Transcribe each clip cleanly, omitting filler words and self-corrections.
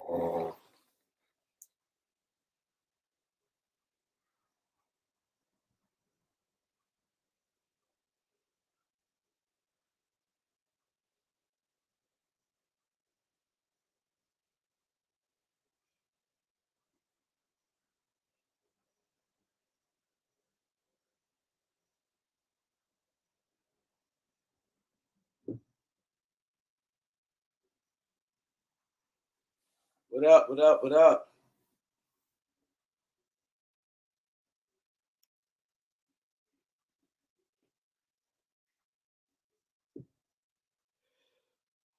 What up? What up? What up?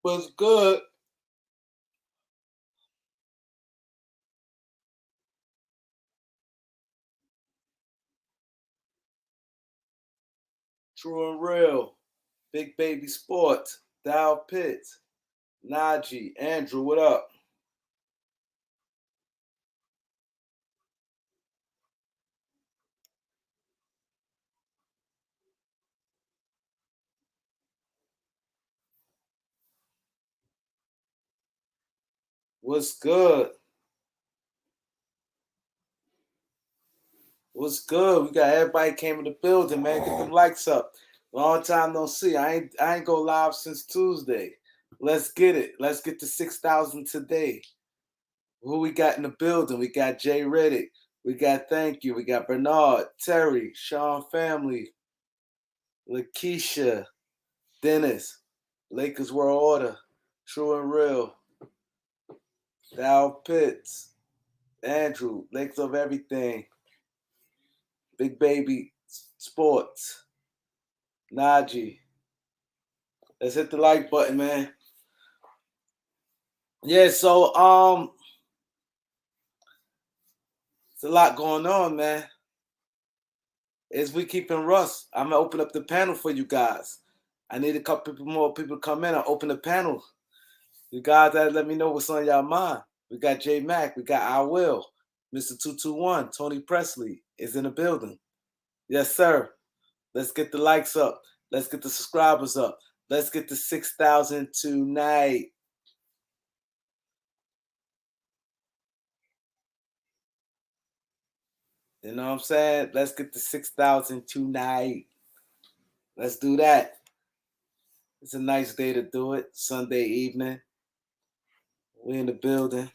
What's good? True and real. Big baby sports. Dow Pitts. Najee. Andrew, what up? What's good? What's good? We got everybody came in the building, man. Get them likes up. Long time no see. I ain't go live since Tuesday. Let's get it. Let's get to 6,000 today. Who we got in the building? We got Jay Reddick. We got Thank You. We got Bernard, Terry, Sean Family, Lakeisha, Dennis, Lakers World Order, True and Real, Dow Pitts, Andrew, Lakers of Everything, Big Baby Sports, Najee. Let's hit the like button, man. Yeah, so it's a lot going on, man. As we keeping Russ, I'm gonna open up the panel for you guys. I need a couple more people to come in and open the panel. You guys that let me know what's on y'all mind. We got J Mac, we got I Will, Mr. 221, Tony Presley is in the building. Yes, sir. Let's get the likes up. Let's get the subscribers up. Let's get to 6,000 tonight. You know what I'm saying? Let's get to 6,000 tonight. Let's do that. It's a nice day to do it. Sunday evening. We in the building.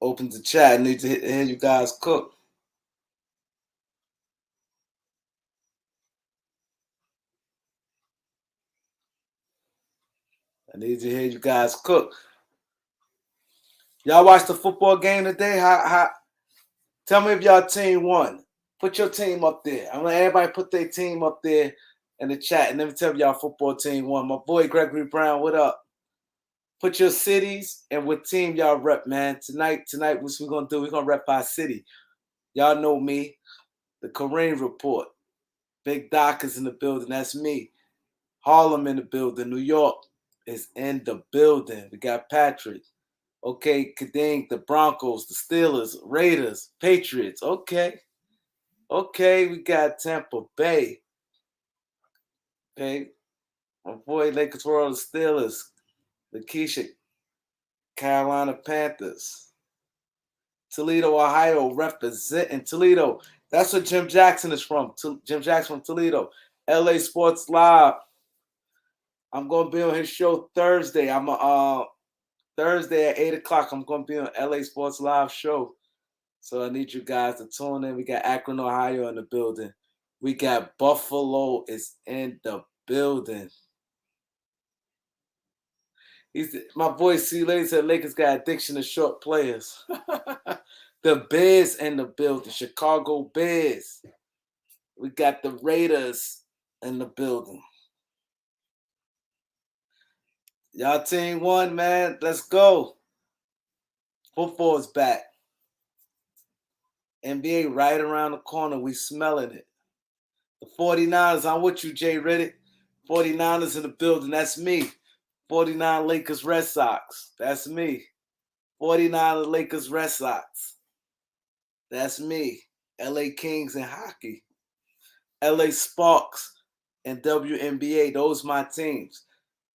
Open the chat. I need to hear you guys cook. I need to hear you guys cook. Y'all watch the football game today? Tell me if y'all team won. Put your team up there. I'm gonna everybody put their team up there in the chat, and let me tell me y'all football team won. My boy Gregory Brown, what up? Put your cities and what team y'all rep, man. Tonight, what we gonna do? We're gonna rep our city. Y'all know me, the Kareem Report. Big Doc is in the building. That's me. Harlem in the building. New York is in the building. We got Patrick. Okay, Kading, the Broncos, the Steelers, Raiders, Patriots. Okay. Okay, we got Tampa Bay. Okay. My boy Lakers World Steelers. Lakeisha, Carolina Panthers. Toledo, Ohio, representing Toledo. That's where Jim Jackson is from. Jim Jackson from Toledo. LA Sports Live. I'm gonna be on his show Thursday. Thursday at 8 o'clock. I'm gonna be on LA Sports Live show. So I need you guys to tune in. We got Akron, Ohio in the building. We got Buffalo is in the building. My boy C. Lady said Lakers got addiction to short players. The Bears in the building. Chicago Bears. We got the Raiders in the building. Y'all team won, man. Let's go. Football's back. N.B.A. right around the corner. We smelling it. The 49ers, I'm with you, Jay Reddick. 49ers in the building. That's me. 49 Lakers Red Sox. That's me. 49 Lakers Red Sox. That's me. LA Kings in hockey. LA Sparks and WNBA. Those my teams.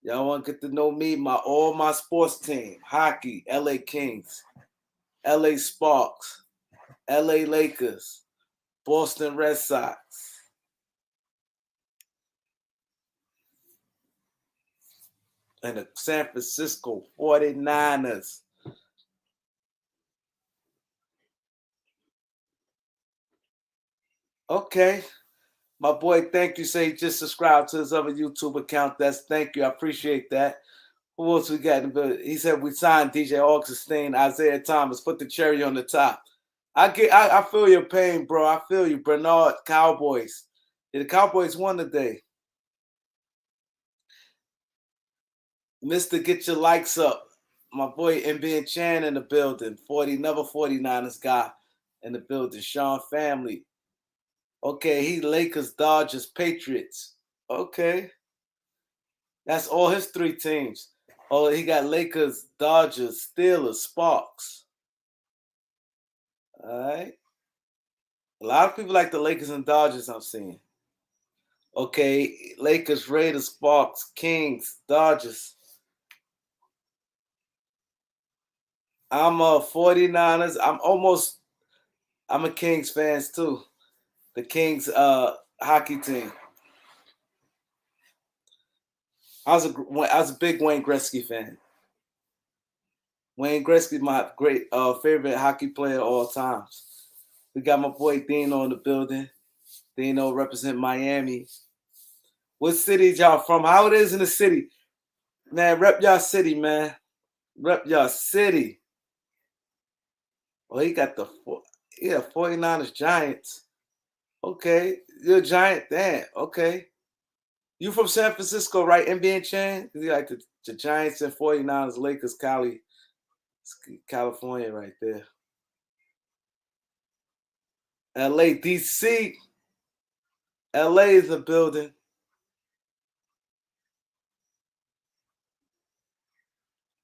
Y'all want to get to know me, all my sports team, hockey, LA Kings, LA Sparks, LA Lakers, Boston Red Sox, and the San Francisco 49ers. Okay. My boy, thank you. Say just subscribe to his other YouTube account. That's thank you. I appreciate that. Who else we got in the building? He said we signed DJ Augustine, Isaiah Thomas. Put the cherry on the top. I feel your pain, bro. I feel you. Bernard, Cowboys. Yeah, the Cowboys won today. Mister, get your likes up. My boy N.B.A. Chan in the building. Another 49ers guy in the building. Sean Family. Okay, he Lakers, Dodgers, Patriots. Okay. That's all his three teams. Oh, he got Lakers, Dodgers, Steelers, Sparks. All right. A lot of people like the Lakers and Dodgers, I'm seeing. Okay, Lakers, Raiders, Sparks, Kings, Dodgers. I'm a 49ers. I'm a Kings fans too. The Kings hockey team. I was a big Wayne Gretzky fan. Wayne Gretzky, my great favorite hockey player of all times. We got my boy Dino in the building. Dino represent Miami. What city y'all from? How it is in the city? Man, rep y'all city, man. Rep y'all city. Well, he got 49ers Giants. Okay. You're a Giant. Damn. Okay. You from San Francisco, right? NBA Chan? You like the Giants and 49ers, Lakers, California right there. LA, DC. LA is a building.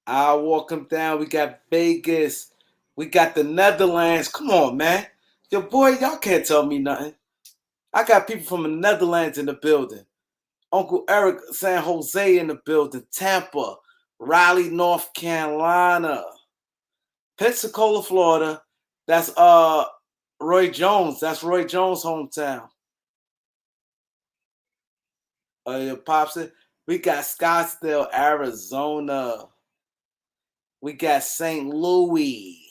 I'll walk them down. We got Vegas. We got the Netherlands. Come on, man. Yo, boy, y'all can't tell me nothing. I got people from the Netherlands in the building. Uncle Eric, San Jose in the building. Tampa, Raleigh, North Carolina, Pensacola, Florida. That's Roy Jones. That's Roy Jones' hometown. Your pops. We got Scottsdale, Arizona. We got St. Louis.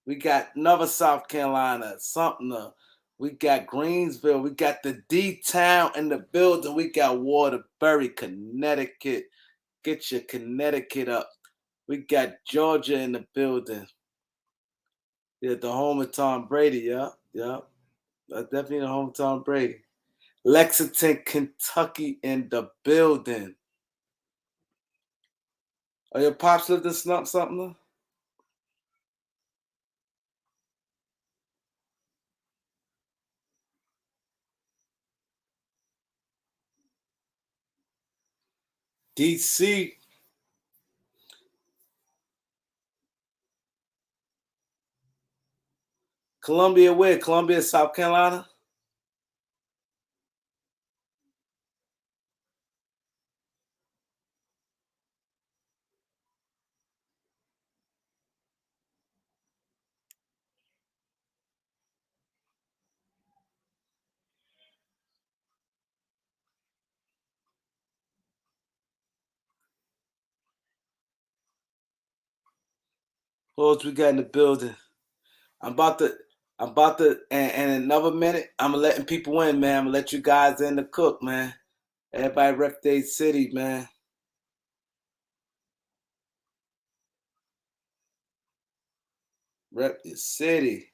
We got another South Carolina, Sumter. We got Greensville. We got the D-Town in the building. We got Waterbury, Connecticut. Get your Connecticut up. We got Georgia in the building. Yeah, the home of Tom Brady. Yeah. That's definitely the home of Tom Brady. Lexington, Kentucky in the building. Oh, your pops lived in something? DC. Columbia where? Columbia, South Carolina? Who else we got in the building? I'm about to, and in another minute, I'm letting people in, man. I'm gonna let you guys in the cook, man. Everybody rep their city, man. Rep your city.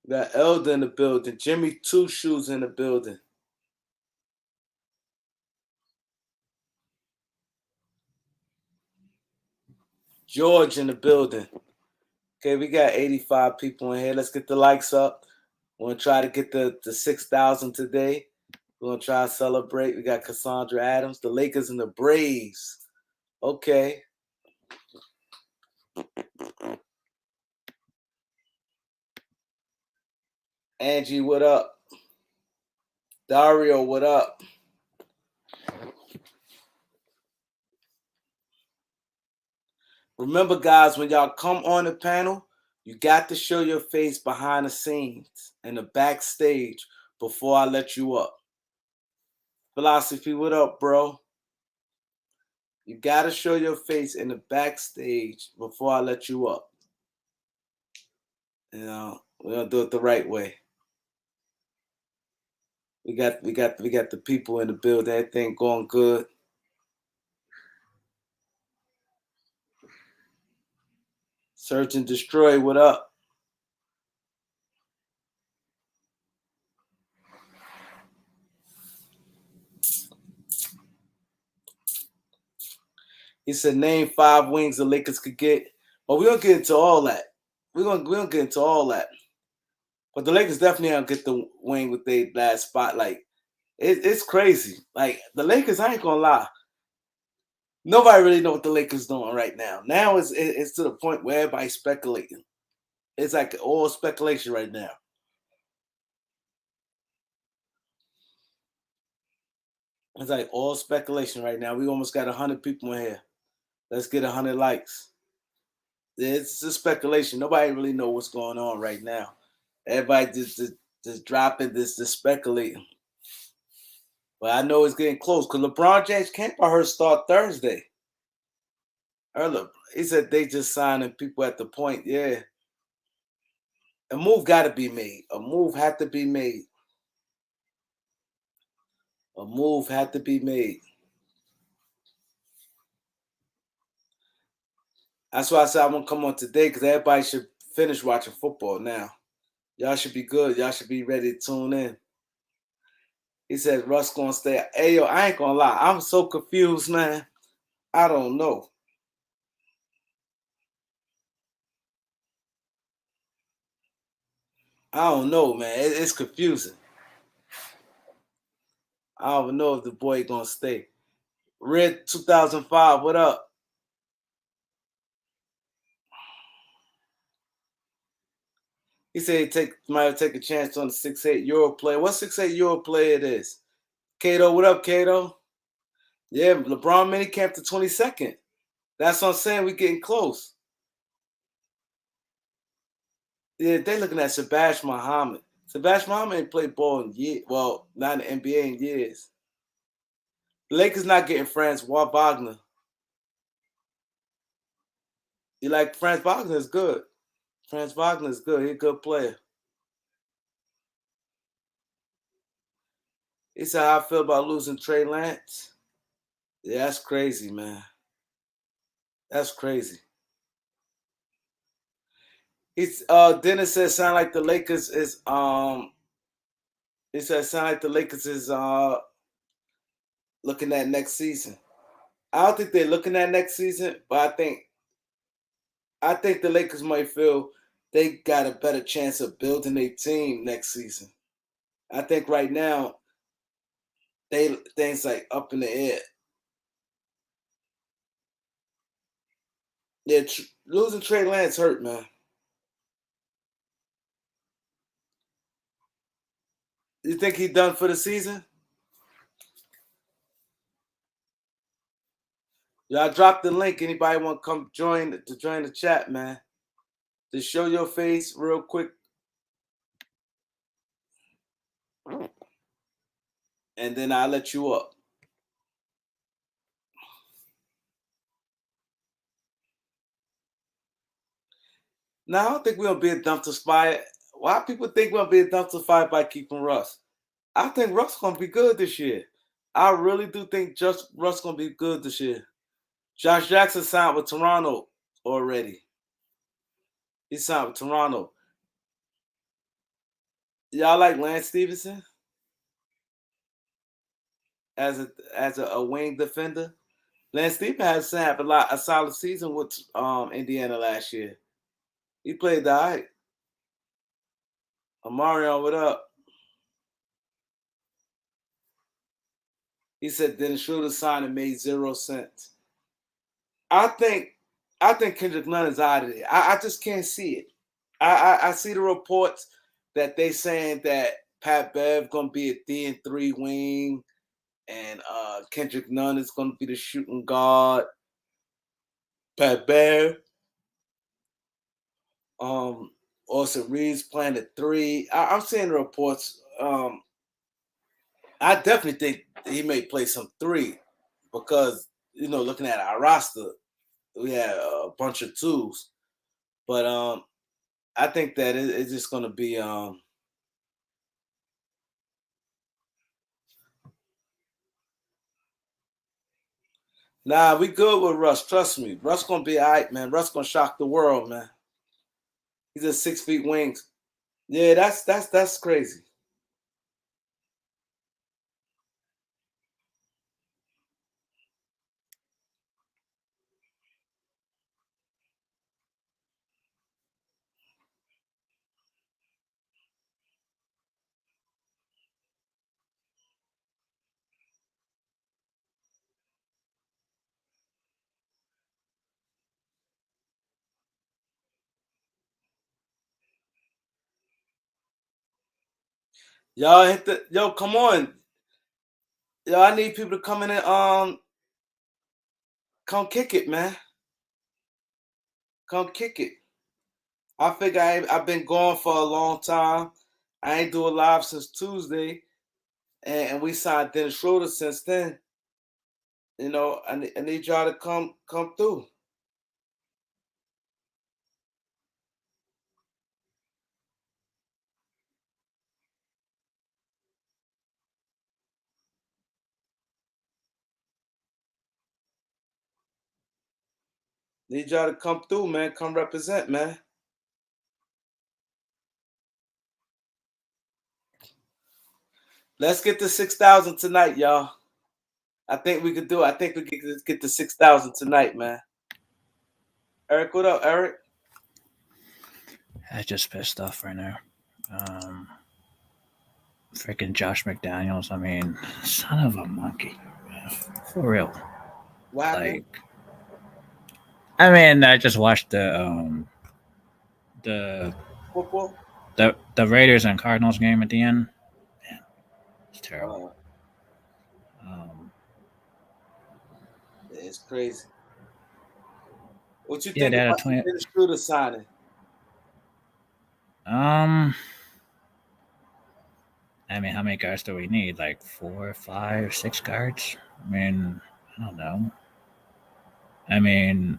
We got Elder in the building. Jimmy Two Shoes in the building. George in the building. Okay, we got 85 people in here. Let's get the likes up. We're going to try to get the 6,000 today. We're going to try to celebrate. We got Cassandra Adams, the Lakers and the Braves. Okay. Angie, what up? Dario, what up? Remember, guys, when y'all come on the panel, you got to show your face behind the scenes and the backstage before I let you up. Philosophy, what up, bro? You got to show your face in the backstage before I let you up. You know, we're going to do it the right way. We got the people in the building. Everything going good. Search and Destroy, what up? He said, name 5 wings the Lakers could get. But we're gonna get into all that. We're gonna get into all that. But the Lakers definitely don't get the wing with their last spot. Like, it's crazy. Like, the Lakers, I ain't gonna lie. Nobody really know what the Lakers doing right now. Now it's to the point where everybody's speculating. It's like all speculation right now. It's like all speculation right now. We almost got 100 people in here. Let's get 100 likes. It's just speculation. Nobody really know what's going on right now. Everybody just dropping this, just speculating. But I know it's getting close because LeBron James camp I heard start Thursday. He said they just signing people at the point. Yeah, a move got to be made. A move had to be made. A move had to be made. That's why I said I'm gonna come on today because everybody should finish watching football now. Y'all should be good. Y'all should be ready to tune in. He said Russ gonna stay. Hey yo, I ain't gonna lie. I'm so confused, man. I don't know. I don't know, man. It's confusing. I don't know if the boy gonna stay. Red 2005, what up? He said he might take a chance on the 6'8" Euro player. What 6'8" Euro player it is? Cato, what up, Cato? Yeah, LeBron minicamp the 22nd. That's what I'm saying. We getting close. Yeah, they looking at Sebastian Muhammad. Sebastian Muhammad ain't played ball in years. Well, not in the NBA in years. The Lakers not getting Francois Wagner. You like Franz Wagner is good. Franz Wagner is good. He's a good player. He said how I feel about losing Trey Lance. Yeah, that's crazy, man. That's crazy. He's Dennis said sound like the Lakers is he said sound like the Lakers is looking at next season. I don't think they're looking at next season, but I think the Lakers might feel they got a better chance of building a team next season. I think right now things like up in the air. Yeah, losing Trey Lance hurt, man. You think he done for the season? Y'all drop the link. Anybody want to come join the chat, man? Just show your face real quick, and then I'll let you up. Now, I don't think we're gonna be a dumpster fire. Why people think we're gonna be a dumpster fire by keeping Russ? I think Russ gonna be good this year. I really do think just Russ gonna be good this year. Josh Jackson signed with Toronto already. He signed with Toronto. Y'all like Lance Stevenson as a wing defender? Lance Stephenson had a solid season with Indiana last year. He played all right. Omarion, what up? He said Dennis Schroeder signed and made 0 cents. I think Kendrick Nunn is out of there. I just can't see it. I see the reports that they saying that Pat Bev gonna be a D&3 wing, and Kendrick Nunn is gonna be the shooting guard. Pat Bev, Austin Reeves playing the 3. I'm seeing the reports. I definitely think he may play some 3 because looking at our roster, we had a bunch of 2s, but I think that it's just gonna be nah, we good with Russ. Trust me. Russ gonna be all right, man. Russ gonna shock the world, man. He's a 6 feet wings. Yeah, that's crazy. Y'all hit come on. Yo, I need people to come in and come kick it, man. Come kick it. I figure I've been gone for a long time. I ain't do a live since Tuesday, and we signed Dennis Schroeder since then. I need y'all to come through. Need y'all to come through, man. Come represent, man. Let's get to 6,000 tonight, y'all. I think we could do it. I think we could get to 6,000 tonight, man. Eric, what up, Eric? I just pissed off right now. Freaking Josh McDaniels. I mean, son of a monkey. For real. What happened? I mean, I just watched the football, the Raiders and Cardinals game at the end. Man, it's terrible. It's crazy. What you Yeah, think about the Dennis Schroeder signing? I mean, how many guards do we need? Like 4, 5, 6 guards? I mean, I don't know. I mean,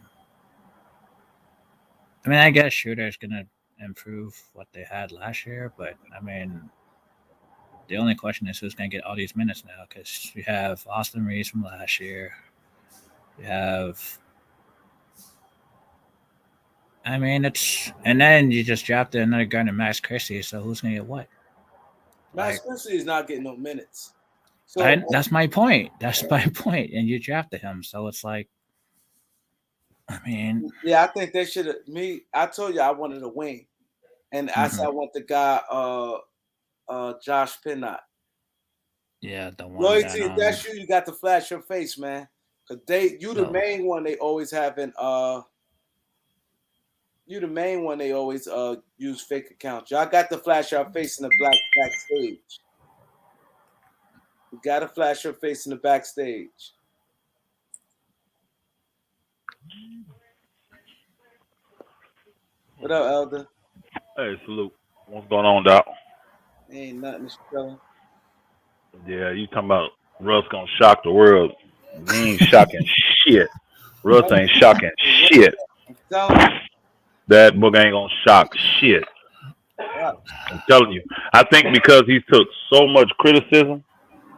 I guess Schroeder's gonna improve what they had last year, but I mean, the only question is who's gonna get all these minutes now because you have Austin Reeves from last year. You have, I mean, and then you just dropped another guy in Max Christie, so who's gonna get what? Max Christie is not getting no minutes. So that's my point. That's my point. And you drafted him, so it's like, I mean, yeah, I think they should have. I told you I wanted a wing, and I said I want the guy, Josh Pinnott. Yeah, the one. Loyalty, if that's you got to flash your face, man. Cause the main one they always having. You the main one they always use fake accounts. Y'all got to flash your face in the backstage. You got to flash your face in the backstage. What up, Elder? Hey, salute. What's going on, Doc? Ain't nothing, Mr. Chillin'. Yeah, you talking about Russ gonna shock the world. He ain't shocking shit. Russ ain't shocking shit. I'm telling you. That book ain't gonna shock shit. I'm telling you. I think because he took so much criticism,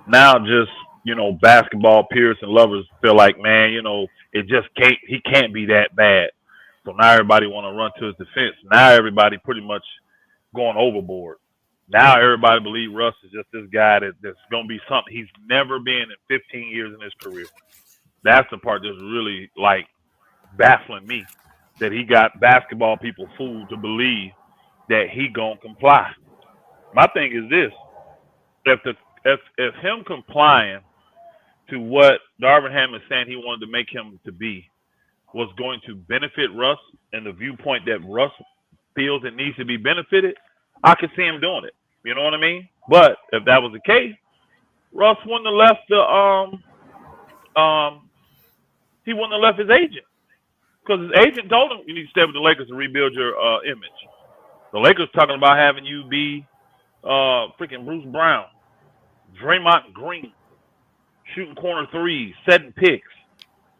now just, basketball peers and lovers feel like, man, it just he can't be that bad. So now everybody want to run to his defense. Now everybody pretty much going overboard. Now everybody believe Russ is just this guy that's going to be something he's never been in 15 years in his career. That's the part that's really like baffling me, that he got basketball people fooled to believe that he gonna comply. My thing is this: if him complying to what Darvin Ham is saying he wanted to make him to be was going to benefit Russ and the viewpoint that Russ feels it needs to be benefited, I could see him doing it. You know what I mean? But if that was the case, Russ wouldn't have left he wouldn't have left his agent, because his agent told him you need to stay with the Lakers to rebuild your image. The Lakers talking about having you be freaking Bruce Brown, Draymond Green, shooting corner threes, setting picks,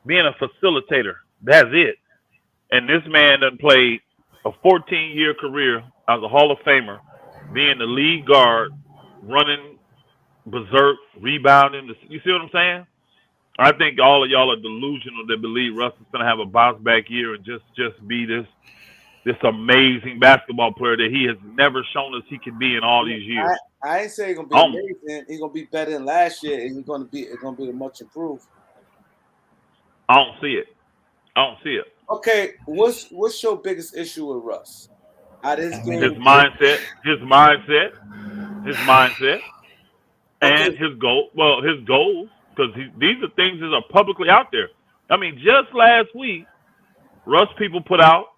being a facilitator. That's it. And this man done played a 14-year career as a Hall of Famer, being the lead guard, running berserk, rebounding. You see what I'm saying? I think all of y'all are delusional that believe Russ is going to have a bounce back year and just be this amazing basketball player that he has never shown us he can be in all these years. I ain't saying he's gonna be amazing. He's gonna be better than last year, and it's gonna be much improved. I don't see it. Okay, what's your biggest issue with Russ? His mindset, and his goal. Well, his goals, because these are things that are publicly out there. I mean, just last week, Russ people put out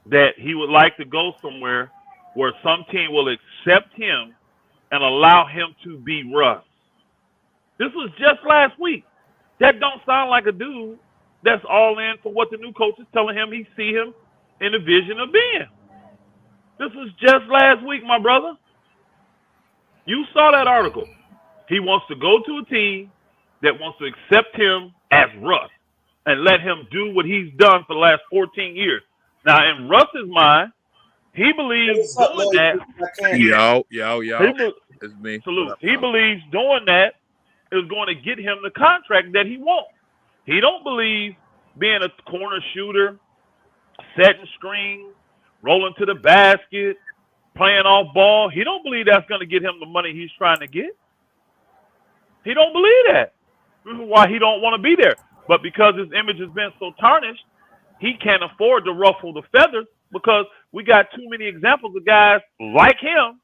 that he would like to go somewhere where some team will accept him and allow him to be Russ. This was just last week. That don't sound like a dude that's all in for what the new coach is telling him he see him in the vision of being. This was just last week, my brother. You saw that article. He wants to go to a team that wants to accept him as Russ and let him do what he's done for the last 14 years. Now, in Russ's mind, he believes doing that. Yo. It's me. Salute. He believes doing that is going to get him the contract that he wants. He don't believe being a corner shooter, setting screens, rolling to the basket, playing off ball. He don't believe that's going to get him the money he's trying to get. He don't believe that. This is why he don't want to be there. But because his image has been so tarnished, he can't afford to ruffle the feathers, because we got too many examples of guys like him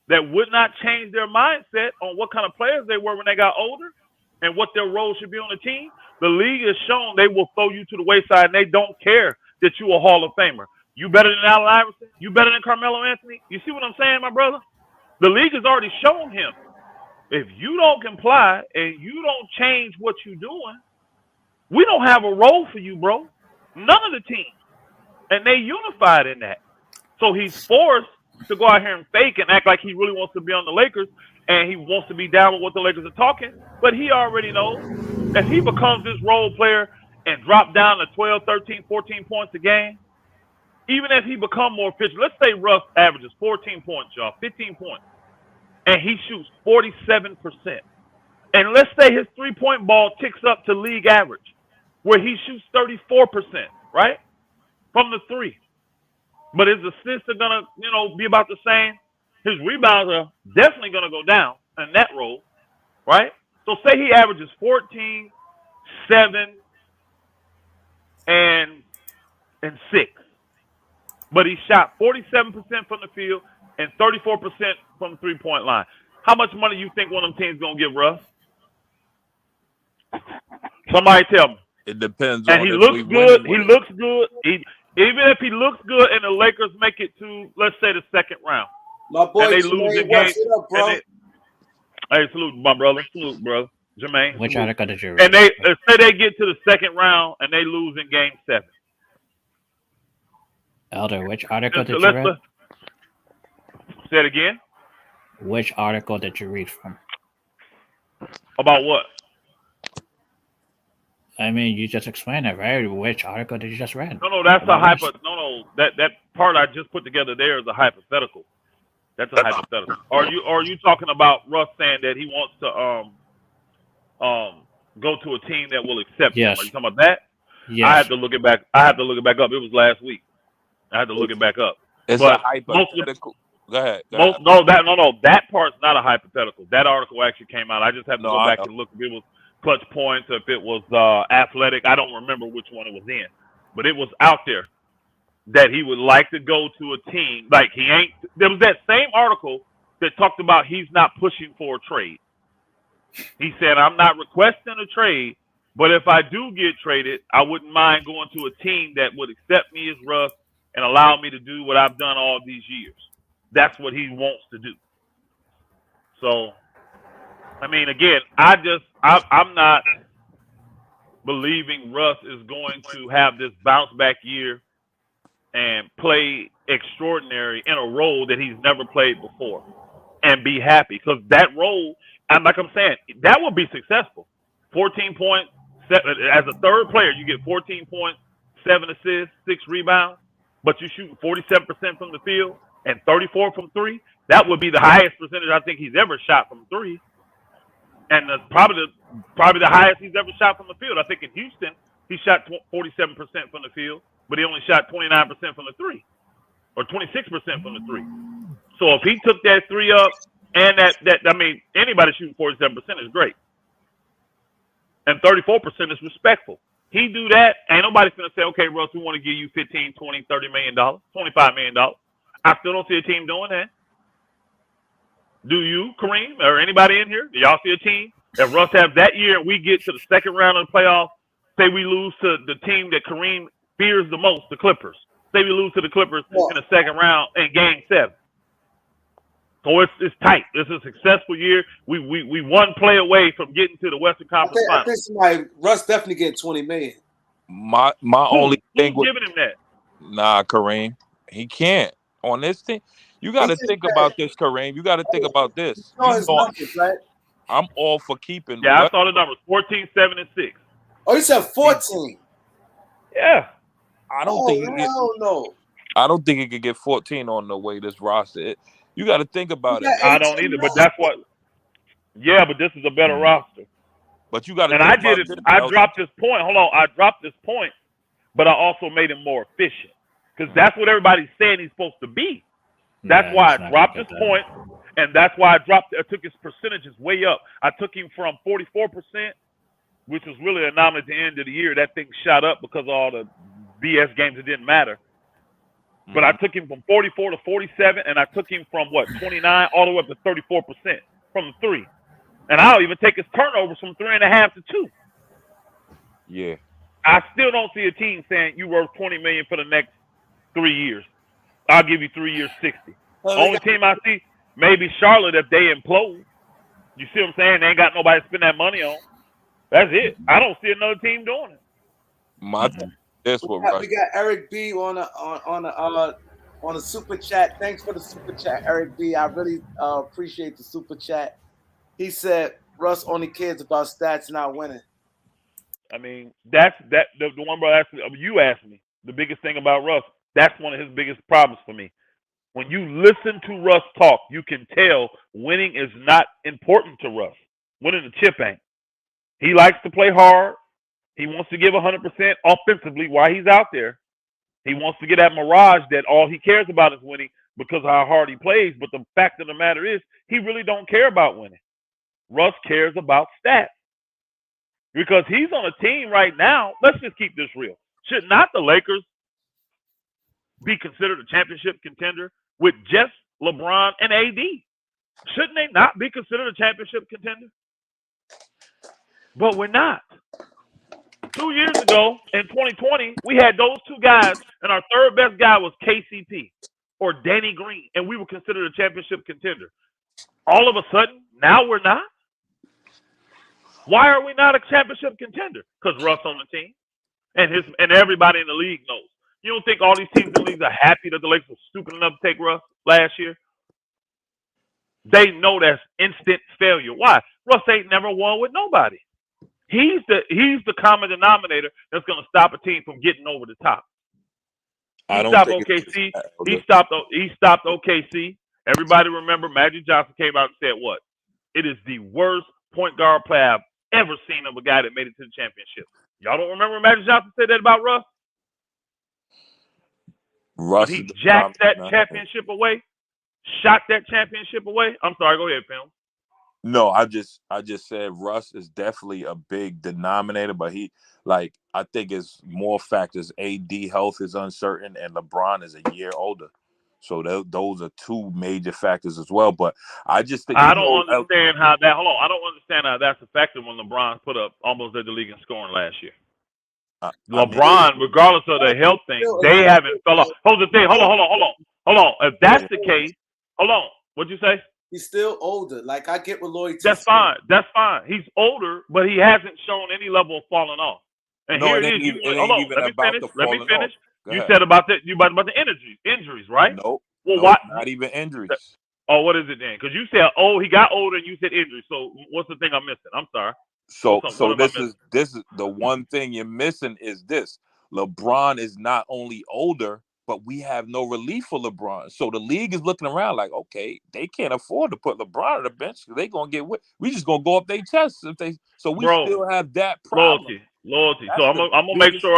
that would not change their mindset on what kind of players they were when they got older and what their role should be on the team. The league has shown they will throw you to the wayside, and they don't care that you're a Hall of Famer. You better than Allen Iverson? You better than Carmelo Anthony? You see what I'm saying, my brother? The league has already shown him, if you don't comply and you don't change what you're doing, we don't have a role for you, bro. None of the teams. And they unified in that. So he's forced to go out here and fake and act like he really wants to be on the Lakers, and he wants to be down with what the Lakers are talking. But he already knows if he becomes this role player and drop down to 12, 13, 14 points a game, even if he become more efficient, let's say Russ averages 14 points, y'all, 15 points, and he shoots 47%. And let's say his three-point ball ticks up to league average, where he shoots 34%, right, from the three. But his assists are going to, be about the same. His rebounds are definitely going to go down in that role, right? So say he averages 14, 7, and 6. But he shot 47% from the field and 34% from the three-point line. How much money do you think one of them teams going to give Russ? Somebody tell me. It depends and on he if looks we good. win. He looks good. Even if he looks good and the Lakers make it to, let's say, the second round. My boy, and they Jermaine, lose the what's game. it up, bro? Hey, salute, my brother. Salute, brother. Jermaine. Which salute. article did you read? And they say they get to the second round and they lose in game 7. Elder, which article did you read? Say it again. Which article did you read from? About what? I mean, you just explained it, right? Which article did you just read? No, that's a that part I just put together there is a hypothetical. That's a hypothetical. Are you talking about Russ saying that he wants to go to a team that will accept him? Are you talking about that? Yes. I had to look it back. Up. It was last week. I had to look it back up. It's a hypothetical. Go ahead. That part's not a hypothetical. That article actually came out. I just have to go back and look. clutch points, if it was athletic. I don't remember which one it was in, but it was out there that he would like to go to a team. Like he ain't. There was that same article that talked about he's not pushing for a trade. He said, I'm not requesting a trade, but if I do get traded, I wouldn't mind going to a team that would accept me as Russ and allow me to do what I've done all these years. That's what he wants to do. So, I mean, again, I'm not believing Russ is going to have this bounce back year and play extraordinary in a role that he's never played before and be happy. Because that role, and like I'm saying, that would be successful. 14 points, as a third player, you get 14 points, 7 assists, 6 rebounds, but you're shooting 47% from the field and 34 from three. That would be the highest percentage I think he's ever shot from three. And probably the highest he's ever shot from the field. I think in Houston, he shot 47% from the field, but he only shot 29% from the three, or 26% from the three. So if he took that three up, and that I mean, anybody shooting 47% is great. And 34% is respectful. He do that, ain't nobody's going to say, okay, Russ, we want to give you $15, $20, $30 million, $25 million. I still don't see a team doing that. Do you, Kareem, or anybody in here? Do y'all see a team that Russ has that year and we get to the second round of the playoffs, say we lose to the team that Kareem fears the most, the Clippers. Say we lose to the Clippers in the second round in Game 7. So it's tight. It's a successful year. We one play away from getting to the Western Conference Finals. I think Russ definitely getting $20 million. My only thing who's giving him that? Nah, Kareem, he can't on this thing. You got to think about this, Kareem. You got to think about this. Numbers, right? I'm all for keeping. Yeah, I saw the numbers: 14, 7, and 6. Oh, you said 14. Yeah. I don't think. No. I don't think he could get 14 on the way this roster. You got to think about it. I don't either, but that's what. Yeah, but this is a better roster. But you got to. And I did it. I dropped this point. Hold on, I dropped this point, but I also made him more efficient because that's what everybody's saying he's supposed to be. That's why I dropped this point, and that's why I took his percentages way up. I took him from 44%, which was really an anomaly at the end of the year. That thing shot up because of all the BS games that didn't matter. But I took him from 44 to 47, and I took him from, 29 all the way up to 34% from the three. And I'll even take his turnovers from 3.5 to 2. Yeah. I still don't see a team saying you worth $20 million for the next 3 years. I'll give you 3 years, 60. Only team I see, maybe Charlotte if they implode. You see what I'm saying? They ain't got nobody to spend that money on. That's it. I don't see another team doing it. We got Eric B on a super chat. Thanks for the super chat, Eric B. I really appreciate the super chat. He said Russ only cares about stats, not winning. I mean, that's the one brother asked me. You asked me the biggest thing about Russ. That's one of his biggest problems for me. When you listen to Russ talk, you can tell winning is not important to Russ. Winning the chip ain't. He likes to play hard. He wants to give 100% offensively while he's out there. He wants to get that mirage that all he cares about is winning because of how hard he plays. But the fact of the matter is, he really don't care about winning. Russ cares about stats. Because he's on a team right now. Let's just keep this real. Should not the Lakers be considered a championship contender with just LeBron and AD? Shouldn't they not be considered a championship contender? But we're not. 2 years ago, in 2020, we had those two guys, and our third best guy was KCP or Danny Green, and we were considered a championship contender. All of a sudden, now we're not? Why are we not a championship contender? Because Russ on the team, and everybody in the league knows. You don't think all these teams in the league are happy that the Lakers were stupid enough to take Russ last year? They know that's instant failure. Why? Russ ain't never won with nobody. He's the common denominator that's going to stop a team from getting over the top. He stopped OKC. He stopped OKC. Everybody remember Magic Johnson came out and said what? It is the worst point guard play I've ever seen of a guy that made it to the championship. Y'all don't remember Magic Johnson said that about Russ? But he jacked that championship away, shot that championship away. I'm sorry, go ahead, Phil. No, I just said Russ is definitely a big denominator, but I think it's more factors. AD health is uncertain, and LeBron is a year older, so those are two major factors as well. But I just think I don't understand how that. Hold on, I don't understand how that's a factor when LeBron put up almost led the league in scoring last year. LeBron, regardless of the health thing, they haven't fell off. Hold on. If that's the case, hold on. What'd you say? He's still older. Like, I get what Lloyd. That's fine. That's fine. He's older, but he hasn't shown any level of falling off. And No, here it it ain't is. even, it ain't even Let me about finish. the Let me falling finish. off. You said about the injuries, right? Nope. Well, nope, what? Not even injuries. Oh, what is it then? Because you said, he got older, and you said injuries. So what's the thing I'm missing? I'm sorry. So this is the one thing you're missing is this. LeBron is not only older, but we have no relief for LeBron. So the league is looking around like, okay, they can't afford to put LeBron on the bench because they're gonna get we just gonna go up their chests if they. So we still have that problem. Loyalty. That's So I'm gonna make sure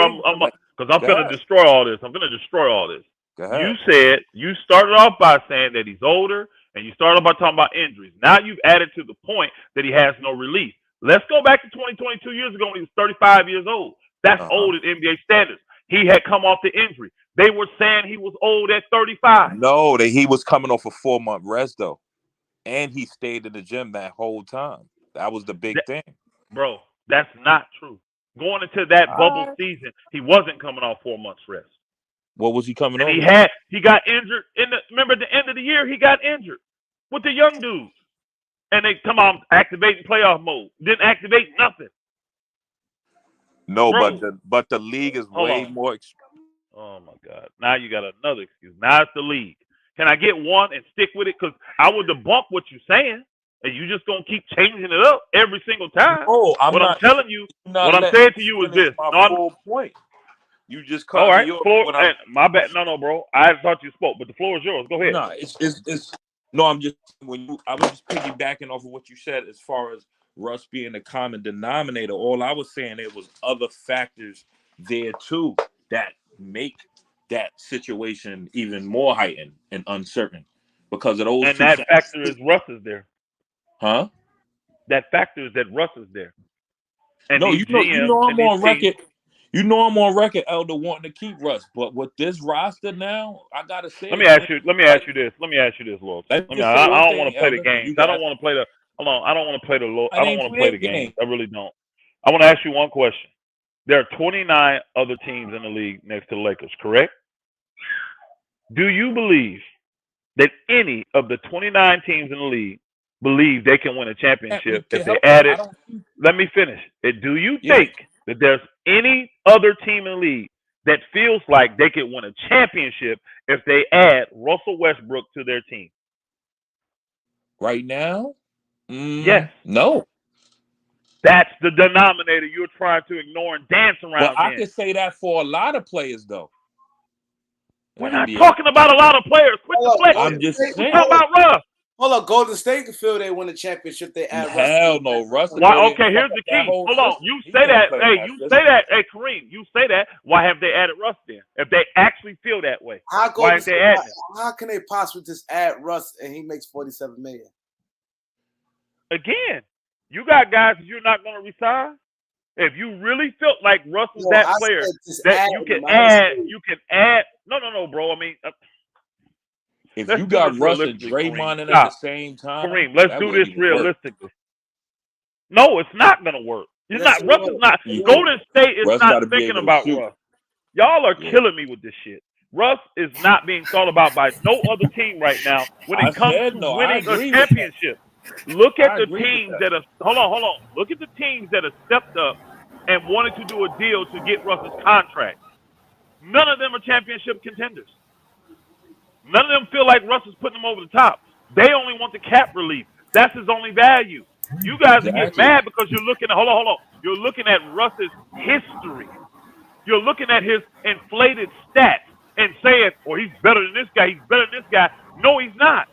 because I'm gonna destroy all this. Go You ahead. said you started off by saying that he's older, and you started off by talking about injuries. Now you've added to the point that he has no relief. Let's go back to 22 years ago when he was 35 years old. That's old at NBA standards. He had come off the injury. They were saying he was old at 35. No, he was coming off a 4-month rest though, and he stayed in the gym that whole time. That was the big thing, bro. That's not true. Going into that bubble season, he wasn't coming off 4 months rest. What was he coming off? He got injured remember at the end of the year he got injured with the young dudes. And they come on activating playoff mode. Didn't activate nothing. No, bro, but the league is way more. Oh my God! Now you got another excuse. Now it's the league. Can I get one and stick with it? Because I would debunk what you're saying, and you just gonna keep changing it up every single time. Oh, I'm telling you, what I'm saying to you is this. My full point. You just cut all right. me off. Floor, my bad. No, bro. I thought you spoke, but the floor is yours. Go ahead. No, it's no. I'm just I was just piggybacking off of what you said as far as Russ being a common denominator. All I was saying, there was other factors there too that make that situation even more heightened and uncertain because of those. And that factor is Russ is there. Huh? That factor is that Russ is there. And no, you know I'm on record. You know I'm on record, Elder, wanting to keep Russ, but with this roster now, I gotta say. Let me ask you this, Lord. I don't want to play the games. I don't want to play the. Hold on, I don't want to play the. I don't want to play the games. I really don't. I want to ask you one question. There are 29 other teams in the league next to the Lakers, correct? Do you believe that any of the 29 teams in the league believe they can win a championship if they added? Let me finish. Do you think that there's any other team in the league that feels like they could win a championship if they add Russell Westbrook to their team? Right now? Yes. No. That's the denominator you're trying to ignore and dance around. Well, I can say that for a lot of players, though. We're not talking about a lot of players. Quit deflecting. I'm just saying. We're talking about Russ. Hold on, Golden State can feel they win the championship. They add Russ. Hell no, Russ. Why? Okay, here's the key. Hold on. You say that. Hey, you say that. Hey, Kareem, you say that. Why have they added Russ then? If they actually feel that way, why have they added? How can they possibly just add Russ and he makes $47 million? Again, you got guys that you're not going to resign. If you really felt like Russ was that player that you can add. No, bro. I mean. If you got Russ and Draymond in at the same time, Kareem, let's do this realistically. No, it's not gonna work. Russ is not. Golden State is not thinking about Russ. Y'all are killing me with this shit. Russ is not being thought about by no other team right now when it comes to winning a championship. Look at the teams that have. Hold on. Look at the teams that have stepped up and wanted to do a deal to get Russ's contract. None of them are championship contenders. None of them feel like Russ is putting them over the top. They only want the cap relief. That's his only value. You guys are getting mad because you're looking at, hold on. You're looking at Russ's history. You're looking at his inflated stats and saying, well, he's better than this guy. He's better than this guy. No, he's not.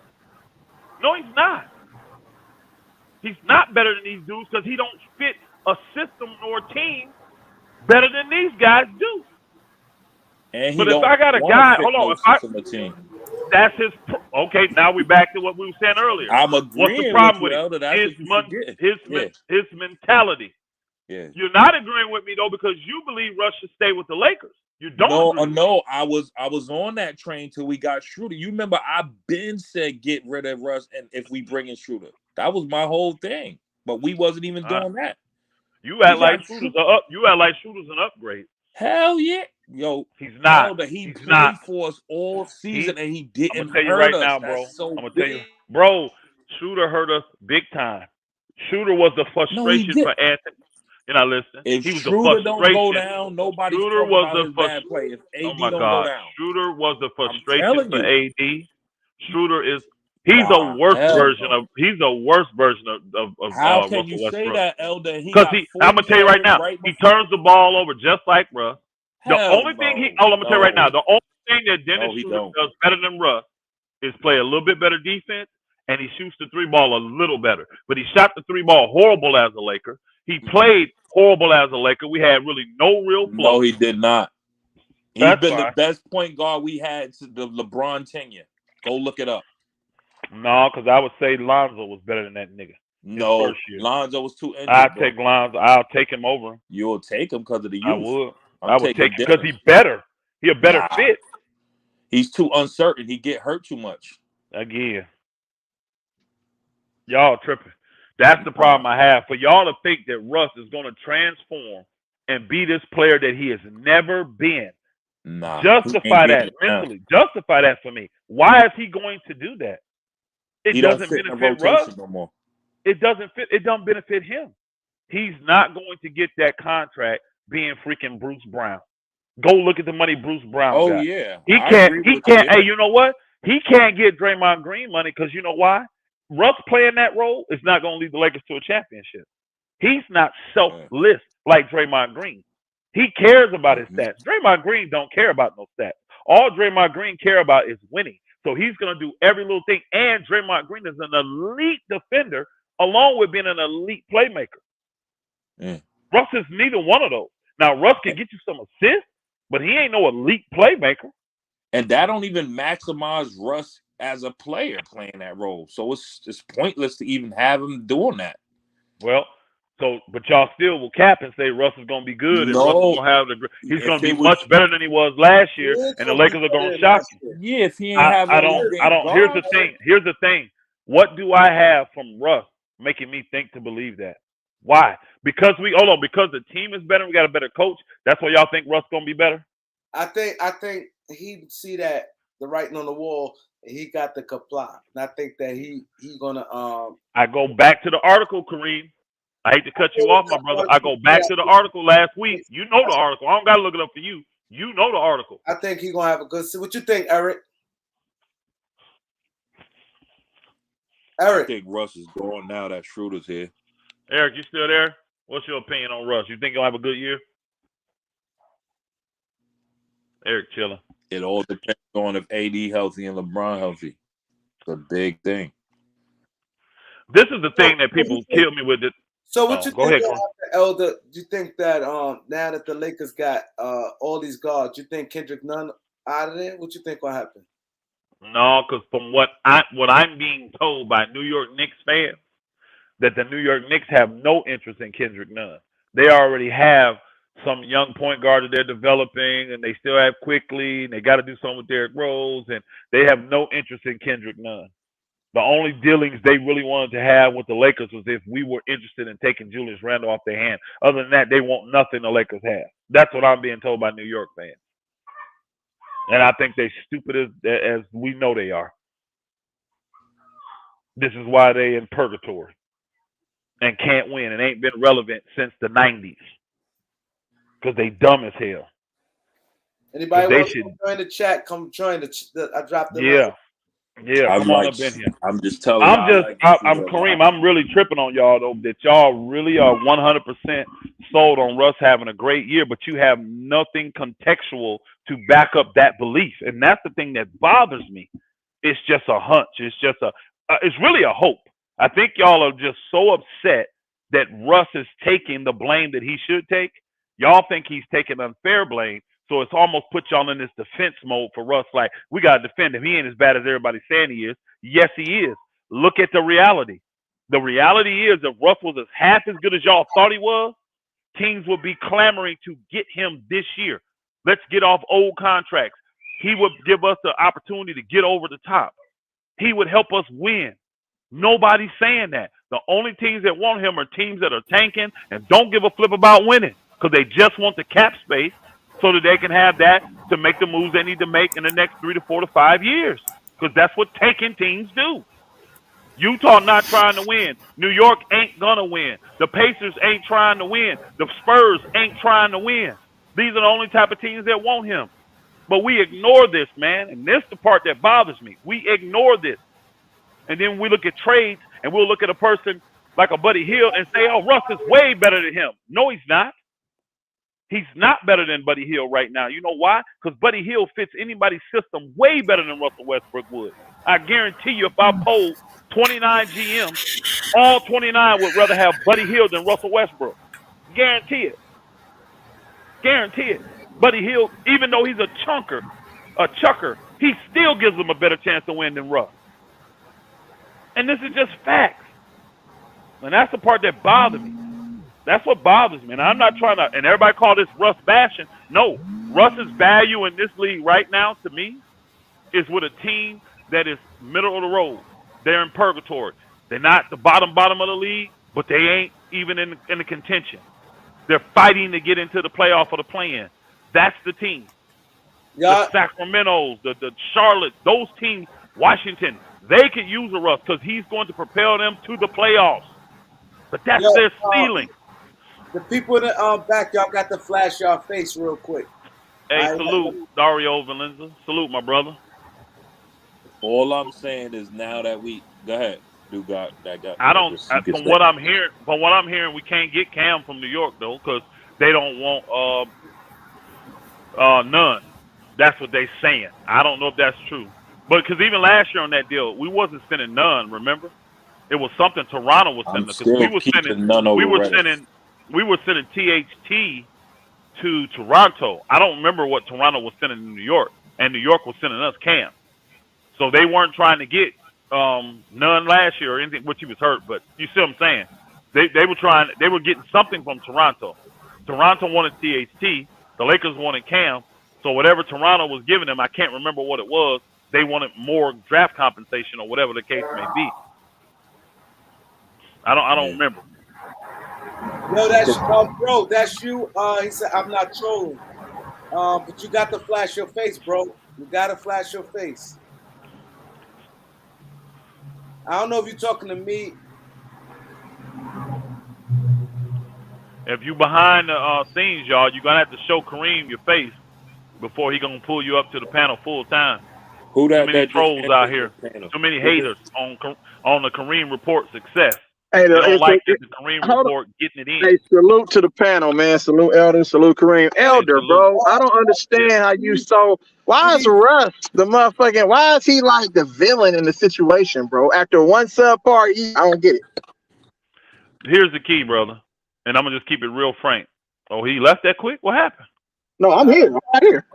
He's not better than these dudes because he don't fit a system or a team better than these guys do. And but if I got a guy, hold on, that's his. Okay, now we're back to what we were saying earlier. I'm What's the agreeing problem with with you, him? Elder. That's what you forget. His mentality. Yeah. You're not agreeing with me though because you believe Russ should stay with the Lakers. You don't agree. No. I was on that train till we got Schroeder. You remember I been said get rid of Russ and if we bring in Schroeder. That was my whole thing. But we wasn't even doing that. You act like Schroeder's an upgrade. Hell yeah. Yo, he's not. Elder, he he's played not. for us all season and he didn't I'm gonna tell you hurt right us. now, bro. That's so I'm gonna big. tell you, bro. Schroeder hurt us big time. Schroeder was the frustration for Anthony. You're not listening. If he was Schroeder the frustration. Don't go down, nobody's Schroeder talking about his bad play. If AD oh my don't God. go down, Schroeder was the frustration for you. AD. Schroeder is he's a worse version of How can Russell you Westbrook. say that, Elder? Because I'm gonna tell you right now, he turns the ball over just like Russ. I'm gonna tell you right now, the only thing that Dennis Schroeder does better than Russ is play a little bit better defense, and he shoots the three ball a little better. But he shot the three ball horrible as a Laker. He played horrible as a Laker. We had really no real flow. No, he did not. He's been the best point guard we had to the LeBron tenure. Go look it up. No, because I would say Lonzo was better than that nigga. No, Lonzo was too injured. I'd take Lonzo. I'll take him over him. You'll take him because of the youth. I would. I would take him because he's better. He a better fit. He's too uncertain. He get hurt too much. Again. Y'all tripping. That's the problem I have. For y'all to think that Russ is going to transform and be this player that he has never been. Nah. Justify that mentally. Justify that for me. Why is he going to do that? It doesn't benefit Russ no more. It doesn't fit. It doesn't benefit him. He's not going to get that contract being freaking Bruce Brown. Go look at the money Bruce Brown got. Oh yeah, he can't. Hey, you know what? He can't get Draymond Green money because you know why? Russ playing that role is not going to lead the Lakers to a championship. He's not selfless like Draymond Green. He cares about his stats. Draymond Green don't care about no stats. All Draymond Green care about is winning. So he's going to do every little thing. And Draymond Green is an elite defender along with being an elite playmaker. Russ is neither one of those. Now, Russ can get you some assists, but he ain't no elite playmaker. And that don't even maximize Russ as a player playing that role. So it's pointless to even have him doing that. Well, but y'all still will cap and say Russ is going to be good. And Russ is gonna have he's going to be much better than he was last year, and the Lakers are going to shock you. Yeah, if he ain't have I don't. Here's the thing. Here's the thing. What do I have from Russ making me think to believe that? Why? Because because the team is better. We got a better coach. That's why y'all think Russ going to be better. I think he see that the writing on the wall. He got to comply, and I think that he gonna. I go back to the article, Kareem. I hate to cut you off, my brother. I go back to the article last week. You know the article. I don't got to look it up for you. You know the article. I think he's gonna have a good. What you think, Eric? I think Russ is going now that Schroeder's here. Eric, you still there? What's your opinion on Russ? You think he'll have a good year? Eric chilling. It all depends on if AD healthy and LeBron healthy. It's a big thing. This is the thing that people kill me with. So what you think, Elder? Do you think that now that the Lakers got all these guards, you think Kendrick Nunn out of there? What you think will happen? No, because from what I'm being told by New York Knicks fans, that the New York Knicks have no interest in Kendrick Nunn. They already have some young point guard that they're developing, and they still have Quickly, and they got to do something with Derrick Rose, and they have no interest in Kendrick Nunn. The only dealings they really wanted to have with the Lakers was if we were interested in taking Julius Randle off their hand. Other than that, they want nothing the Lakers have. That's what I'm being told by New York fans. And I think they're stupid as we know they are. This is why they in purgatory and can't win and ain't been relevant since the 90s. Because they dumb as hell. Anybody want to join the chat? Come join I dropped the link. Yeah, come on up in here. I'm just telling you. I'm Kareem. I'm really tripping on y'all though that y'all really are 100% sold on Russ having a great year, but you have nothing contextual to back up that belief, and that's the thing that bothers me. It's just a hunch. It's just it's really a hope. I think y'all are just so upset that Russ is taking the blame that he should take. Y'all think he's taking unfair blame, So it's almost put y'all in this defense mode for Russ. Like, we got to defend him. He ain't as bad as everybody's saying he is. Yes, he is. Look at the reality. The reality is if Russ was half as good as y'all thought he was, teams would be clamoring to get him this year. Let's get off old contracts. He would give us the opportunity to get over the top. He would help us win. Nobody's saying that. The only teams that want him are teams that are tanking and don't give a flip about winning because they just want the cap space so that they can have that to make the moves they need to make in the next 3 to 4 to 5 years, because that's what tanking teams do. Utah not trying to win. New York ain't going to win. The Pacers ain't trying to win. The Spurs ain't trying to win. These are the only type of teams that want him. But we ignore this, man, and this is the part that bothers me. We ignore this. And then we look at trades, and we'll look at a person like a Buddy Hield and say, oh, Russ is way better than him. No, he's not. He's not better than Buddy Hield right now. You know why? Because Buddy Hield fits anybody's system way better than Russell Westbrook would. I guarantee you, if I polled 29 GMs, all 29 would rather have Buddy Hield than Russell Westbrook. Guarantee it. Guarantee it. Buddy Hield, even though he's a chucker, he still gives them a better chance to win than Russ. And this is just facts. And that's the part that bothers me. That's what bothers me. And I'm not trying to, and everybody call this Russ bashing. No, Russ's value in this league right now, to me, is with a team that is middle of the road. They're in purgatory. They're not the bottom of the league, but they ain't even in the contention. They're fighting to get into the playoff or the play-in. That's the team. The Sacramento's, the Charlotte, those teams, Washington, they could use a Russ because he's going to propel them to the playoffs. But that's their ceiling. The people in the back, y'all got to flash y'all face real quick. Hey, salute, Dario Valenza. Salute, my brother. All I'm saying is now that we go ahead, from what I'm hearing, we can't get Cam from New York though, because they don't want none. That's what they saying. I don't know if that's true, but because even last year on that deal, we wasn't sending none. Remember, it was something Toronto was sending because we were sending THT to Toronto. I don't remember what Toronto was sending to New York, and New York was sending us Cam. So they weren't trying to get none last year or anything, which he was hurt. But you see what I'm saying? They were getting something from Toronto. Toronto wanted THT. The Lakers wanted Cam. So whatever Toronto was giving them, I can't remember what it was. They wanted more draft compensation or whatever the case may be. I don't remember. No, that's bro. That's you. He said, "I'm not trolling, but you got to flash your face, bro. You got to flash your face." I don't know if you're talking to me. If you behind the scenes, y'all, you're gonna have to show Kareem your face before he gonna pull you up to the panel full time. Too many trolls out here. Too many haters on the Kareem Report success. Hey, they don't like the Kareem Report getting it in. Hey, salute to the panel, man. Salute Elder. Salute Kareem. Elder, bro. I don't understand how you so. Why is Russ the motherfucking? Why is he like the villain in the situation, bro? After one subpar, I don't get it. Here's the key, brother, and I'm gonna just keep it real frank. Oh, he left that quick? What happened? No, I'm here. I'm right here.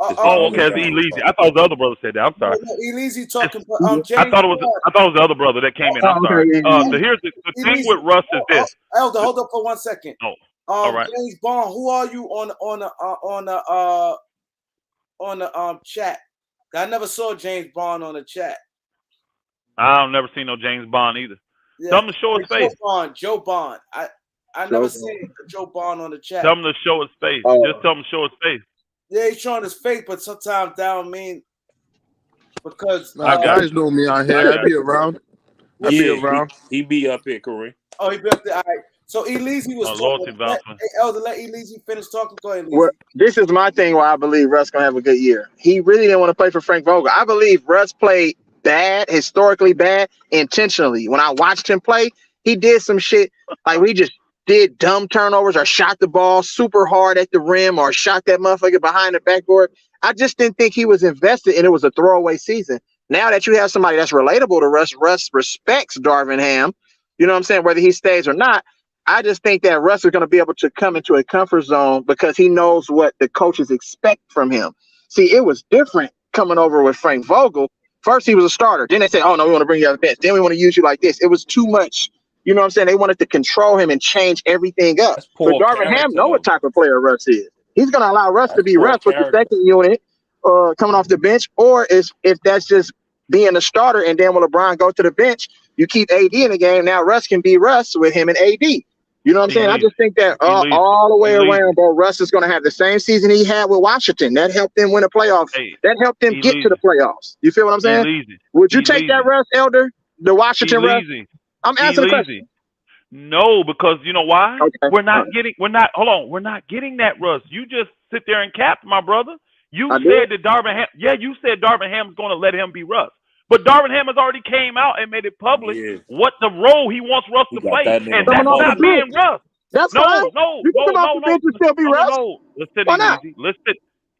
Okay, it's Elise. I thought the other brother said that. I'm sorry. Elise talking. James I thought it was the other brother that came in. I'm sorry. Here's the thing with Russ is this. Elder, hold up for 1 second. Oh, all right. James Bond, who are you on the chat? I never saw James Bond on the chat. I've never seen no James Bond either. Yeah. Tell him to show his face. Joe Bond. I never seen Joe Bond on the chat. Tell him to show his face. Just tell him to show his face. Yeah, he's showing his face, but sometimes that don't mean because guys know me out here. I be around. He be up here, Corey. Oh, he be up there. All right. So Elise was talking. Elder, let Elise finish talking. Go ahead, Elise. Well, this is my thing why I believe Russ gonna have a good year. He really didn't want to play for Frank Vogel. I believe Russ played bad, historically bad, intentionally. When I watched him play, he did some shit like we just did dumb turnovers or shot the ball super hard at the rim or shot that motherfucker behind the backboard. I just didn't think he was invested and it was a throwaway season. Now that you have somebody that's relatable to Russ, Russ respects Darvin Ham, you know what I'm saying, whether he stays or not. I just think that Russ is going to be able to come into a comfort zone because he knows what the coaches expect from him. See, it was different coming over with Frank Vogel. First, he was a starter. Then they said, oh, no, we want to bring you out of the bench. Then we want to use you like this. It was too much. You know what I'm saying? They wanted to control him and change everything up. That's But poor Darvin Ham character, know what though. type of player Russ is. He's going to allow Russ to That's be poor Russ with the character. second unit coming off the bench, or if that's just being a starter and then when LeBron go to the bench, you keep AD in the game. Now Russ can be Russ with him and AD. You know what I'm saying? I just think that all the way around, bro, Russ is going to have the same season he had with Washington. That helped them win a playoff. That helped them get to the playoffs. You feel what I'm saying? Would you take that Russ, Elder? The Washington Russ? I'm answering the question. No, because you know why? Okay. We're not getting that Russ. You just sit there and cap, my brother. You said that Darvin Ham, you said Darvin Ham's going to let him be Russ. But Darvin Ham has already came out and made it public what the role he wants Russ to play. And that's not being Russ. That's fine. You can come off the bench and still be Russ. No. Why not?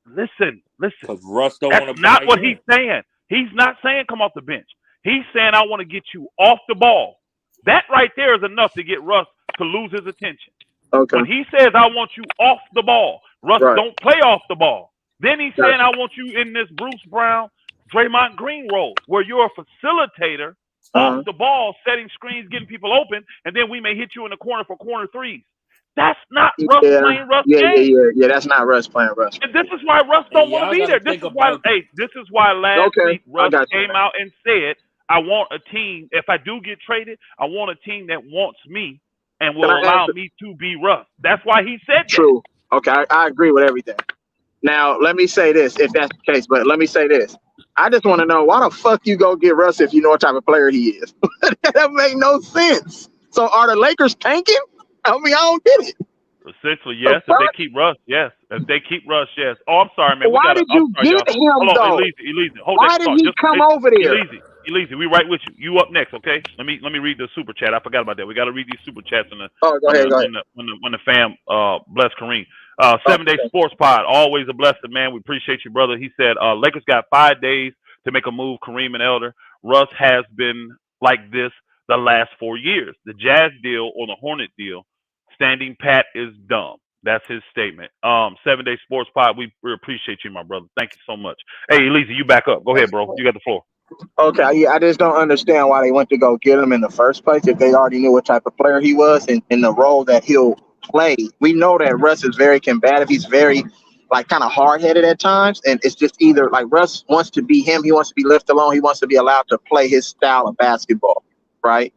Listen. Because Russ don't want to. That's not what he's saying. He's not saying come off the bench. He's saying I want to get you off the ball. That right there is enough to get Russ to lose his attention. Okay. When he says I want you off the ball, Russ don't play off the ball. Then he's saying I want you in this Bruce Brown, Draymond Green role, where you're a facilitator off the ball, setting screens, getting people open, and then we may hit you in the corner for corner threes. That's not Russ playing Russ game. Yeah, that's not Russ playing Russ. And this is why Russ don't want to be there. This is why last week Russ came out and said, I want a team, if I do get traded, I want a team that wants me and will allow me to be Russ. That's why he said that. True. Okay, I agree with everything. Now, let me say this, if that's the case, but let me say this. I just want to know, why the fuck you go get Russ if you know what type of player he is? That make no sense. So are the Lakers tanking? I mean, I don't get it. Essentially, yes. If they keep Russ, yes. If they keep Russ, yes. Oh, I'm sorry, man. Why did you get him, though? Elise. Why did he come over there? Elise, we right with you. You up next, okay? Let me read the super chat. I forgot about that. We got to read these super chats go ahead. When the fam bless Kareem. 7 Day Sports Pod, always a blessing, man. We appreciate you, brother. He said Lakers got 5 days to make a move. Kareem and Elder. Russ has been like this the last 4 years. The Jazz deal or the Hornet deal, standing pat is dumb. That's his statement. 7 Day Sports Pod, we appreciate you, my brother. Thank you so much. Hey, Elisa, you back up. Go ahead, bro. You got the floor. Okay, yeah, I just don't understand why they went to go get him in the first place if they already knew what type of player he was and the role that he'll play. We know that Russ is very combative. He's very, kind of hard-headed at times, and it's just either, Russ wants to be him, he wants to be left alone, he wants to be allowed to play his style of basketball, right?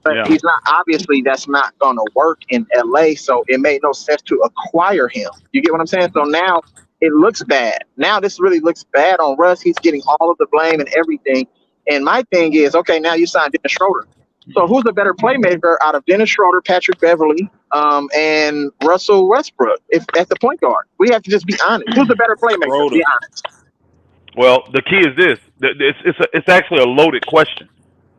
But he's not, obviously, that's not going to work in LA, so it made no sense to acquire him. You get what I'm saying? So now it looks bad. Now this really looks bad on Russ. He's getting all of the blame and everything. And my thing is, okay, now you signed Dennis Schroeder. So who's the better playmaker out of Dennis Schroeder, Patrick Beverly, and Russell Westbrook? If at the point guard, we have to just be honest. Who's the better playmaker? Be honest. Well, the key is this: it's actually a loaded question.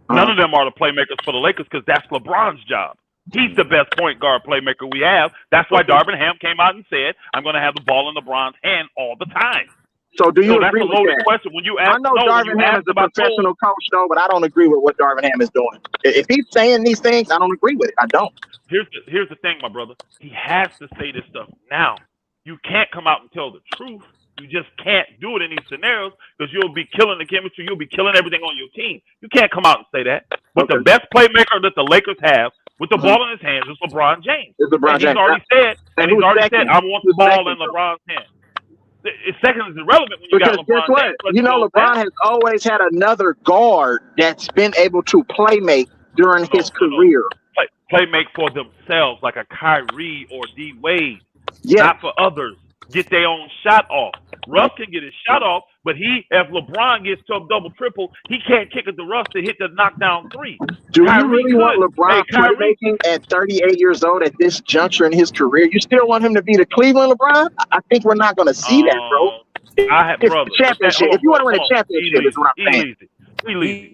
None of them are the playmakers for the Lakers because that's LeBron's job. He's the best point guard playmaker we have. That's why Darvin Ham came out and said, "I'm going to have the ball in LeBron's hand all the time." So do you agree with that? That's a loaded question. When you ask, I know Darvin Ham is a professional coach, though, but I don't agree with what Darvin Ham is doing. If he's saying these things, I don't agree with it. I don't. Here's the thing, my brother. He has to say this stuff now. You can't come out and tell the truth. You just can't do it in these scenarios because you'll be killing the chemistry. You'll be killing everything on your team. You can't come out and say that. But the best playmaker that the Lakers have with the ball in his hands is LeBron James. He's already said, I want the ball in LeBron's hands. Second is irrelevant when you got LeBron. Guess what? LeBron has always had another guard that's been able to playmake during his career. Playmake for themselves, like a Kyrie or D Wade, not for others. Get their own shot off. Russ can get his shot off, but if LeBron gets to a double-triple, he can't kick it to Russ to hit the knockdown three. Do you really want LeBron playmaking at 38 years old at this juncture in his career? You still want him to be the Cleveland LeBron? I think we're not going to see that, bro. Brother, championship. If you want to win a championship, is what I'm saying.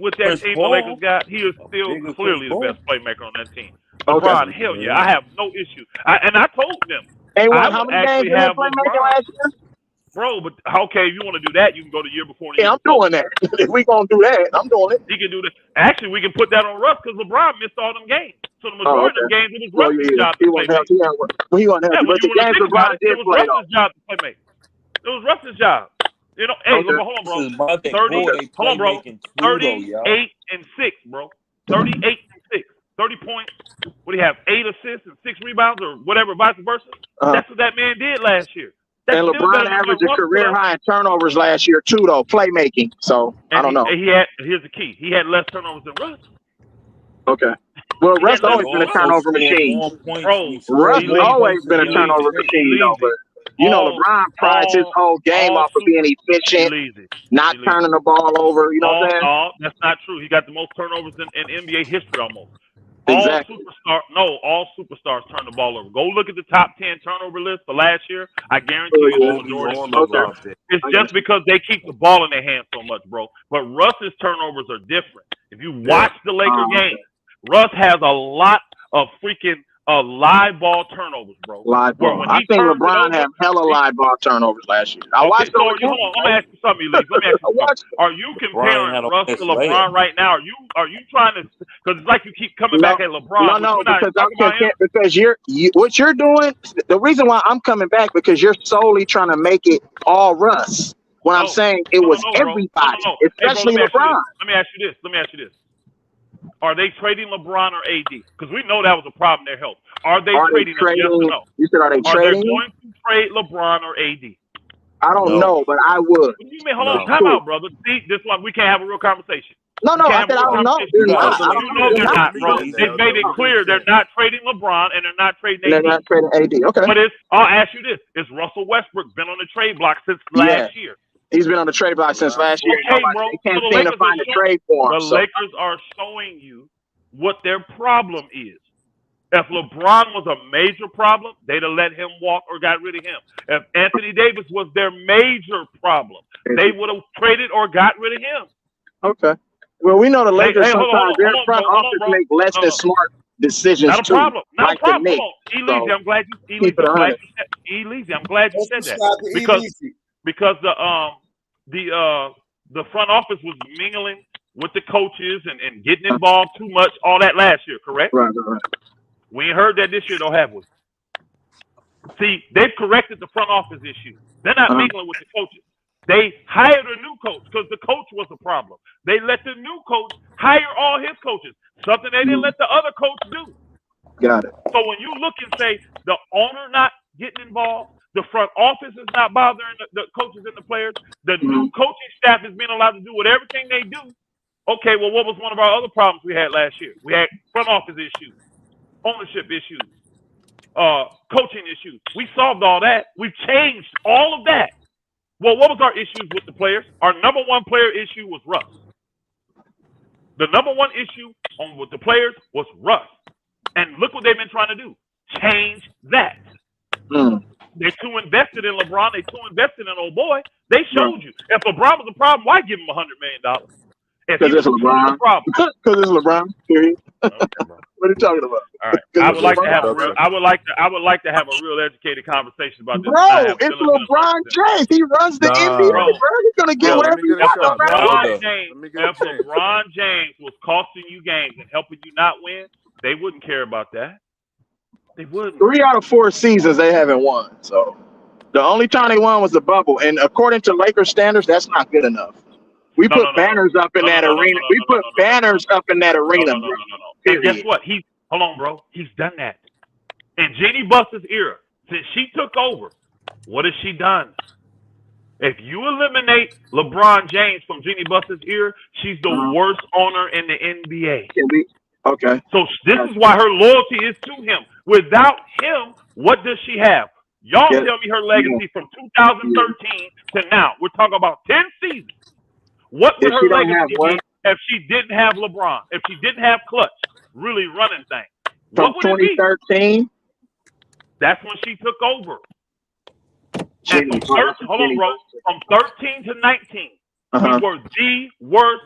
With that team the Lakers got, he is still clearly the best playmaker on that team. LeBron, hell yeah, I have no issue. And I told them. They won how many games did they play making last year? Bro, but okay, if you want to do that, you can go the year before. I'm doing that. If we going to do that, I'm doing it. He can do that. Actually, we can put that on Russ because LeBron missed all them games. So the majority of the games, it was Russ's job to play make. He wasn't healthy. But the games LeBron did it was play, Russ's job to play make. It was Russ's job. You know, hey, Okay. hold on, bro. This is my thing. 30, Boy, they hold on, bro. playmaking too, though, 38 and 6, bro. 38 and 6. 30 points. What do you have? 8 assists and 6 rebounds, or whatever, vice versa. That's what that man did last year. That's and LeBron averaged a career high in turnovers last year too, though, playmaking. So I don't know. Here's the key. He had less turnovers than Russ. Okay. Well, Russ always been a turnover machine. Russ always been a turnover machine, though. But you know, LeBron prides his whole game off of being efficient, not turning the ball over. You know what I'm saying? No, that's not true. He got the most turnovers in NBA history almost. Exactly. All superstars turn the ball over. Go look at the top 10 turnover list for last year. I guarantee you the majority. It's just because they keep the ball in their hands so much, bro. But Russ's turnovers are different. If you watch the Laker game, Russ has a lot of freaking live ball turnovers, bro. Live ball. I think LeBron had hella live ball turnovers last year. Hold on, let me ask you something, Elise. Let me ask you something. Are you comparing Russ to LeBron right now? Are you trying to? Because it's like you keep coming back at LeBron. No, because what you're doing. The reason why I'm coming back because you're solely trying to make it all Russ. When I'm saying it was everybody, especially LeBron. Let me ask you this. Are they trading LeBron or AD? Because we know that was a problem, their health. Are they trading them, yes or no? You said, are they trading? Are they going to trade LeBron or AD? I don't know, but I would. What do you mean? Hold on, time out, brother. See, this one, we can't have a real conversation. No, I said I don't know. You know they're not, bro. They made it clear they're not trading LeBron and they're not trading AD. They're not trading AD, okay. But I'll ask you this. Is Russell Westbrook been on the trade block since last year? He's been on the trade block since last year. Okay, bro. They can't seem to find a trade for him. The Lakers are showing you what their problem is. If LeBron was a major problem, they'd have let him walk or got rid of him. If Anthony Davis was their major problem, they would have traded or got rid of him. Okay. Well, we know the Lakers sometimes their front office make less than smart decisions. Not a problem. Not a problem. Hold on. I'm glad you said that. Because the front office was mingling with the coaches and getting involved too much, all that last year, correct? Right. We ain't heard that this year, though, have we? See, they've corrected the front office issue. They're not mingling with the coaches. They hired a new coach because the coach was a problem. They let the new coach hire all his coaches, something they didn't let the other coach do. Got it. So when you look and say the owner not getting involved, the front office is not bothering the coaches and the players, the new coaching staff is being allowed to do with everything they do. Okay, well, what was one of our other problems we had last year? We had front office issues, ownership issues, coaching issues. We solved all that. We've changed all of that. Well, what was our issues with the players? Our number one player issue was Russ. The number one issue with the players was Russ. And look what they've been trying to do. Change that. They're too invested in LeBron. They're too invested in old boy. They showed you. If LeBron was a problem, why give him $100 million? Because it's LeBron. Because it's LeBron. Period. Okay, what are you talking about? All right. I would like to have a real educated conversation about this. Bro, it's LeBron James. He runs the NBA. Bro, he's gonna get whatever he wants. If LeBron James was costing you games and helping you not win, they wouldn't care about that. They wouldn't. 3 out of 4 seasons they haven't won. So the only time they won was the bubble, and according to Lakers standards, that's not good enough. We put banners up in that arena. We put banners up in that arena. And guess what? Hold on, bro. He's done that. In Jeannie Buss's era, since she took over, what has she done? If you eliminate LeBron James from Jeannie Buss's era, she's the worst owner in the NBA. Okay. So this is why her loyalty is to him. Without him, what does she have? Y'all tell me her legacy from 2013 to now. We're talking about 10 seasons. What would her legacy be if she didn't have LeBron? If she didn't have Clutch really running things? From 2013? That's when she took over. And from 13 to 19, we were the worst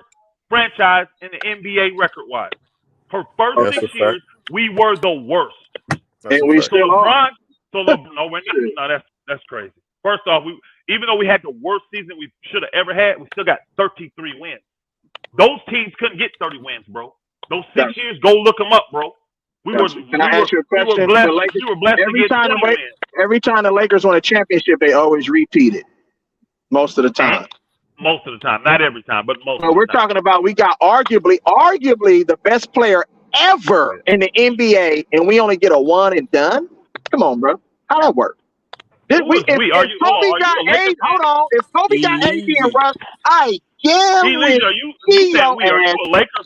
franchise in the NBA record-wise. Her first 6 years, we were the worst. And we still are. No, we're not. No, that's crazy. First off, even though we had the worst season we should have ever had, we still got 33 wins. Those teams couldn't get 30 wins, bro. Those 6 years, go look them up, bro. We were Can I ask you a question? blessed. The Lakers, We were blessed to get 20 wins. every time the Lakers won a championship, they always repeat it. Most of the time. Most of the time, not every time, but most. So we're talking about we got arguably the best player ever in the NBA, and we only get a one and done. Come on, bro. How that work? If Kobe got AD and Russ, I guarantee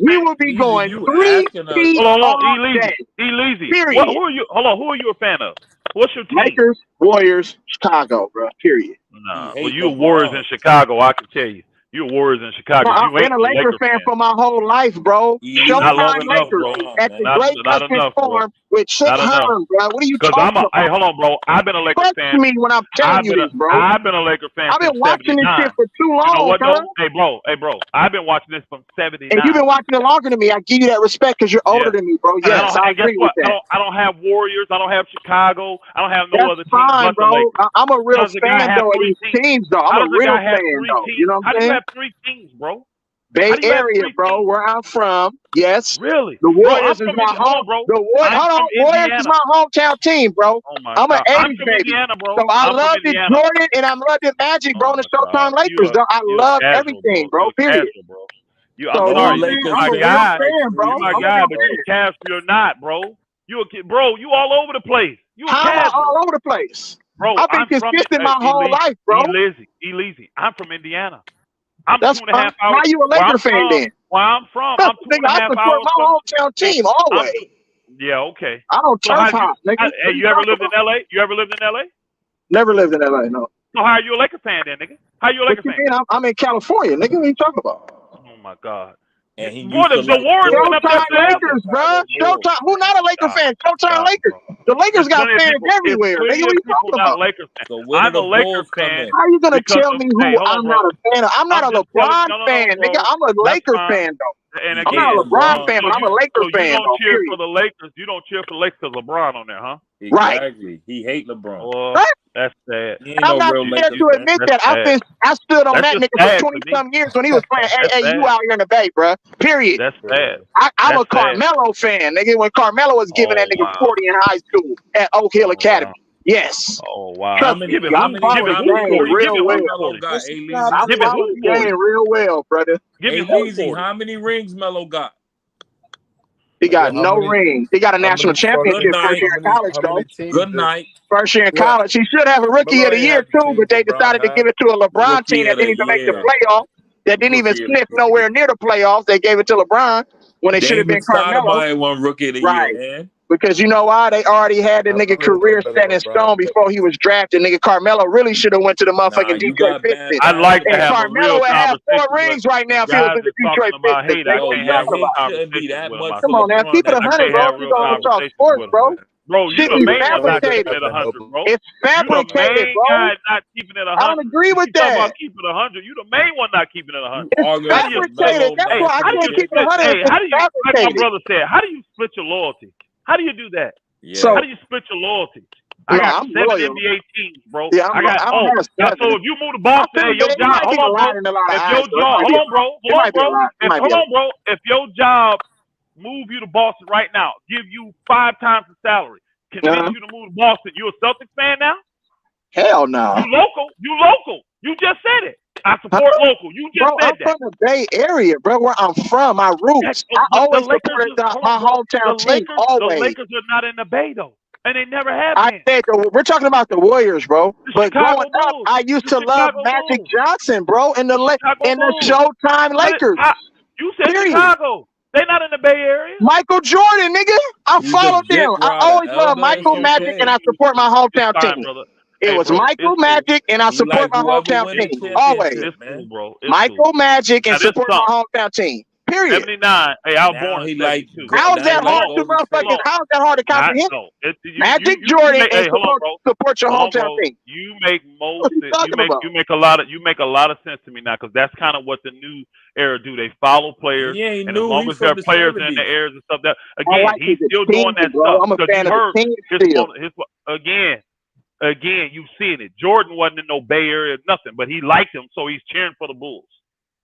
we will be going 3 feet all day. Period. Who are you? Hold on. Who are you a fan of? What's your team? Lakers, Warriors, Chicago, bro. Period. Nah. Well, you Warriors in Chicago. I can tell you. You Warriors in Chicago. I've been a Lakers fan for my whole life, bro. Showtime Lakers at the Great Western Farm with Chick Hearn, bro. What are you talking about? Hey, hold on, bro. I've been a Lakers fan. Trust me when I'm telling you this, bro. I've been a Lakers fan. I've been watching this shit for too long, you know what, bro. Hey, bro. I've been watching this from 79. And you've been watching it longer than me. I give you that respect because you're older than me, bro. Yes, I agree with that. I don't have Warriors. I don't have Chicago. I don't have no other teams. Fine, bro. I'm a real fan, though, of these teams, though. I'm a real fan, though. You know what I'm saying? How do you have 3 teams, bro? Bay Area, bro, where I'm from. Yes. Really? The Warriors is my home, bro. Warriors is my hometown team, bro. I'm an 80s baby. So I love the Jordan and I love the Magic, bro, and the Showtime Lakers, though. I love everything, bro. Period. I'm sorry, Lakers, my guy, but you Cavs, you're not, bro. You all over the place. You all over the place, bro. I've been consistent my whole life, bro. Easy. I'm from Indiana. I'm That's 2.5 hours. Why you a Laker fan then? Where I'm from, I'm 2.5 hours. I support my hometown team always. Yeah, okay. I don't turf hop, nigga. Hey, you ever lived in LA? Never lived in LA, no. So how are you a Laker fan then, nigga? How you a Laker fan? I'm in California, nigga. What are you talking about? Oh my God. And he the Warriors went up there, Lakers, bro. Showtime. Who not a Laker fan? Showtime Lakers. The Lakers got fans everywhere. Nigga, what you talking about? I'm a Lakers fan. How you gonna tell me who I'm not a fan of? I'm not a LeBron fan, nigga. I'm a Lakers fan though. And again, I'm not a LeBron fan, but I'm a Lakers fan. You don't cheer for the Lakers. You don't cheer for the Lakers because LeBron on there, huh? Exactly. Right. He hate LeBron. Right? That's sad. I'm not scared to admit that. I stood on that nigga for 20-some years when he was playing AAU out here in the Bay, bro. Period. That's sad. I'm a Carmelo fan, nigga. When Carmelo was giving that nigga 40 in high school at Oak Hill Academy. Yes. Oh wow. I'm following the game real well, brother. How many rings Melo got? He got no rings. He got a national championship first year in college, though. Good night. First year in college. He should have a rookie of the year, too, but they decided to give it to a LeBron team that didn't even make the playoffs, that didn't even sniff nowhere near the playoffs. They gave it to LeBron when it should have been Carmelo. Won rookie of the year, man. Because you know why? They already had the nigga career set in stone before he was drafted. Nigga Carmelo really should have went to the motherfucking Detroit Pistons. I'd like to have Carmelo would have 4 rings right now if he was in the Detroit Pistons. Come on now, keep it 100, bro. You don't talk sports, bro. Bro, you the main one not keeping it 100, bro. It's fabricated, bro. Not keeping it 100. I don't agree with that. Talking about keeping it 100. You the main one not keeping it 100. It's fabricated. That's why I can't keep it 100. Hey, how do you, like my brother said, how do you split your loyalty? How do you do that? Yeah. How do you split your loyalty? I got 7 NBA teams, bro. Yeah, so if you move to Boston, hey, your job, hold on, bro. If your job move you to Boston right now, give you 5 times the salary, convince you to move to Boston, you a Celtics fan now? Hell no. You local. You just said it. I support local. You just said that. I'm from the Bay Area, bro, where I'm from, my roots. I always supported my hometown team, always. The Lakers are not in the Bay, though. And they never have been. I said, we're talking about the Warriors, bro. But growing up, I used to love Magic Johnson, bro, and the Showtime Lakers. You said Chicago. They're not in the Bay Area. Michael Jordan, nigga. I followed them. I always love Michael Magic, and I support my hometown team. It was Michael Magic, and I support my hometown team. Always. Michael Magic and support my hometown team. Period. 79. Hey, I was born in 72. How is that hard to motherfucking? How is that hard to comprehend? Magic Jordan and support your hometown team. You make most. You make a lot of sense to me now, because that's kind of what the new era do. They follow players, and as long as there are players in the areas and stuff, that again, he's still doing that stuff. I'm a fan of the team. Again, you've seen it. Jordan wasn't in no Bay Area, nothing, but he liked him, so he's cheering for the Bulls.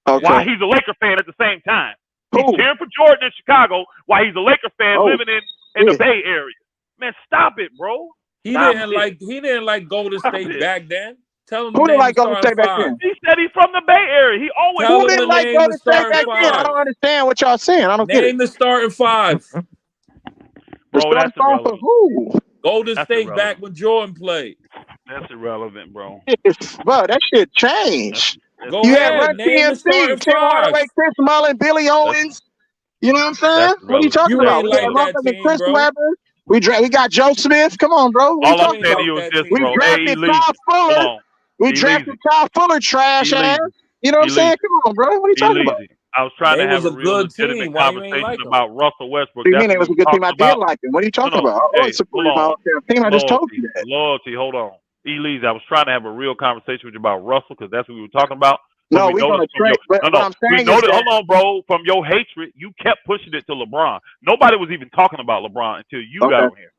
Okay. While he's a Laker fan at the same time. He's cheering for Jordan in Chicago while he's a Laker fan living in in the Bay Area. Man, stop it, bro. He Stop didn't like Golden Stop State it. back then. Tell him Who to didn't name like the Golden starting State back five. then? He said he's from the Bay Area. He always Tell Who him didn't to like name Golden the State starting back then? I five. don't understand what y'all saying. I don't get Name it. the starting five. Bro, that's for irrelevant. who? Golden That's State irrelevant. back when Jordan played. That's irrelevant, bro. Bro, that shit changed. Go You had ahead. Run Name the TMC, starting Tim five. Hardaway, Chris Mullin, Billy Owens. You know what I'm saying? That's What are you irrelevant. talking You about? ain't We like got that motherfucking team, Chris bro. Webber. We got Joe Smith. Come on, bro. What are you All I'm talking saying about? to you is that this, team. We bro. drafted Hey, Todd Hold Fuller. on. We Be drafted lazy. Todd Fuller, trash Be ass. lazy. You know what I'm Be saying? lazy. Come on, bro. What are you Be talking about? lazy. I was trying They to have was a a real good legitimate team. Why you ain't conversation like 'em? about Russell Westbrook. What do you That's mean what it was we a good were team? I talking did about. like him. What are you talking No, about? I hey, always support hold my on. own damn team. I just told you that. Loyalty, hold on. Elise, I was trying to have a real conversation with you about Russell because that's what we were talking about. But No, we we're gonna noticed from your trade. But what I'm we saying is noticed. that Hold on, bro. From your hatred, you kept pushing it to LeBron. Nobody was even talking about LeBron until you got on here,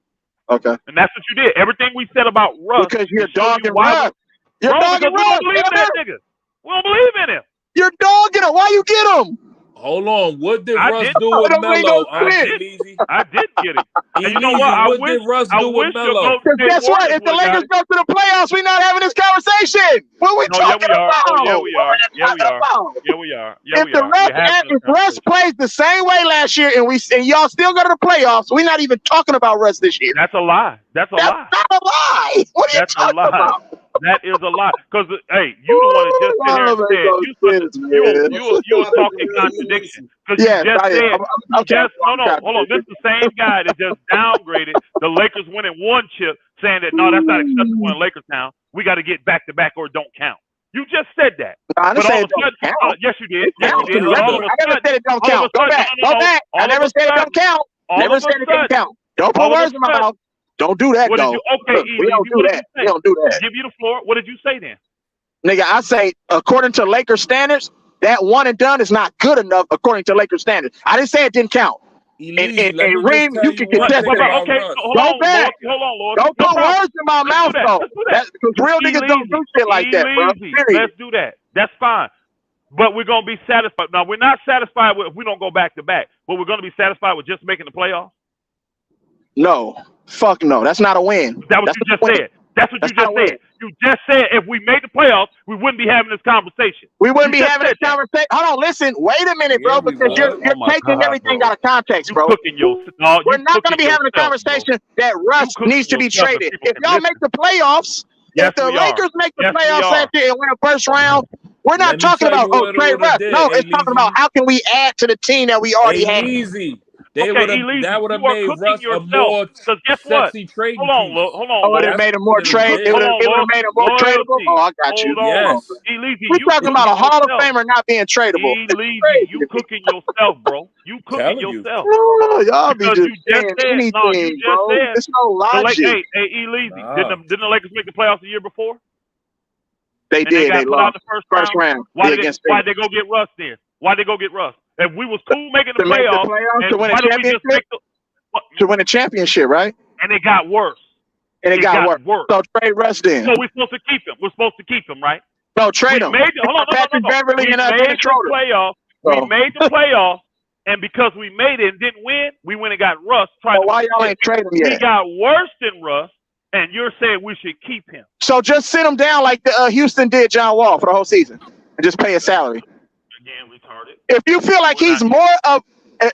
okay, and that's what you did. Everything we said about Russ, because you're to show you dogging why Russ. You're bro, dogging because we don't Russ. believe in that nigga. We don't believe in him. You're dogging him. Why you get him? Hold on. What did I Russ didn't. do It with don't make no Melo? sense. Easy. I did get it. And you know Easy. what? What did Russ I do with wish your Melo? Golden Because State guess what? Warriors If the would have got Lakers it. go to the playoffs, we're not having this conversation. What are we No, yeah, talking we are. about? Oh, yeah, we What are. you Yeah, we talking are. about? Yeah, we are. Yeah, If we the are. We're having this Russ conversation. plays the same way last year and y'all still go to the playoffs, we're not even talking about Russ this year. That's a lie. That's a That's lie. not a lie. What are you That's a talking lie. about? That is a lie. Because hey, you the one that just sit here and said you a talking contradiction. Because Yes, you just I am. said Okay. hold on. This is the same guy that just downgraded the Lakers winning one chip, saying that no, that's not acceptable in Lakers town. We got to get back to back or it don't count. You just said that. I But didn't say all it of a don't sudden, count. yes you did. It Yes you counts did. in But record. all of a I never sudden, said it don't all of count. a Go sudden, back. Go back. I never said it don't count. Never said it didn't count. Don't put words in my mouth. Don't do that, What did though. you? Okay, We don't do that. We don't do that. Give you the floor. What did you say then? Nigga, I say, according to Lakers standards, that one and done is not good enough according to Lakers standards. I didn't say it didn't count. And Reem, you can contest that. Okay, go back. Hold on, Lord. Don't put words in my mouth, though. That's because real niggas don't do shit like that, bro. Let's do that. That's fine. But we're going to be satisfied. Now, we're not satisfied with if we don't go back to back, but we're going to be satisfied with just making the playoffs? No. Fuck no. That's not a win. Is that what you just said? That's what you just said. You just said if we made the playoffs, we wouldn't be having this conversation. We wouldn't be having this conversation. Hold on, listen. Wait a minute, bro, because you're taking everything out of context, bro. We're not going to be having a conversation that Russ needs to be traded. If y'all make the playoffs, if the Lakers make the playoffs last year and win a first round, we're not talking about, trade Russ. No, it's talking about how can we add to the team that we already have. Easy. That would have made Russ a more sexy trading piece. Hold on. Oh, it would have made him more trade. It would have made him more tradable. Oh, I got you. Yes. We're talking about a Hall of Famer not being tradable. You cooking yourself, bro. You cooking yourself. Oh, y'all be just saying anything, bro. Said, There's no logic. Hey, Eleasy. Didn't the Lakers make the playoffs the year before? They did. They lost the first round. Why'd they go get Russ then? Why'd they go get Russ? If we was cool making the playoffs to win a championship, to win a championship, right? And it got worse. And it got worse. So trade Russ then. So we're supposed to keep him. We're supposed to keep him, right? No, trade him. Patrick Beverly and Dennis Schroeder. We made the playoffs, and because we made it and didn't win, we went and got Russ. Why y'all ain't trade him yet? He got worse than Russ, and you're saying we should keep him. So just sit him down like the Houston did John Wall for the whole season, and just pay his salary. Again, retarded. If you feel like he's more of a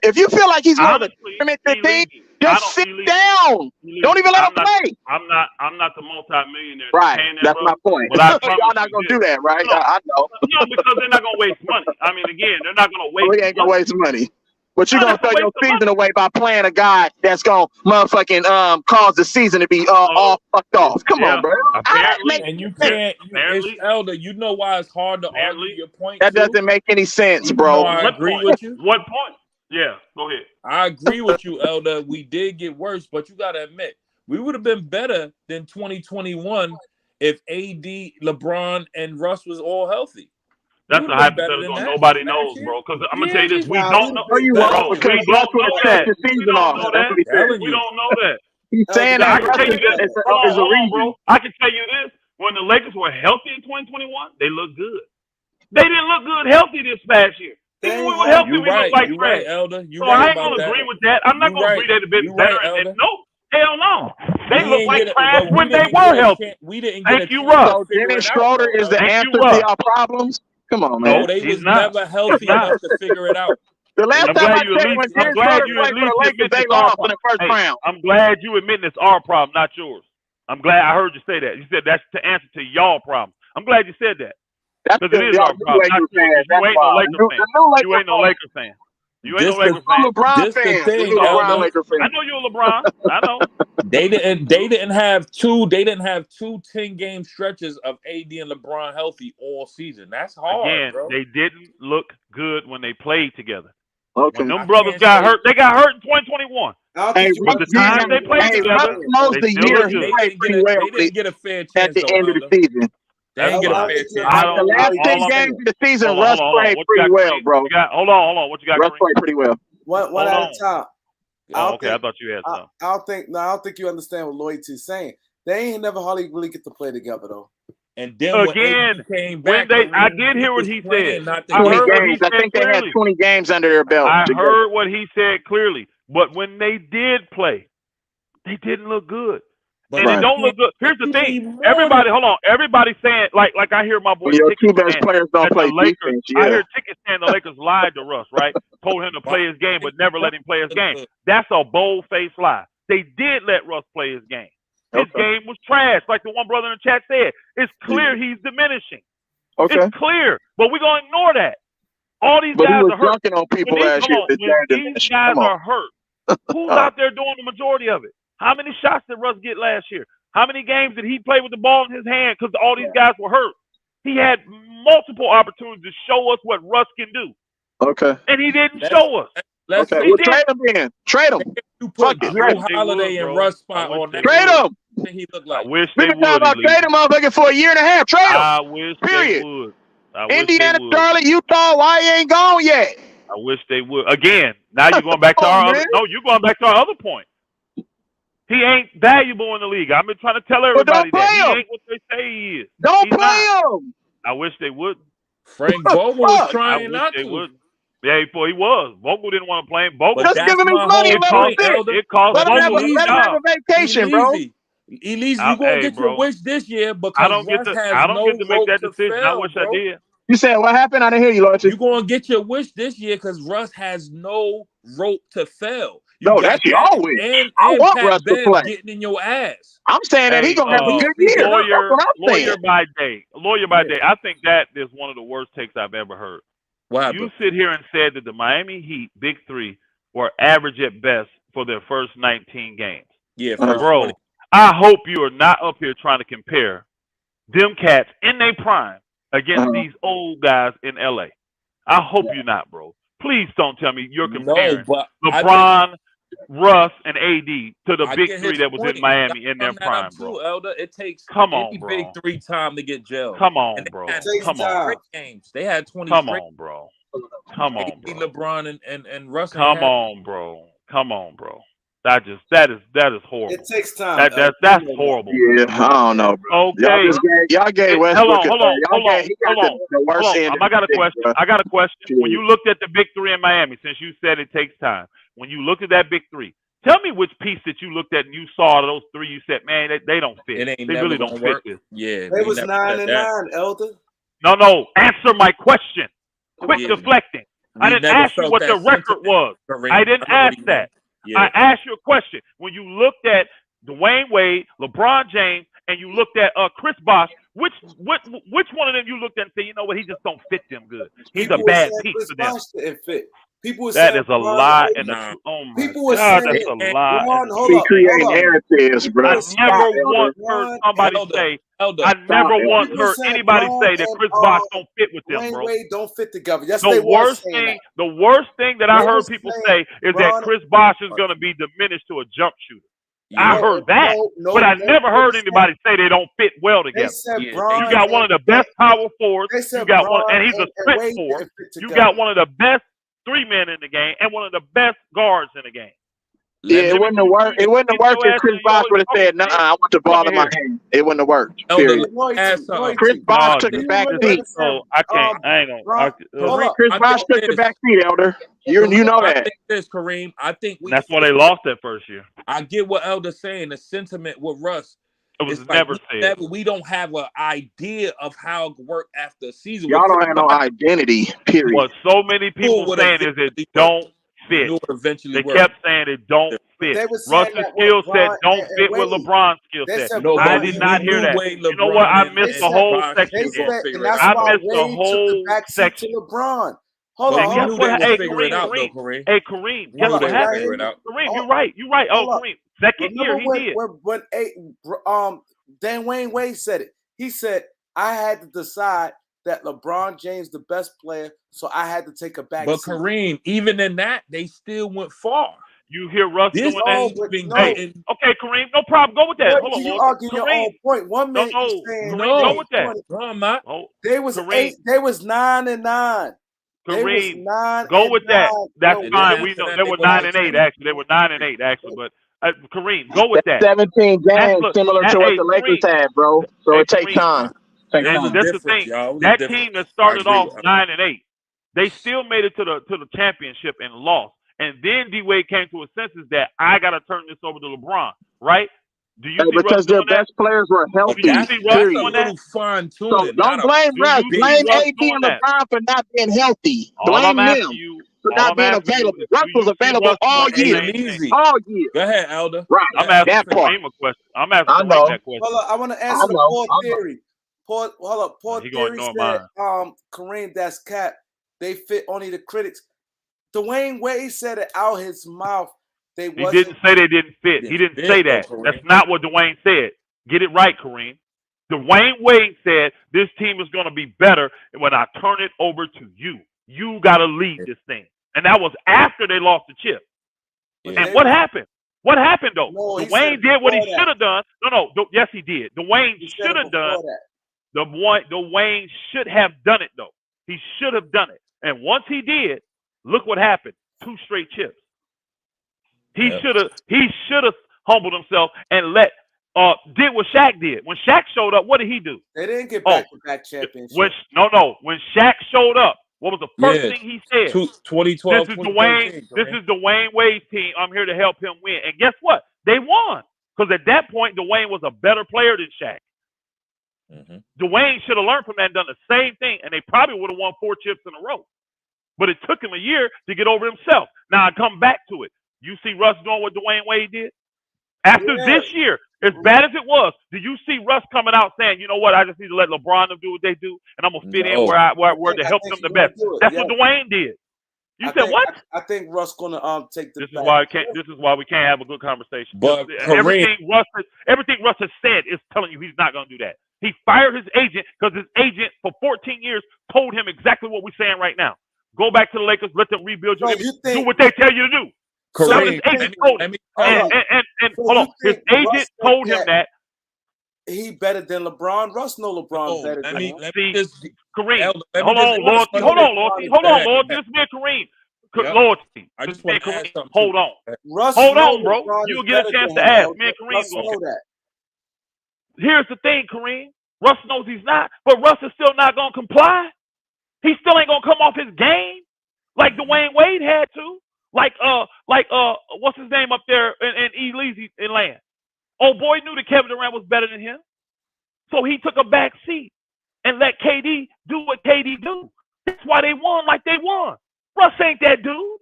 tournament team, just sit down. Don't even let him play. I'm not the multi-millionaire. Right. That's my point. But y'all not gonna do that, right? I know. No, because they're not gonna waste money. I mean, again, they're not gonna waste. We ain't gonna waste money. But you're gonna throw your season away by playing a guy that's gonna motherfucking cause the season to be all fucked off. Come on, bro. And you can't. It's Elder. You know why it's hard to argue your point. That doesn't make any sense, bro. I agree with you. What point? Yeah, go ahead. I agree with you, Elder. We did get worse, but you gotta admit we would have been better than 2021 if AD, LeBron, and Russ was all healthy. That's a hypothetical nobody knows, bro. Because I'm gonna tell you this: we don't know. We don't know that. We don't know that. He's saying that. I can tell you this. Hold on, bro. I can tell you this: when the Lakers were healthy in 2021, they looked good. They didn't look good healthy this past year. Even with healthy, You we look right. like You trash. right, Elder. You So right I ain't about gonna that. agree with that. I'm not You gonna right. agree they've been You better. right, Elder. No, hell no. They We look ain't like get it, trash but we when they didn't were get a healthy. chance. We didn't get a Thank you, chance Russ. to So figure Dennis it out. Schroeder Though, is the Elder. Thank you, answer Russ. to y'all problems? Come on, man. No, No, they he's was not. never He's healthy not. enough to figure it out. The last I'm time glad I you at checked, least. when I'm Dennis glad Schroeder you at played for least the Lakers, admit they this our lost in problem. the first Hey, round. I'm glad you admitting it's our problem, not yours. I'm glad I heard you say that. You said that's the answer to y'all problem. I'm glad you said that That's because it because is y'all our new problem, not Lakers yours. fans. Because you That's ain't no why. Lakers fan. The new You Lakers ain't no fans. Lakers fan. You ain't no This the Lakers fan. New LeBron this the fans. The thing, new LeBron Elder. Laker I fans. know you're LeBron. I know. They didn't have two 10-game stretches of AD and LeBron healthy all season. That's hard, Again, bro. they didn't look good when they played together. Okay. When them I brothers can't got say hurt, they got hurt in 2021. I don't Hey, think you But the understand time they what played Russ together, closed they the still year. look He good. played pretty well they didn't get a fair at chance the though, end of the Elder. season. They didn't get a I fair think you chance. I Like the don't. last 10 All I'm games of the season, hold on, Russ hold on. played What you pretty got, well, Kareem? bro. What you got? Hold on. What you got, Russ Kareem? played pretty well. one Hold at on. a time. I Oh, don't okay. I think thought you had I, something. I don't think you understand what Loyalty's saying. They ain't never hardly really get to play together though. And then when Again, AD came when back, I Kareem, did he hear what was he playing said. not to I 20 get heard what hurt. he games. I said think they had clearly. 20 games under their belt. I together. heard what he said clearly. But when they did play, they didn't look good. But And it Right. don't look good. Here's the you thing. need more Everybody, than hold on. Everybody saying, like I hear my boy When your two Ticket best saying players don't that the play Lakers, defense, I yeah. hear Ticket saying the Lakers lied to Russ, right? Told him to play his game, but never let him play his game. That's a bold-faced lie. They did let Russ play his game. His game was trash, like the one brother in the chat said. It's clear he's diminishing. Okay. It's clear, but we're going to ignore that. All these But he guys was are hurt. dunking on people When these, last year. when these guys are hurt, who's out there doing the majority of it? How many shots did Russ get last year? How many games did he play with the ball in his hand because all these guys were hurt? He had multiple opportunities to show us what Russ can do. Okay. And he didn't show us. Let's Okay. say Well, trade him then. Trade him. you put Fuck it. Drew wish they Holiday would, and bro. Russ I spot wish on they that. Trade would. him. What he look I like? wish We've they been talking would, about Elise. trading motherfucker for a year and a half. Trade him. I wish Period. they would. I wish Indiana, they would. Charlotte, Utah. Why he ain't gone yet? I wish they would. Again, now you're going back to our other. No, you're going back to our other point. He ain't valuable in the league. I've been trying to tell everybody that he ain't what they say he is. Don't He's play not. him. I wish they would. Frank Vogel was Fuck. I trying wish not they to. would. Yeah, he was. Vogel didn't want to play him. Vogel. But Just give that's him his my money whole and let him point, sit. Elder. It cost But Vogel his Let him have job. a vacation, bro. Elise, you gonna get your wish this year because Russ has I don't no get to make rope that to decision. I fail, wish I bro. did. You said what happened? I didn't hear you, Loyalty. You gonna get your wish this year because Russ has no rope to fail. You No, got that's y'all wish. and I want Pat Russ to Bev play. getting in your ass. I'm saying that he's Hey, gonna have a good speaking year. up. That's what I'm saying. Lawyer by day. I think that is one of the worst takes I've ever heard. What happened? You sit here and said that the Miami Heat Big Three were average at best for their first 19 games. Yeah, first bro. 20. I hope you are not up here trying to compare them cats in their prime against these old guys in LA. I hope you're not, bro. Please don't tell me you're comparing LeBron, Russ, and AD to the Big Three that was in Miami in their prime, bro. Elder. It takes any Big Three time to get gelled. Come on, bro. Come on. Games. They had 20 Come straight. on, bro. Come on, bro. LeBron and Russ. Come on, bro. Come on, bro. That is horrible. It takes time. That's horrible. Yeah, I don't know, bro. Okay. Y'all gave Westbrook. Hold on. The worst end I got a question. bro. I got a question. When you looked at the Big Three in Miami, since you said it takes time, when you looked at that Big Three, tell me which piece that you looked at and you saw those three. You said, man, they don't fit. It ain't They really don't work. fit this. Yeah, they was 9-9, Elder. No. Answer my question. Quit deflecting. I didn't ask you what the record was. I didn't ask that. Yeah. I asked you a question. When you looked at Dwayne Wade, LeBron James, and you looked at Chris Bosh, which one of them you looked at and said, you know what, he just don't fit them good. He's a bad piece for them. People were that saying is a lie. Oh my God, that's a lie. Hold creating narratives, bro. I never once heard somebody say. I never once heard anybody say that Chris Bosh don't fit with them, bro. Wade don't fit together. Yes, The worst thing that I heard people say is that Chris Bosh is going to be diminished to a jump shooter. I heard that, but I never heard anybody say they don't fit well together. You got one of the best power forwards. You got one, and he's a sprint forward. You got one of the best 3 men in the game and one of the best guards in the game. It wouldn't have worked. It wouldn't have worked if Chris Bosh would have said, "Nah, I want the ball in my hand." It wouldn't have worked. Period. Chris Bosh took the back seat. So I can't. I ain't gonna. Chris Bosh took the back seat, Elder. You know that. I think this, Kareem. I think that's why they lost that first year. I get what Elder's saying. The sentiment with Russ. It was never said. We don't have an idea of how it work after the season. Y'all don't have no identity. Period. What so many people saying is it don't fit. They kept saying it don't fit. Russ's skill set don't fit with LeBron's skill set. No, I did not hear that. You know what? I missed the whole section. I missed the whole section. LeBron. Hold on. Hey, Kareem. Guess what happened? Kareem, you're right. You're right. Oh, Kareem. Second year, he did. When Dwayne Wade said it. He said, I had to decide that LeBron James the best player, so I had to take a back But seat. Kareem, even in that, they still went far. You hear Russ doing that? Hey, okay, Kareem, no problem. Go with that. Hold on, you argue your own point. 1 minute no, saying, go with that. No, I'm not. They was Kareem. They was 9-9. Kareem, go with that. That's fine. We know they were 9-8 actually. They were 9-8 actually, but Kareem, go with that. 17 games similar to what the Lakers had, bro. So it takes time. That's the thing. That team that started off 9-8, they still made it to the championship and lost. And then D Wade came to a senses that I got to turn this over to LeBron, right? Do you see because their best players were healthy. Do you see Russ doing that? So don't blame Russ. Blame AD and LeBron for not being healthy. Blame them for not being available. Russ was available all year. All year. Go ahead, Elder. Right. I'm asking Kareem a question. I'm asking Kareem that question. Hold on, I want to answer the Paul theory. Paul theory said, Kareem, that's cap. They fit only the critics. Dwayne Wade said it out his mouth. He didn't say they didn't fit. He didn't say that. That's not what Dwayne said. Get it right, Kareem. Dwayne Wade said this team is going to be better when I turn it over to you. You got to lead this thing. And that was after they lost the chip. Yeah. And what happened? What happened, though? No, Dwayne did what he should have done. Yes, he did. Dwayne should have done. Dwayne should have done it, though. He should have done it. And once he did, look what happened. 2 straight chips. He should have humbled himself and did what Shaq did. When Shaq showed up, what did he do? They didn't get back-to-back championships. When Shaq showed up, what was the first thing he said? 2012. This is Dwayne Wade's team. I'm here to help him win. And guess what? They won. Because at that point, Dwayne was a better player than Shaq. Dwayne should have learned from that and done the same thing, and they probably would have won 4 chips in a row. But it took him a year to get over himself. Now I come back to it. You see Russ doing what Dwayne Wade did? After this year, as bad as it was, do you see Russ coming out saying, you know what, I just need to let LeBron do what they do, and I'm going to fit in where to help them the best. That's what Dwayne did. You said what? I think Russ going to take the This is why we can't have a good conversation. But everything Russ has said is telling you he's not going to do that. He fired his agent because his agent for 14 years told him exactly what we're saying right now. Go back to the Lakers, let them rebuild you. Do what they tell you to do. So his agent told him. And hold on. His agent told him that. He better than LeBron. Russ know LeBron better than him. Kareem. Hold on, Loyalty. Hold on, Loyalty. This man Kareem. Loyalty. I just want to ask something. Hold on. Hold on, bro. You'll get a chance to ask. Me and Kareem go. Here's the thing, Kareem. Russ knows he's not, but Russ is still not going to comply. He still ain't going to come off his game like Dwayne Wade had to. Like what's his name up there in Elysian in land? Old boy knew that Kevin Durant was better than him. So he took a back seat and let KD do what KD do. That's why they won like they won. Russ ain't that dude.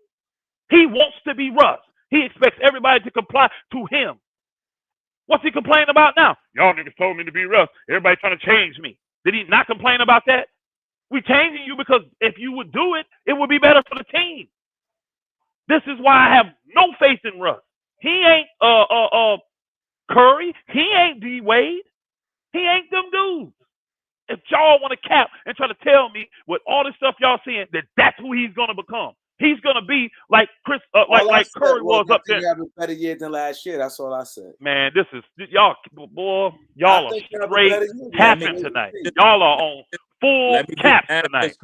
He wants to be Russ. He expects everybody to comply to him. What's he complaining about now? Y'all niggas told me to be Russ. Everybody trying to change me. Did he not complain about that? We changing you because if you would do it, it would be better for the team. This is why I have no faith in Russ. He ain't Curry. He ain't D Wade. He ain't them dudes. If y'all want to cap and try to tell me with all this stuff y'all seeing that that's who he's gonna become, he's gonna be like Chris, like Curry was up there. Have a better year than last year. That's all I said. Man, this is y'all, boy. Y'all are straight capping tonight. Y'all are on full cap tonight.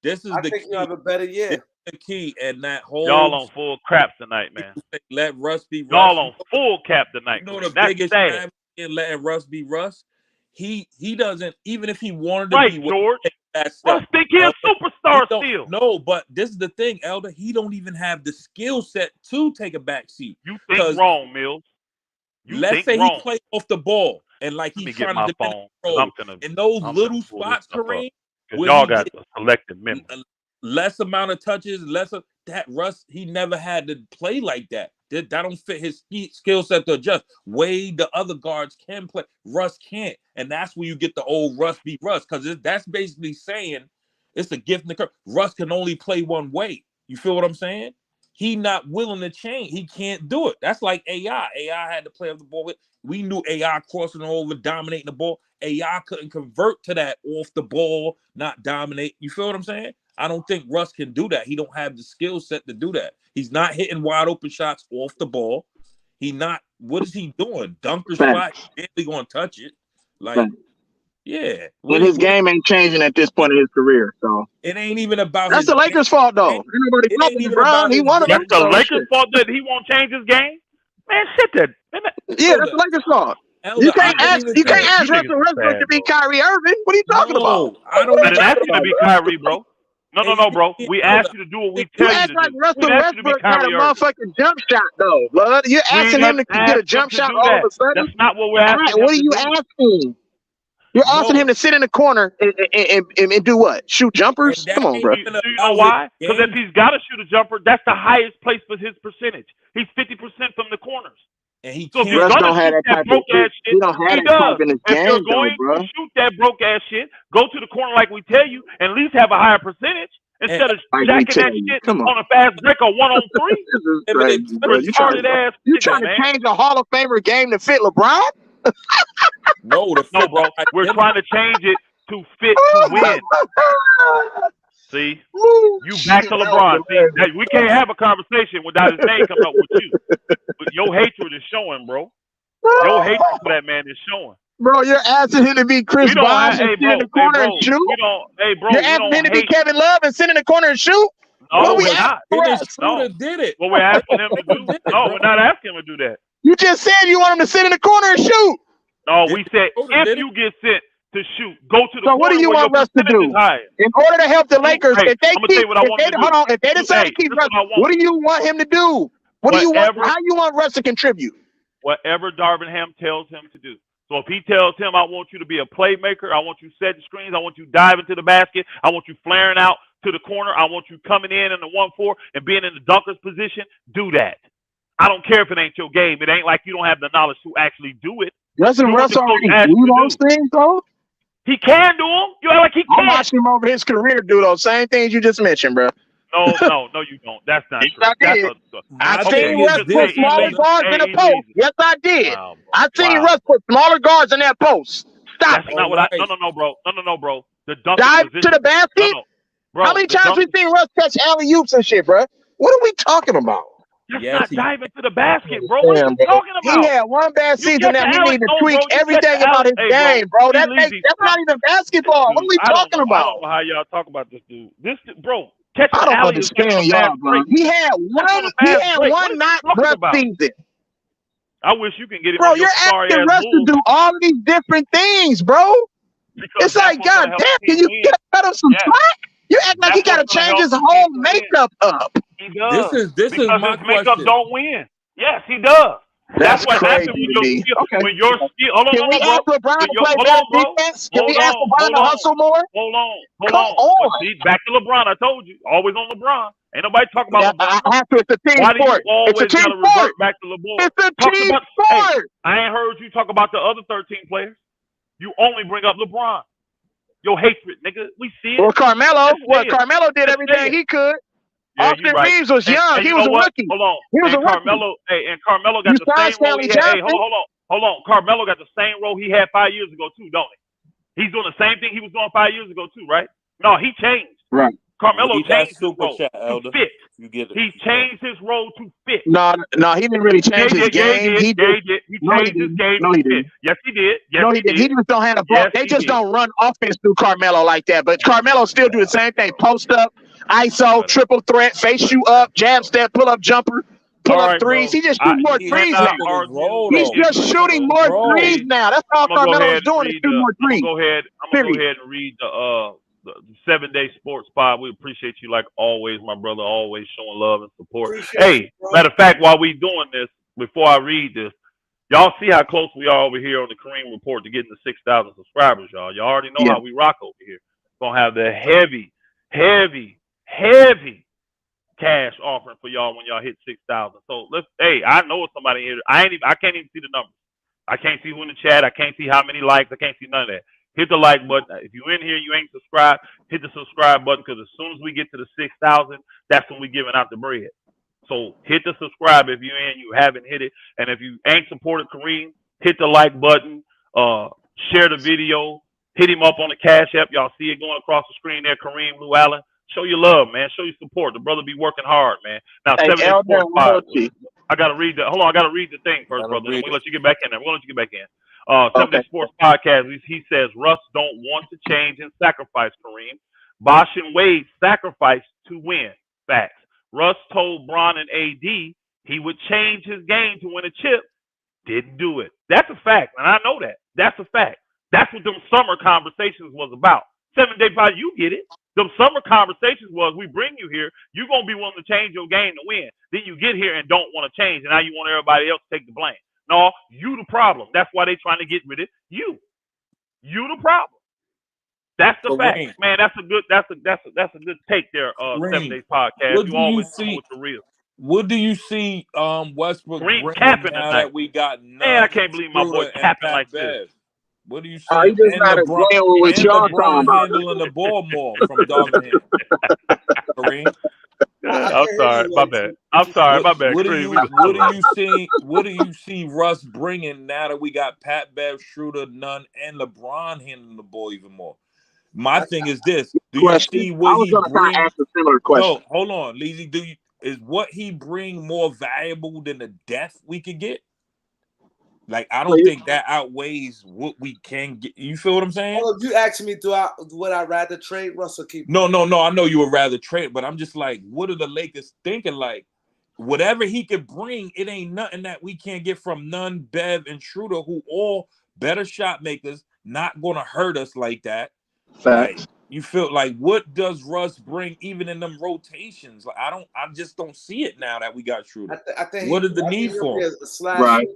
This is I the think key. you have a better year. This is the key, and that whole Y'all on full crap tonight, man. let Russ be Russ. Y'all on full cap tonight. You know the That's biggest sad. time in letting Russ be Russ. He doesn't, even if he wanted to Right, be George. that stuff. Russ think he a superstar still. No, but this is the thing, Elder. He don't even have the skill set to take a back seat. You think wrong, Mills. Let's say he play off the ball and like he's trying to phone, control in those little spots, Kareem. Y'all got a selective memory. Less amount of touches, that Russ, he never had to play like that. That don't fit his skill set to adjust. Wade, the other guards can play. Russ can't. And that's where you get the old Russ be Russ, because that's basically saying it's a gift and a curse. Russ can only play one way. You feel what I'm saying? He not willing to change. He can't do it. That's like AI. AI had to play off the ball. We knew AI crossing over, dominating the ball. AI couldn't convert to that off the ball, not dominate. You feel what I'm saying? I don't think Russ can do that. He don't have the skill set to do that. He's not hitting wide open shots off the ball. He not. What is he doing? Dunker spot. He's barely gonna touch it. Like, yeah. And his game ain't changing at this point in his career. So it ain't even about. That's the Lakers' fault, though. Ain't nobody bluffing LeBron. He wanted. That's the Lakers' fault that he won't change his game. Man, shit that. Yeah, that's the Lakers' fault. You can't ask Russell Westbrook to be Kyrie Irving. What are you talking about? I didn't ask you to be Kyrie, bro. No, bro. We asked you to do what we tell you to do. Like Russell Westbrook had a motherfucking jump shot, though, blood. You're asking him to get a jump shot all of a sudden. That's not what we're asking. What are you asking? You're asking him to sit in the corner and do what? Shoot jumpers? Come on, bro. Do you know why? Because if he's got to shoot a jumper, that's the highest place for his percentage. He's 50% from the corners. And he so if you're going to shoot that broke ass shit, he does. If you're going to shoot that broke ass shit, go to the corner like we tell you, and at least have a higher percentage instead of jacking that shit on a fast break or 1-on-3. You trying to change a Hall of Famer game to fit LeBron? No, bro. We're trying to change it to fit to win. See, you back to LeBron. See, we can't have a conversation without his name coming up with you. But your hatred is showing, bro. Your hatred for that man is showing. Bro, you're asking him to be Chris Bosh and sit in the corner and shoot? You're asking him to be Kevin Love and sit in the corner and shoot? No, we're not. No. Did it. What we're asking him to do. No, we're not asking him to do that. You just said you want him to sit in the corner and shoot. No, we said if you get sent to shoot, go to the corner. So what do you want Russ to do? In order to help the Lakers, if they decide to keep Russ, what do you want him to do? What do you want? How you want Russ to contribute? Whatever Darvin Ham tells him to do. So if he tells him, I want you to be a playmaker, I want you setting screens, I want you diving to the basket, I want you flaring out to the corner, I want you coming in the 1-4 and being in the dunker's position, do that. I don't care if it ain't your game. It ain't like you don't have the knowledge to actually do it. Doesn't Russ already do those things, though? He can do them. You act like he can. I'm watching him over his career do those same things you just mentioned, bro. No, you don't. That's not true. I seen Russ put smaller guards in a post. Yes, I did. I seen Russ put smaller guards in that post. Stop. That's not what I. No, bro. The dunker dive to the basket. Bro, how many times we seen Russ catch alley-oops and shit, bro? What are we talking about? That's not diving to the basket, bro. What are you talking about? He had one bad season that he needed to tweak everything about his game, bro. That's not even basketball. What are we talking about? I don't know how y'all talk about this dude. This, bro. I don't understand y'all, bro. He had one not rough season. I wish you can get him. Bro, you're asking Russ to do all of these different things, bro. It's like, God damn, can you cut him some slack? You act like he got to change his whole makeup up. He does. This is my his makeup don't win. Yes, he does. That's what happens when your skill. Hold on, can we ask LeBron to play better defense? Can we ask LeBron to hustle more? Hold on. See, back to LeBron. I told you, always on LeBron. Ain't nobody talking about LeBron. I have to. It's a team sport. It's a team sport. Back to LeBron. It's a team sport. I ain't heard you talk about the other 13 players. You only bring up LeBron. Your hatred, nigga. We see it. Well, Carmelo. Carmelo did everything he could. Yeah, Austin Reeves was young. He was a rookie. Hold on. He was a rookie. Carmelo got the same role he had. Hey, hold on. Carmelo got the same role he had 5 years ago too, don't he? He's doing the same thing he was doing 5 years ago too, right? No, he changed. Right. Carmelo Read that changed his super role chat, to Elder. fit. You get it. He changed his role to fit. No, he didn't really change his game. He did. He No, he changed his didn't. game No, to he fit. didn't. Yes, he did. Yes, No, he he didn't. did. He just don't have the ball. Yes, They he just did. don't run offense through Carmelo like that. But Carmelo still do the same thing: post up, ISO, triple threat, face you up, jab step, pull up jumper, pull All up right, threes. bro. He just shooting more He threes has now. to Argue. roll, He's though. just shooting His more role. threes now. That's all I'm gonna go Carmelo's ahead and doing is read shooting more I'm threes. gonna go ahead and read the 7-Day Sports Pod. We appreciate you like always, my brother, always showing love and support. Appreciate you, Matter of fact, while we doing this, before I read this, y'all see how close we are over here on the Kareem Report to getting to 6,000 subscribers, y'all. Y'all already know Yeah. how we rock over here. Gonna have the heavy cash offering for y'all when y'all hit 6,000. So I know it's somebody here. I can't even see the numbers. I can't see who in the chat. I can't see how many likes. I can't see none of that. Hit the like button. If you in here, you ain't subscribed, hit the subscribe button, because as soon as we get to the 6,000, that's when we giving out the bread. So hit the subscribe if you're in, you haven't hit it. And if you ain't supported Kareem, hit the like button, share the video, hit him up on the Cash App. Y'all see it going across the screen there, KAREEMLOUALLEN. Show your love, man. Show your support. The brother be working hard, man. Now, Hey, 7 Day Elder Sports Pod. Loyalty. I gotta read the. Hold on, I gotta read the thing first, brother. And we'll let you get back in there. We'll let you get back in. 7 Day Sports Podcast. He says Russ don't want to change and sacrifice Kareem. Bosh and Wade sacrificed to win. Facts. Russ told Bron and AD he would change his game to win a chip. Didn't do it. That's a fact, and I know that. That's a fact. That's what them summer conversations was about. 7 Day Pod, you get it. Them summer conversations was, we bring you here, you're going to be willing to change your game to win. Then you get here and don't want to change, and now you want everybody else to take the blame. No, you the problem. That's why they trying to get rid of you. You the problem. That's the fact, man. That's a good take there. 7 Days Podcast. You always come with the real. What do you see Westbrook Green bringing capping now tonight. that we got Man, I can't believe my boy capping like this. What do you see? He just not agreeing with what y'all talking about. Handling the ball more from Darvingham. Kareem. I'm sorry, my bad. I'm sorry, my bad. What do you see Russ bringing now that we got Pat Bev, Schroeder, Nunn, and LeBron handling the ball even more? My thing is this: do you see what he brings? Ask a similar question. No, hold on, Leezy. Is what he bring more valuable than the depth we could get? Like, I don't think that outweighs what we can get. You feel what I'm saying? Well, if you ask me, would I rather trade Russ or keep? No. I know you would rather trade, but I'm just like, what are the Lakers thinking? Like, whatever he could bring, it ain't nothing that we can't get from Nunn, Bev, and Schroeder, who all better shot makers, not gonna hurt us like that. Facts. Like, you feel like, what does Russ bring even in them rotations? Like, I just don't see it now that we got Schroeder. I think what is the need for him? Right.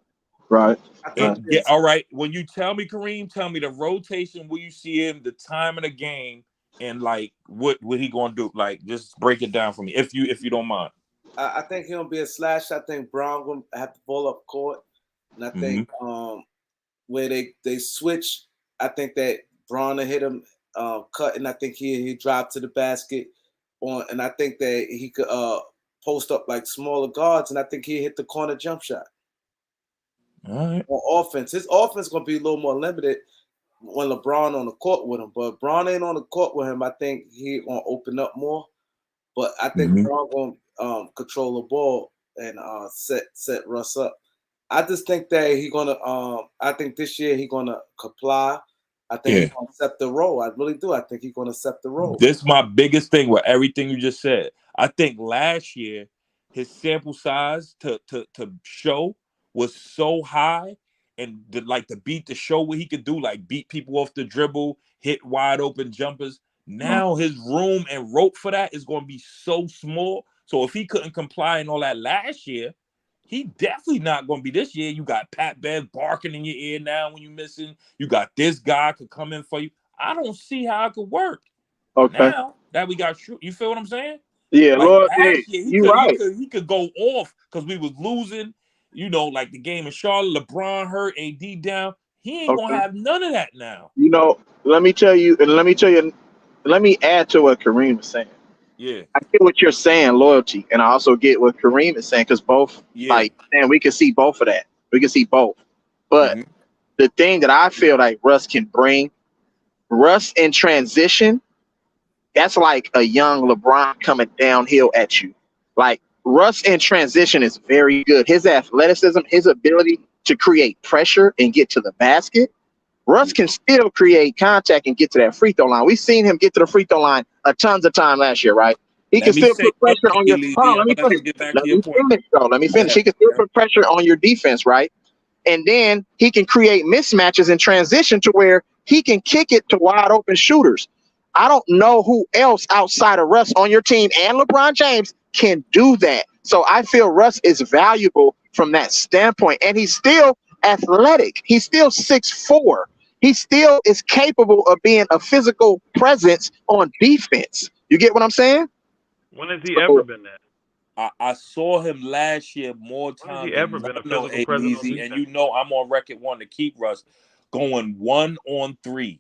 All right. When you tell me, Kareem, tell me the rotation where you see him, the time of the game, and like what he gonna do. Like, just break it down for me, if you don't mind. I think he'll be a slash. I think Brown gonna have the ball up court, and I think where they switch, I think that Brown will hit him cut, and I think he drop to the basket and I think that he could post up like smaller guards, and I think he hit the corner jump shot. All right. On offense, his offense gonna be a little more limited when LeBron on the court with him. But Bron ain't on the court with him. I think he gonna open up more. But I think Bron gonna control the ball and set Russ up. I just think that he gonna. I think this year he gonna comply. I think he's gonna accept the role. I really do. I think he's gonna accept the role. This is my biggest thing with everything you just said. I think last year his sample size to show was so high, and to beat the show what he could do, like beat people off the dribble, hit wide open jumpers. Now his room and rope for that is going to be so small. So if he couldn't comply and all that last year, he definitely not going to be this year. You got Pat Bev barking in your ear now when you're missing. You got this guy could come in for you. I don't see how it could work. Okay. Now that we got you feel what I'm saying? Yeah, like Lord, last year, he could go off because we was losing. You know, like the game in Charlotte, LeBron hurt, AD down. He ain't gonna have none of that now. You know, let me add to what Kareem was saying. Yeah, I get what you're saying, loyalty, and I also get what Kareem is saying, because both, we can see both of that. We can see both. But the thing that I feel like Russ can bring, Russ in transition that's like a young LeBron coming downhill at you. Like Russ in transition is very good. His athleticism, his ability to create pressure and get to the basket. Russ can still create contact and get to that free throw line. We've seen him get to the free throw line a tons of time last year, right? He Let can me still say put pressure on your. something, Hold on, let me let you finish. get back Let to your me point. finish, though. Let me finish. He can still put pressure on your defense, right? And then he can create mismatches in transition to where he can kick it to wide open shooters. I don't know who else outside of Russ on your team and LeBron James can do that. So I feel Russ is valuable from that standpoint. And he's still athletic. He's still 6'4". He still is capable of being a physical presence on defense. You get what I'm saying? When has he ever been that? I saw him last year more When has he times ever than been a not, physical presence on Easy, defense? and you know I'm on record wanting to keep Russ going 1-on-3.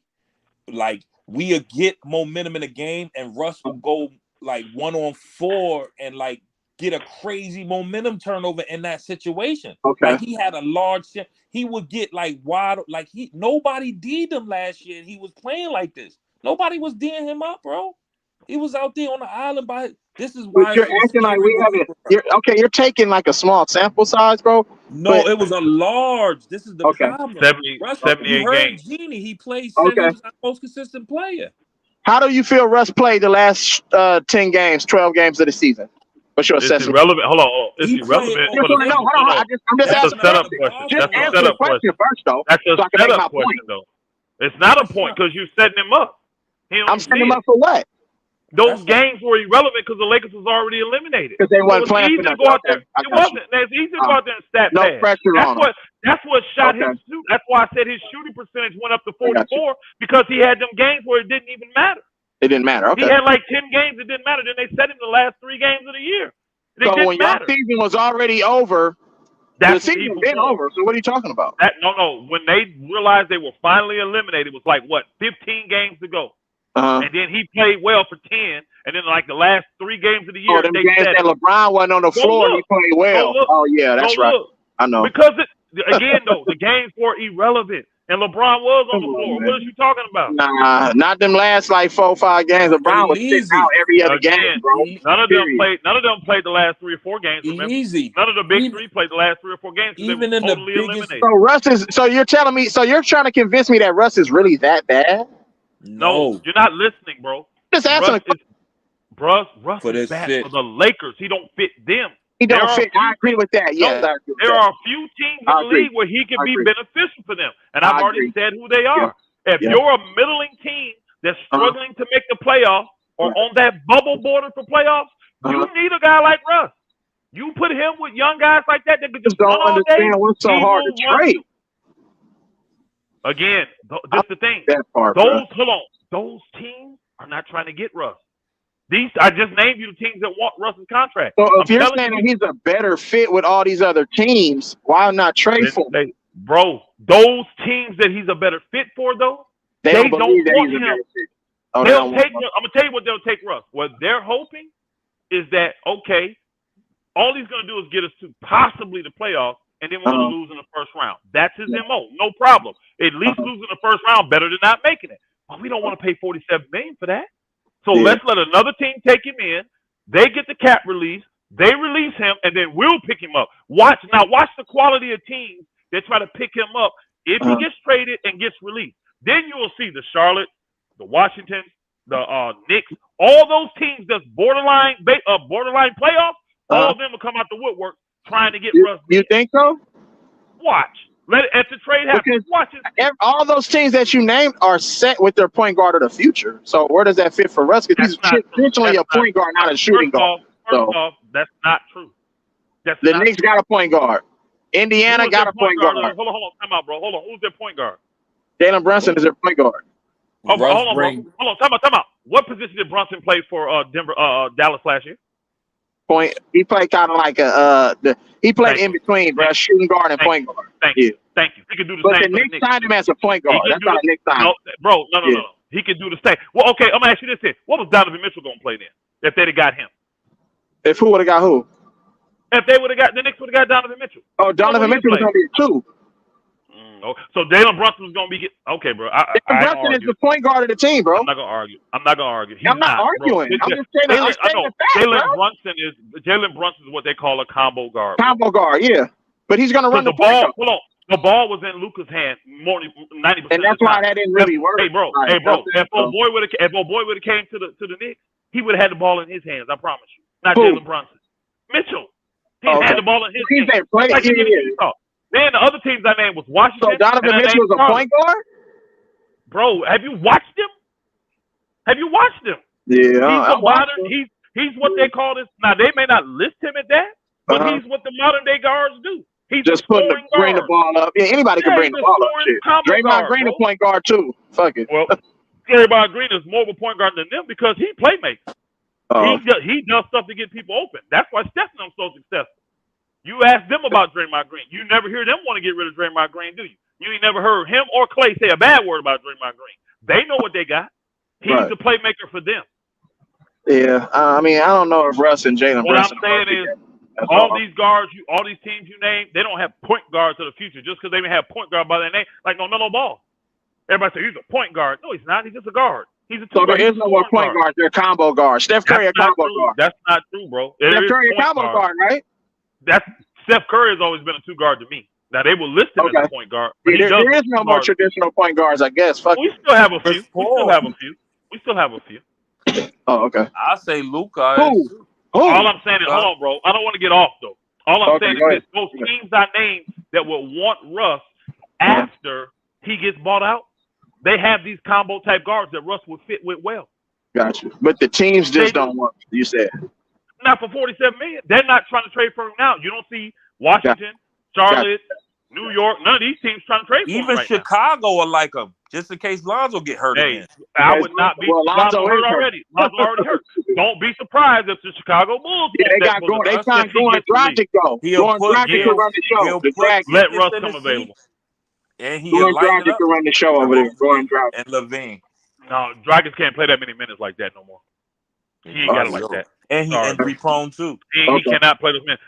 Like we'll get momentum in the game, and Russ will go like 1-on-4 and like get a crazy momentum turnover in that situation. Okay. Like he had a large, he would get like wide, like nobody D'd him last year, and he was playing like this. Nobody was D'ing him up, bro. He was out there on the island by. This is why But you're acting like we haven't. You're taking like a small sample size, bro. No, but, it was a large. This is the problem. 78 you heard games. Genie. He played. Said he was our most consistent player. How do you feel Russ played the last 10 games, 12 games of the season? What's your assessment? It's irrelevant. Hold on. It's He irrelevant. played- For the No, hold on. I'm just That's asking a setup a question. Just That's a answer the setup question question. first, though. That's a so I can make my setup question, point. though. It's not a point because you're setting him up. I'm setting him up for what? Those games were irrelevant because the Lakers was already eliminated. Because they wasn't so playing it's for easy to go out there. nothing. Okay, It wasn't. It's easy to go out there and stat no pad. pressure on him. That's what shot Okay. his shoot. That's why I said his shooting percentage went up to I got you. 44 because he had them games where it didn't even matter. It didn't matter. Okay. He had like 10 games. It didn't matter. Then they set him the last 3 games of the year. It So didn't when matter. your season was already over, the season had been over. So what are you talking about? No. When they realized they were finally eliminated, it was like, what, 15 games to go. Uh-huh. And then he played well for 10. And then like the last 3 games of the year, them they games said that LeBron wasn't on the floor, he played well. Oh, yeah, that's right. I know. Because, again, though, the games were irrelevant. And LeBron was on the floor. Man. What are you talking about? Nah, not them last like 4 or 5 games. LeBron was sitting out every other game, bro. None of them played the last 3 or 4 games. Remember? Easy. None of the big 3 played the last 3 or 4 games. Even they in were totally the biggest. eliminated. So Russ is. So you're telling me. So you're trying to convince me that Russ is really that bad? No, you're not listening, bro. Just answer. Russ For is bad for the Lakers. He don't fit them. He don't fit. I agree with that. Yes, I agree with there that. are a few teams in the league where he can be beneficial for them, and I've already said who they are. Yeah. If you're a middling team that's struggling to make the playoffs or on that bubble border for playoffs, you need a guy like Russ. You put him with young guys like that could just run all day. What's so hard to trade. Again, this is the thing. Those teams are not trying to get Russ. I just named you the teams that want Russ's contract. So if you're saying that he's a better fit with all these other teams, why not trade for him? Bro, those teams that he's a better fit for, though, they don't want him. I'm going to tell you what they'll take Russ. What they're hoping is that, okay, all he's going to do is get us to possibly the playoffs, and then we're going to lose in the first round. That's his MO. No problem. At least losing the first round better than not making it. But we don't want to pay $47 million for that. So let's let another team take him in. They get the cap release. They release him, and then we'll pick him up. Watch the quality of teams that try to pick him up if he gets traded and gets released. Then you will see the Charlotte, the Washington, the Knicks, all those teams that's borderline playoffs. All of them will come out the woodwork trying to get Russ. You think so? Watch. Let it, at the trade happen. Watch it. All those teams that you named are set with their point guard of the future. So where does that fit for Russ? Because he's essentially a point guard, not a shooting guard. First off, that's not true. The Knicks got a point guard. Indiana got a point guard. Hold on, time out, bro. Hold on. Who's their point guard? Jalen Brunson is their point guard. Hold on, bro. Time out. What position did Brunson play for Dallas last year? Point. He played kind of like he played in between, bro. Shooting guard and point guard. Thank you. He can do the same. But the Knicks signed him as a point guard. That's not Knicks signed. No. He can do the same. Well, okay. I'm gonna ask you this here. What was Donovan Mitchell gonna play then? If they'd have got him? If who would have got who? If they would have got the Knicks would have got Donovan Mitchell. Oh, Donovan Mitchell was gonna be a 2. Oh, so Jalen Brunson was gonna be okay, bro. I Brunson is the point guard of the team, bro. I'm not gonna argue. He's I'm not arguing. Bro. I'm just saying. I'm stating the fact, Jalen Brunson is what they call a combo guard. Combo guard, yeah. But he's gonna run the ball. Hold on. The ball was in Luka's hand more than 90%. And that's why that didn't really work. Hey, bro. If old boy would have came to the Knicks, he would have had the ball in his hands. I promise you. Not Jalen Brunson. Mitchell. He had the ball in his hands. Then the other teams I named was Washington. So Donovan Mitchell was a point guard? Bro, have you watched him? Yeah. He's what they call this. Now they may not list him at that, but he's what the modern day guards do. He's just bring the ball up. Yeah, anybody can bring the ball up. Shit. Draymond Green a point guard too. Fuck it. Well, Draymond Green is more of a point guard than them because he playmakes. He does stuff to get people open. That's why Steph is so successful. You ask them about Draymond Green. You never hear them want to get rid of Draymond Green, do you? You ain't never heard him or Clay say a bad word about Draymond Green. They know what they got. He's the playmaker for them. Yeah, I mean, I don't know if Russ and Jalen. What I'm saying is, all these guards, all these teams you name, they don't have point guards of the future just because they may have point guard by their name, like LaMelo Ball. Everybody say he's a point guard. No, he's not. He's just a guard. So there is no more point guard. They're combo guards. Steph Curry a combo guard. That's not true, bro. Steph Curry a combo guard, right? Steph Curry has always been a 2-guard to me. Now they will list him as a point guard. But there is no more traditional point guards, I guess. Fuck. We still have a few. We still have a few. Oh, okay. I say Luka. Who? All I'm saying is, hold on, bro. I don't want to get off though. All I'm saying is this: those teams I named that will want Russ after he gets bought out, they have these combo type guards that Russ would fit with well. Gotcha. But the teams just don't want. You said. Not for $47 million. They're not trying to trade for him now. You don't see Washington, Charlotte, New York. None of these teams trying to trade for him. Even Chicago will like him, just in case Lonzo get hurt again. I would not be. Lonzo hurt already. Lonzo already hurt. Don't be surprised if the Chicago Bulls. Yeah, they got going. They trying Goran Dragic though. Goran Dragic can run the show. Let Russ come available. And Goran Dragic can run the show over there. Goran Dragic and Levine. No, Dragic can't play that many minutes like that no more. He ain't got it like that. And he injury prone too. He cannot play those minutes.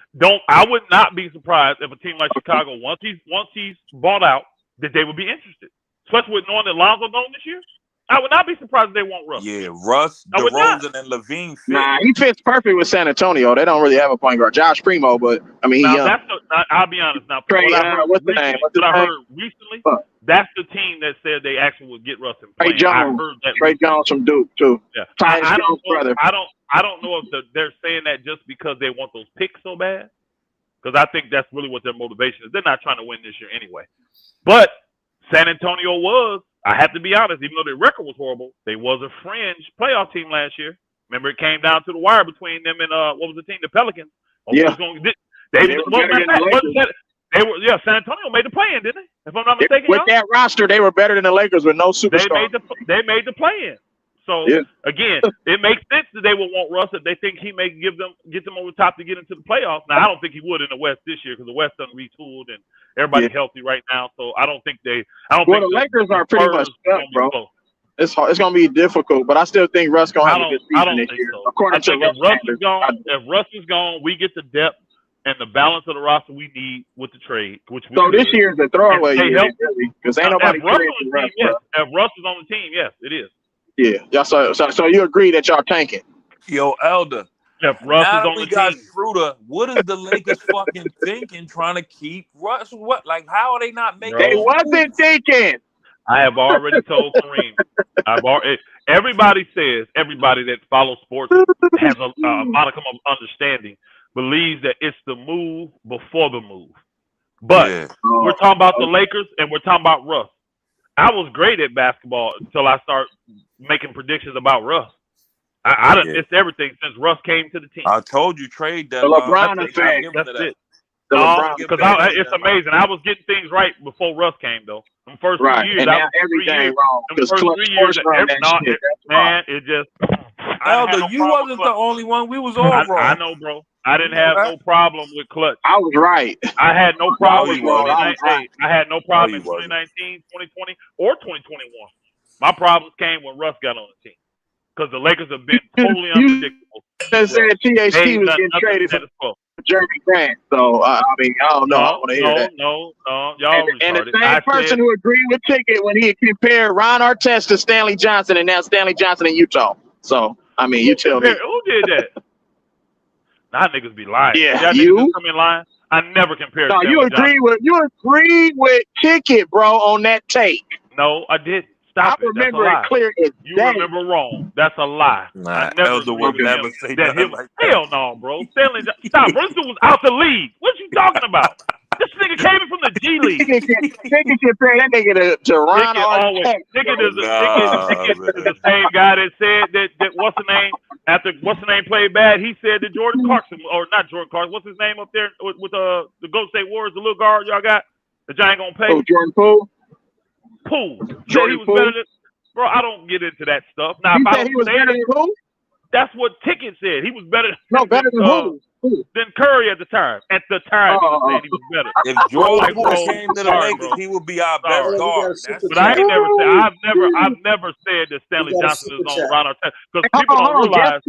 I would not be surprised if a team like Chicago, once he's bought out, that they would be interested. Especially with knowing that Lonzo gone this year. I would not be surprised if they want Russ. Yeah, Russ, DeRozan, and Levine fit. Nah, he fits perfect with San Antonio. They don't really have a point guard. Josh Primo, but I mean, I'll be honest. Now, what's the name? I heard recently, that's the team that said they actually would get Russ and play. Trey Jones from Duke too. Yeah, I don't know if they're saying that just because they want those picks so bad. Because I think that's really what their motivation is. They're not trying to win this year anyway. But San Antonio was. I have to be honest, even though their record was horrible, they was a fringe playoff team last year. Remember, it came down to the wire between them and what was the team? The Pelicans. Yeah. San Antonio made the play-in, didn't they? If I'm not mistaken. With that roster, they were better than the Lakers with no superstar. They made the play-in. So again, it makes sense that they will want Russ if they think he may get them over the top to get into the playoffs. Now, I don't think he would in the West this year because the West doesn't retooled and everybody's healthy right now. So I don't think the Lakers are pretty much stuck, bro. It's hard. It's gonna be difficult, but I still think Russ gonna have a good season this year. So. According to if Russ is gone, we get the depth and the balance of the roster we need with the trade. This year is a throwaway year, because ain't nobody trading Russ. If Russ is on the team, yes, it is. Yeah, so you agree that y'all tanking? Yo, Elder. If Russ now is on we the got team, Schroeder. What is the Lakers fucking thinking? Trying to keep Russ? What? Like, how are they not making? They wasn't thinking. I have already told Kareem. Everybody that follows sports has a modicum of understanding. Believes that it's the move before the move. But we're talking about the Lakers and we're talking about Russ. I was great at basketball until I start making predictions about Russ. It's everything since Russ came to the team. I told you trade that. The LeBron effect. That's it. Because it's amazing. I was getting things right before Russ came, though. The first 3 years, and now everything wrong. The first 3 years, it just. Elder, you wasn't the only one. We was all wrong. I know, bro. I didn't have no problem with Clutch. I was right. I had no problem in 2019. I had no problem in 2019, 2020, or 2021. My problems came when Russ got on the team. because the Lakers have been totally You unpredictable. just said THT was They ain't done getting nothing traded for status quo. Jeremy Grant. So, I mean, I don't know. I want to hear that. No. Y'all And retarded. the same person who agreed with Ticket when he compared Ron Artest to Stanley Johnson, and now Stanley Johnson in Utah. So, I mean, you tell me. Who did that? Nah, niggas be lying. Yeah, Y'all you? niggas just come in lying. I never compared No, Stanley Johnson. you agreed with Ticket, bro, on that tape. No, I did. Stop I it. That's a remember lie. it clear as You day. remember wrong. That's a lie. Nah, I never Elder would agreed with never him say that nothing like that. Hell no, bro. Stanley Johnson. Stop, bro. This dude was out the league. What you talking about? This nigga came in from the G League. Ticket compared that nigga to Ron Artest. Ticket is the same guy that said that what's the name after what's the name played bad. He said that Jordan Clarkson or not Jordan Clarkson. What's his name up there with the Golden State Warriors, the little guard y'all got that y'all ain't gonna pay. Oh, Jordan Poole. Jordan Poole. Better than, bro. I don't get into that stuff. Now, He if I said was he was better than who? that's what Ticket said. He was better. Better than who? Than Curry at the time. At the time, he was saying he was better. If Jordan Poole bro, came to the Lakers, he would be our best guard. But I ain't never said. I've never said that Stanley Johnson is on Ron Artest because people don't realize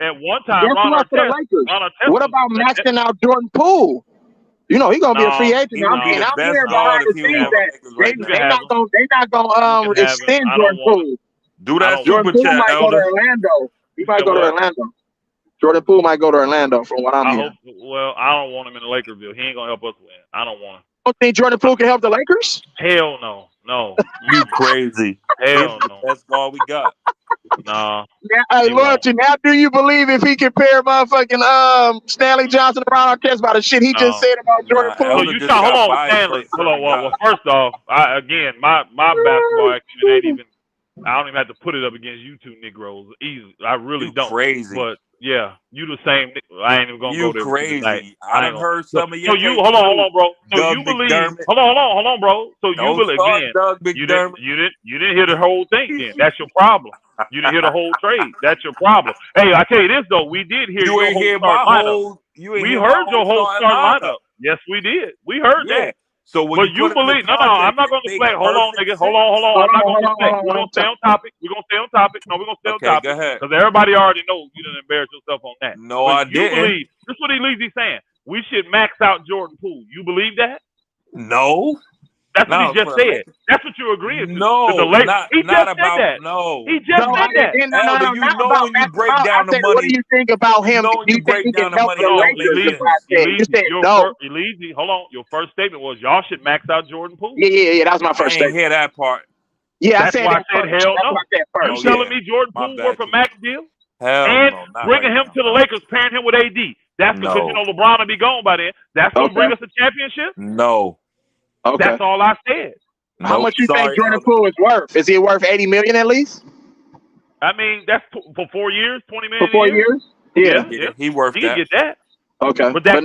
at one time Ron Artest. What about maxing out Jordan Poole? You know he's gonna be a free agent. He would be the best guard if he was on the Lakers right now. They not gonna extend Jordan Poole. Do that Jordan super Poole chat, might go to Elder. Orlando. He might go to Orlando. Jordan Poole might go to Orlando, from what I'm hearing. Well, I don't want him in the Lakersville. He ain't gonna help us win. I don't want him. Don't think Jordan Poole can help the Lakers? Hell no. You crazy? Hell no. That's all we got. Nah. Hey, Loyalty, now do you believe if he compared motherfucking Stanley Johnson to Ron Artest by the shit he just said about Jordan Poole? So you hold on, Stanley. Hold on. Well, first off, my basketball acumen ain't even. I don't even have to put it up against you two Negroes. Easy. I really don't. Crazy. But yeah, you the same. I ain't even gonna go there. You crazy. I done heard some of your. So you hold on, bro. So you believe? Hold on, bro. So you believe again? You didn't hear the whole thing. Then that's your problem. You didn't hear the whole trade. That's your problem. Hey, I tell you this though, we did hear your whole start lineup. We heard your whole start lineup. Yes, we did. We heard that. So but you believe? No, I'm not going to play. Hold on, nigga. Hold on. I'm not going to play. We're going to stay on topic. No, we're going to stay on topic. Go ahead. Because everybody already knows you didn't embarrass yourself on that. No, I didn't. This is what he's saying. We should max out Jordan Poole. You believe that? No. That's what he just said. That's what you agreed to. No, not about that. No. He just said that. Elder, you know when you break down the money. What do you think about him? Do you break down the money? Hold on. Your first statement was y'all should max out Jordan Poole. Yeah. That was my first statement. I didn't hear that part. Yeah, that's why I said hell no. You telling me Jordan Poole worth a max deal? Hell no. Bringing him to the Lakers, pairing him with AD. That's because LeBron will be gone by then. That's gonna bring us a championship? No. Okay. That's all I said. How much you think Jordan Poole is worth? Is he worth $80 million at least? I mean, that's for 4 years, $20 million. For 4 years? Yeah. He worth that. He can get that. Okay. But that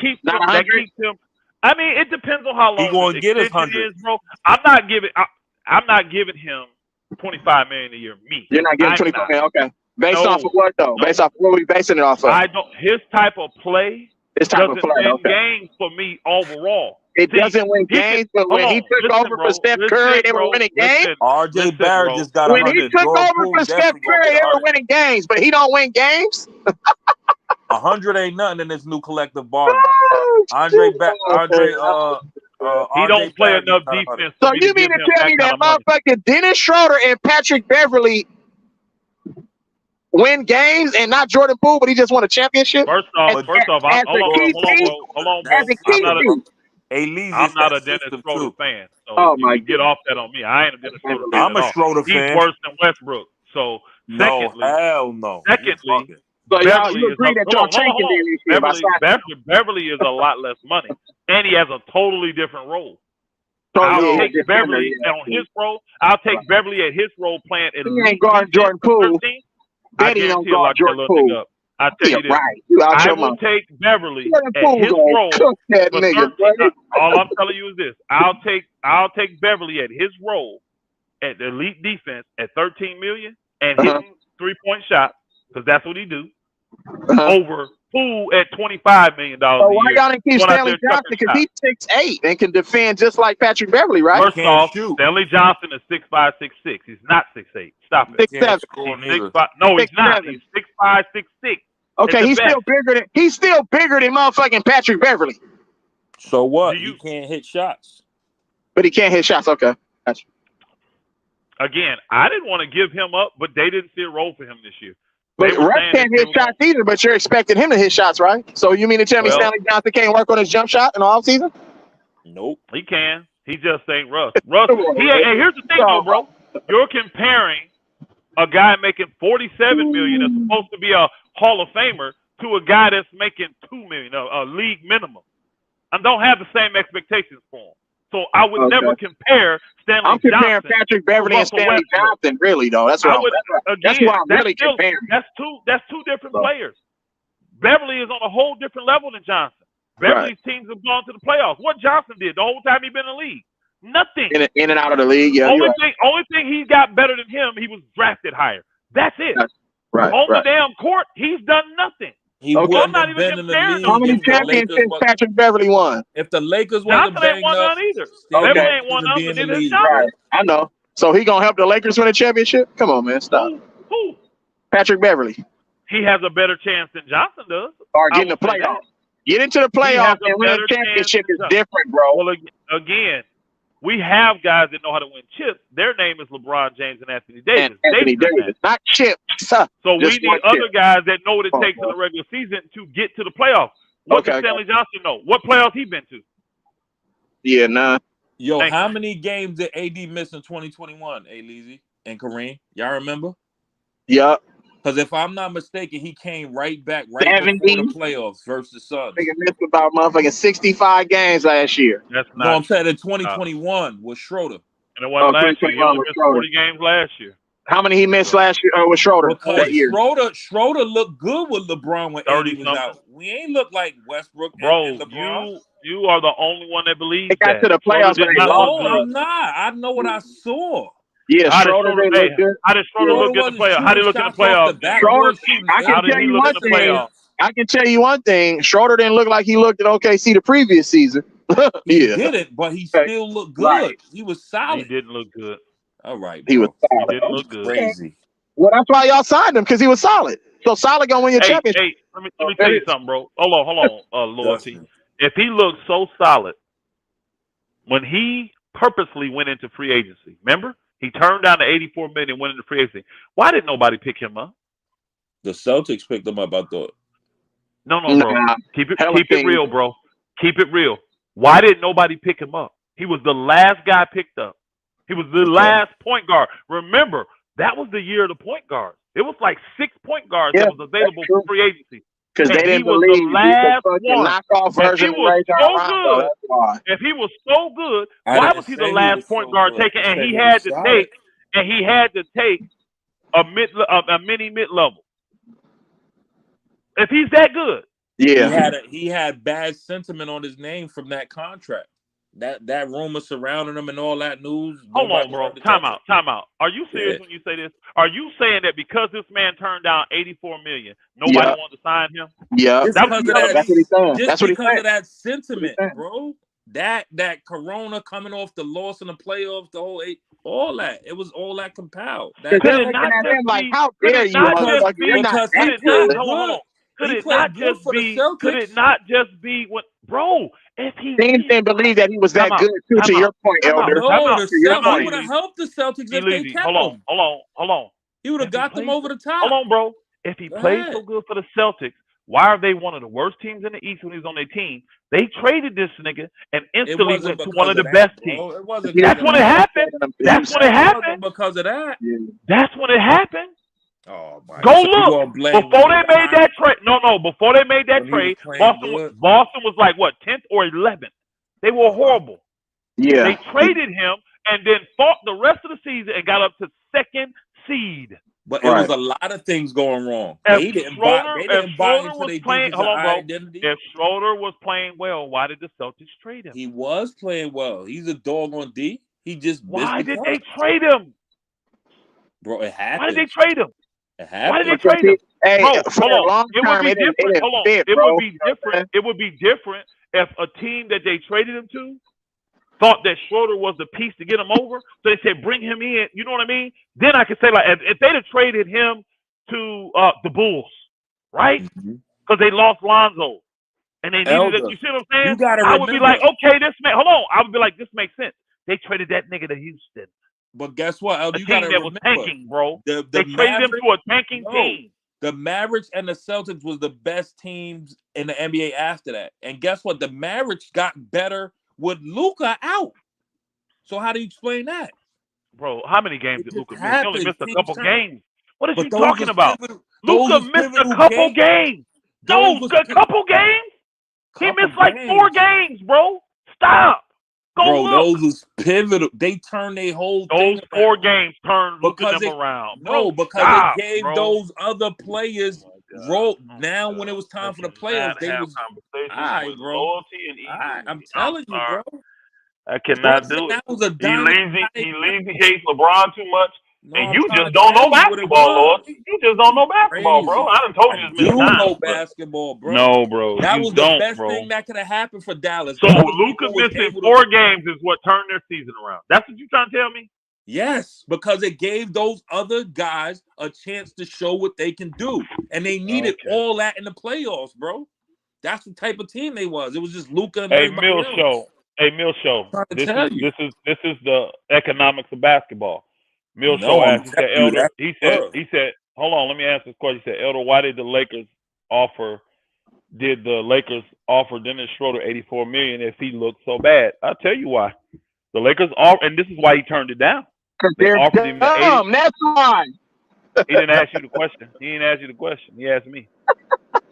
keeps him. I mean, it depends on how long he going to get his 100, bro. I'm not giving him $25 million a year. You're not giving $25 million. Okay. Based off of what though? Based off of what are we basing it off of? His type of play. Doesn't win games for me overall. It doesn't win games, but when he took over for Steph Curry, they were winning games. RJ Barrett just got 100. When he took over for Steph Curry, they were winning games, but he don't win games. 100 ain't nothing in this new collective bargain. He don't play enough defense. So you mean to tell me that motherfucking Dennis Schroeder and Patrick Beverly win games and not Jordan Poole, but he just won a championship? First off, hold on, as a key I'm not a Dennis Schroeder fan, so you can get off that on me. I ain't a Dennis Schroeder fan. I'm a Schroeder fan. He's worse than Westbrook. So hell no. Secondly, so you agree that y'all taking Beverly is a lot less money, and he has a totally different role. So I'll take Beverly on his role. I'll take Beverly at his role playing at he ain't guarding Jordan Poole. Betty don't guard Jordan Poole. I tell you this, I will take Beverly at his role. All I'm telling you is this: I'll take Beverly at his role at the elite defense at $13 million and hitting 3-point shots because that's what he do over fool at $25 million a So why year. y'all didn't keep Going out Stanley there Johnson? chucking Because shots. he's 6'8" and can defend just like Patrick Beverly, right? First can't off, shoot. Stanley Johnson is 6'5", 6'6". He's not 6'8". Stop it. Can't 6'7". score He's neither. 6'5". No, he's not. 6'7". He's 6'5", 6'6". Okay, At he's the still best. bigger than motherfucking Patrick Beverly, So what? Do you- He can't hit shots. but he can't hit shots. Okay, gotcha. Again, I didn't want to give him up, but they didn't see a role for him this year. But They were Russ saying can't that they hit were shots either. But you're expecting him to hit shots, right? So you mean to tell me Well- Stanley Johnson can't work on his jump shot in the offseason? Nope. He can. He just ain't Russ. Hey, here's the thing, though, bro. You're comparing a guy making $47 million that's supposed to be a Hall of Famer to a guy that's making $2 million, a league minimum. I don't have the same expectations for him. So I would never compare Stanley I'm comparing Johnson Patrick Beverly and Russell Stanley Westbrook. Johnson, really, though. That's I what would, that's again, why I'm really still, comparing. that's two different players. Beverly is on a whole different level than Johnson. Beverly's teams have gone to the playoffs. What Johnson did the whole time he's been in the league? Nothing. In and out of the league, yeah. Only thing he got better than him, he was drafted higher. That's it. On the damn court, he's done nothing. He Okay. wouldn't I'm not have even been in the comparing league How many if the Lakers championships was- Patrick Beverly won? If the Lakers wasn't Johnson ain't banged won up, none either. Stanley Beverly Johnson ain't won would none, be but in the neither is league. Johnson. I know. So he gonna help the Lakers win a championship? Come on, man, stop. Who? Patrick Beverly. He has a better chance than Johnson does. Or I getting the will say playoffs. that. Get into the He has playoffs a and win a better championship chance is than different, bro. Well, again, we have guys that know how to win chips. Their name is LeBron James and Anthony Davis. And Anthony They've done Davis, not chips. that. So we Just need one other chip. guys that know what it Oh, takes in boy. the regular season to get to the playoffs. What Okay, does Stanley Johnson know? What playoffs he been to? Yeah, nah. Yo, Thank how you. many games did AD miss in 2021, Leezy and Kareem? Y'all remember? Yup. Because if I'm not mistaken, he came right back before 70. the playoffs versus the Suns. Nigga missed about motherfucking 65 games last year. That's No, not I'm saying in 2021 with Schroeder. And it wasn't last year. He 2021 only with missed Schroeder. 40 games last year. How many he missed last year with Schroeder Because that year? Schroeder looked good with LeBron when AD was 30-something. out. We ain't look like Westbrook Bro, and LeBron. you are the only one that believes They got that. to the playoffs Schroeder when did they not lost. look No, good. I'm not. I know what I saw. Yeah, How did Schroeder Schroeder didn't look good. How did Schroeder Yeah. look in the wasn't playoffs? How did he shooting look in the shots off playoffs? the backboard Schroeder, shooting I can How did tell he you look one in the thing. playoffs? I can tell you one thing. Schroeder didn't look like he looked at OKC the previous season. He Yeah. didn't, but he still looked good. Right. He was He solid. didn't look good. All right, He was bro. He solid. didn't look good. Crazy. Well, that's why y'all signed him, because he was solid. So solid gonna win your championship. Hey, let me tell you something, bro. Hold on, Loyalty. If he looked so solid when he purposely went into free agency, remember? He turned down the $84 million and went into free agency. Why didn't nobody pick him up? The Celtics picked him up, I thought. No, bro. Nah, Keep hella it things. real, bro. Keep it real. Why didn't nobody pick him up? He was the last guy picked up. He was the last point guard. Remember, that was the year of the point guard. It was like 6 point guards that was available for free agency. Because they And didn't he was believe the last he one. knockoff version of was Ray John so Rondo. good. That's why. If he was so good, I why didn't was he say the he last was point so guard good. taken? I And said he he had was to solid. take a mini mid level. If he's that good, Yeah. He had bad sentiment on his name from that contract. That rumor surrounding him and all that news. hold nobody on, bro. wanted to touch Time out. Are you serious Yeah. when you say this? Are you saying that because this man turned down $84 million, nobody wanted to sign him? Yeah. Just That because was of that, That's what he's saying. just That's what he's because saying. of that sentiment, saying. bro. That Corona coming off the loss in the playoffs, all that. It was all that compiled. Because Could they're it looking not at just him like, be- how could dare it you, not just motherfucker? be- You're not Because that he Could it played good. hold on. good. Could He it played not good just for the be? Celtics. Could it not just be what, bro? If he Teams didn't believe that he was that Time out. good, too, Time to your out. point, Time out. Elder. No, Time out. the To your Celtics point. would have helped the Celtics if they kept Hold him. on. He would have If he got them plays- over the top. Hold on, bro. If he Go played ahead. so good for the Celtics, why are they one of the worst teams in the East when he was on their team? They traded this nigga and It instantly wasn't went to because one of the that, best bro. teams. It wasn't. That's because when of it that. happened. That's when it It happened. wasn't because of that. That's when it happened. Oh my! Go So you look. gonna blame Before when they he made that trade, before they made that When he was trade, playing good. Boston was like what, 10th or 11th? They were horrible. Yeah. They traded him and then fought the rest of the season and got up to 2nd seed. But it was a lot of things going wrong. They didn't buy into their defensive identity. If Schroeder was playing well, why did the Celtics trade him? He was playing well. He's a dog on D. He just Why missed the did they cut. trade him? Bro, it happened. Why did they trade him? It Why did happened. they trade him? Hey, Bro, for hold the on. long It would term, be it didn't different. Hold on. fit, It bro. would be different. It would be different if a team that they traded him to thought that Schroeder was the piece to get him over. So they said, bring him in. You know what I mean? Then I could say, like, if they'd have traded him to the Bulls, right? Because they lost Lonzo and they needed it. Elder, You see what I'm saying? you gotta I would be like, remember. okay, hold on. I would be like, this makes sense. They traded that nigga to Houston. But guess what, Elder? A You team gotta that was remember. tanking, bro. The They traded him Mavericks, to a tanking team. the Mavericks and the Celtics was the best teams in the NBA after that. And guess what? The Mavericks got better with Luka out. So how do you explain that? Bro, how many games It did just Luka miss? He only happened. missed a Teams couple turn. games. What are But you those talking was about? pivotal. Luka missed a couple games. No, a couple games? He missed like 4 games, bro. Stop. Go Bro, look. those was pivotal. They turned their whole thing Those 4 around. games turned Luka Because them it, around. no, Bro, because stop, it gave bro. those other players role. Now when it was time for the playoffs, Cannot they have was conversations all right, with bro. loyalty and All right, equality. I'm telling you, sorry. bro. I cannot Brunson, do it. that was a He dynamite. lazy hates LeBron too much. No, And I'm you trying just to don't know tell you what it basketball, Lord. was. You just don't know basketball, bro. Crazy. I done told you I this many do times. know but basketball, bro. No, bro. That You was don't, the best bro. thing that could have happened for Dallas. So The other Luka people was missing able 4 games is what turned their season around. That's what you trying to tell me? Yes, because it gave those other guys a chance to show what they can do. And they needed all that in the playoffs, bro. That's the type of team they was. It was just Luka and everybody else. This is the economics of basketball. Mill No, Show I'm asked, telling you that. he said, hold on, let me ask this question. He said, Elder, why did the Lakers offer Dennis Schroeder $84 million if he looked so bad? I'll tell you why. The Lakers offered, and this is why he turned it down. They offered him the 80. That's why. He didn't ask you the question. He asked me.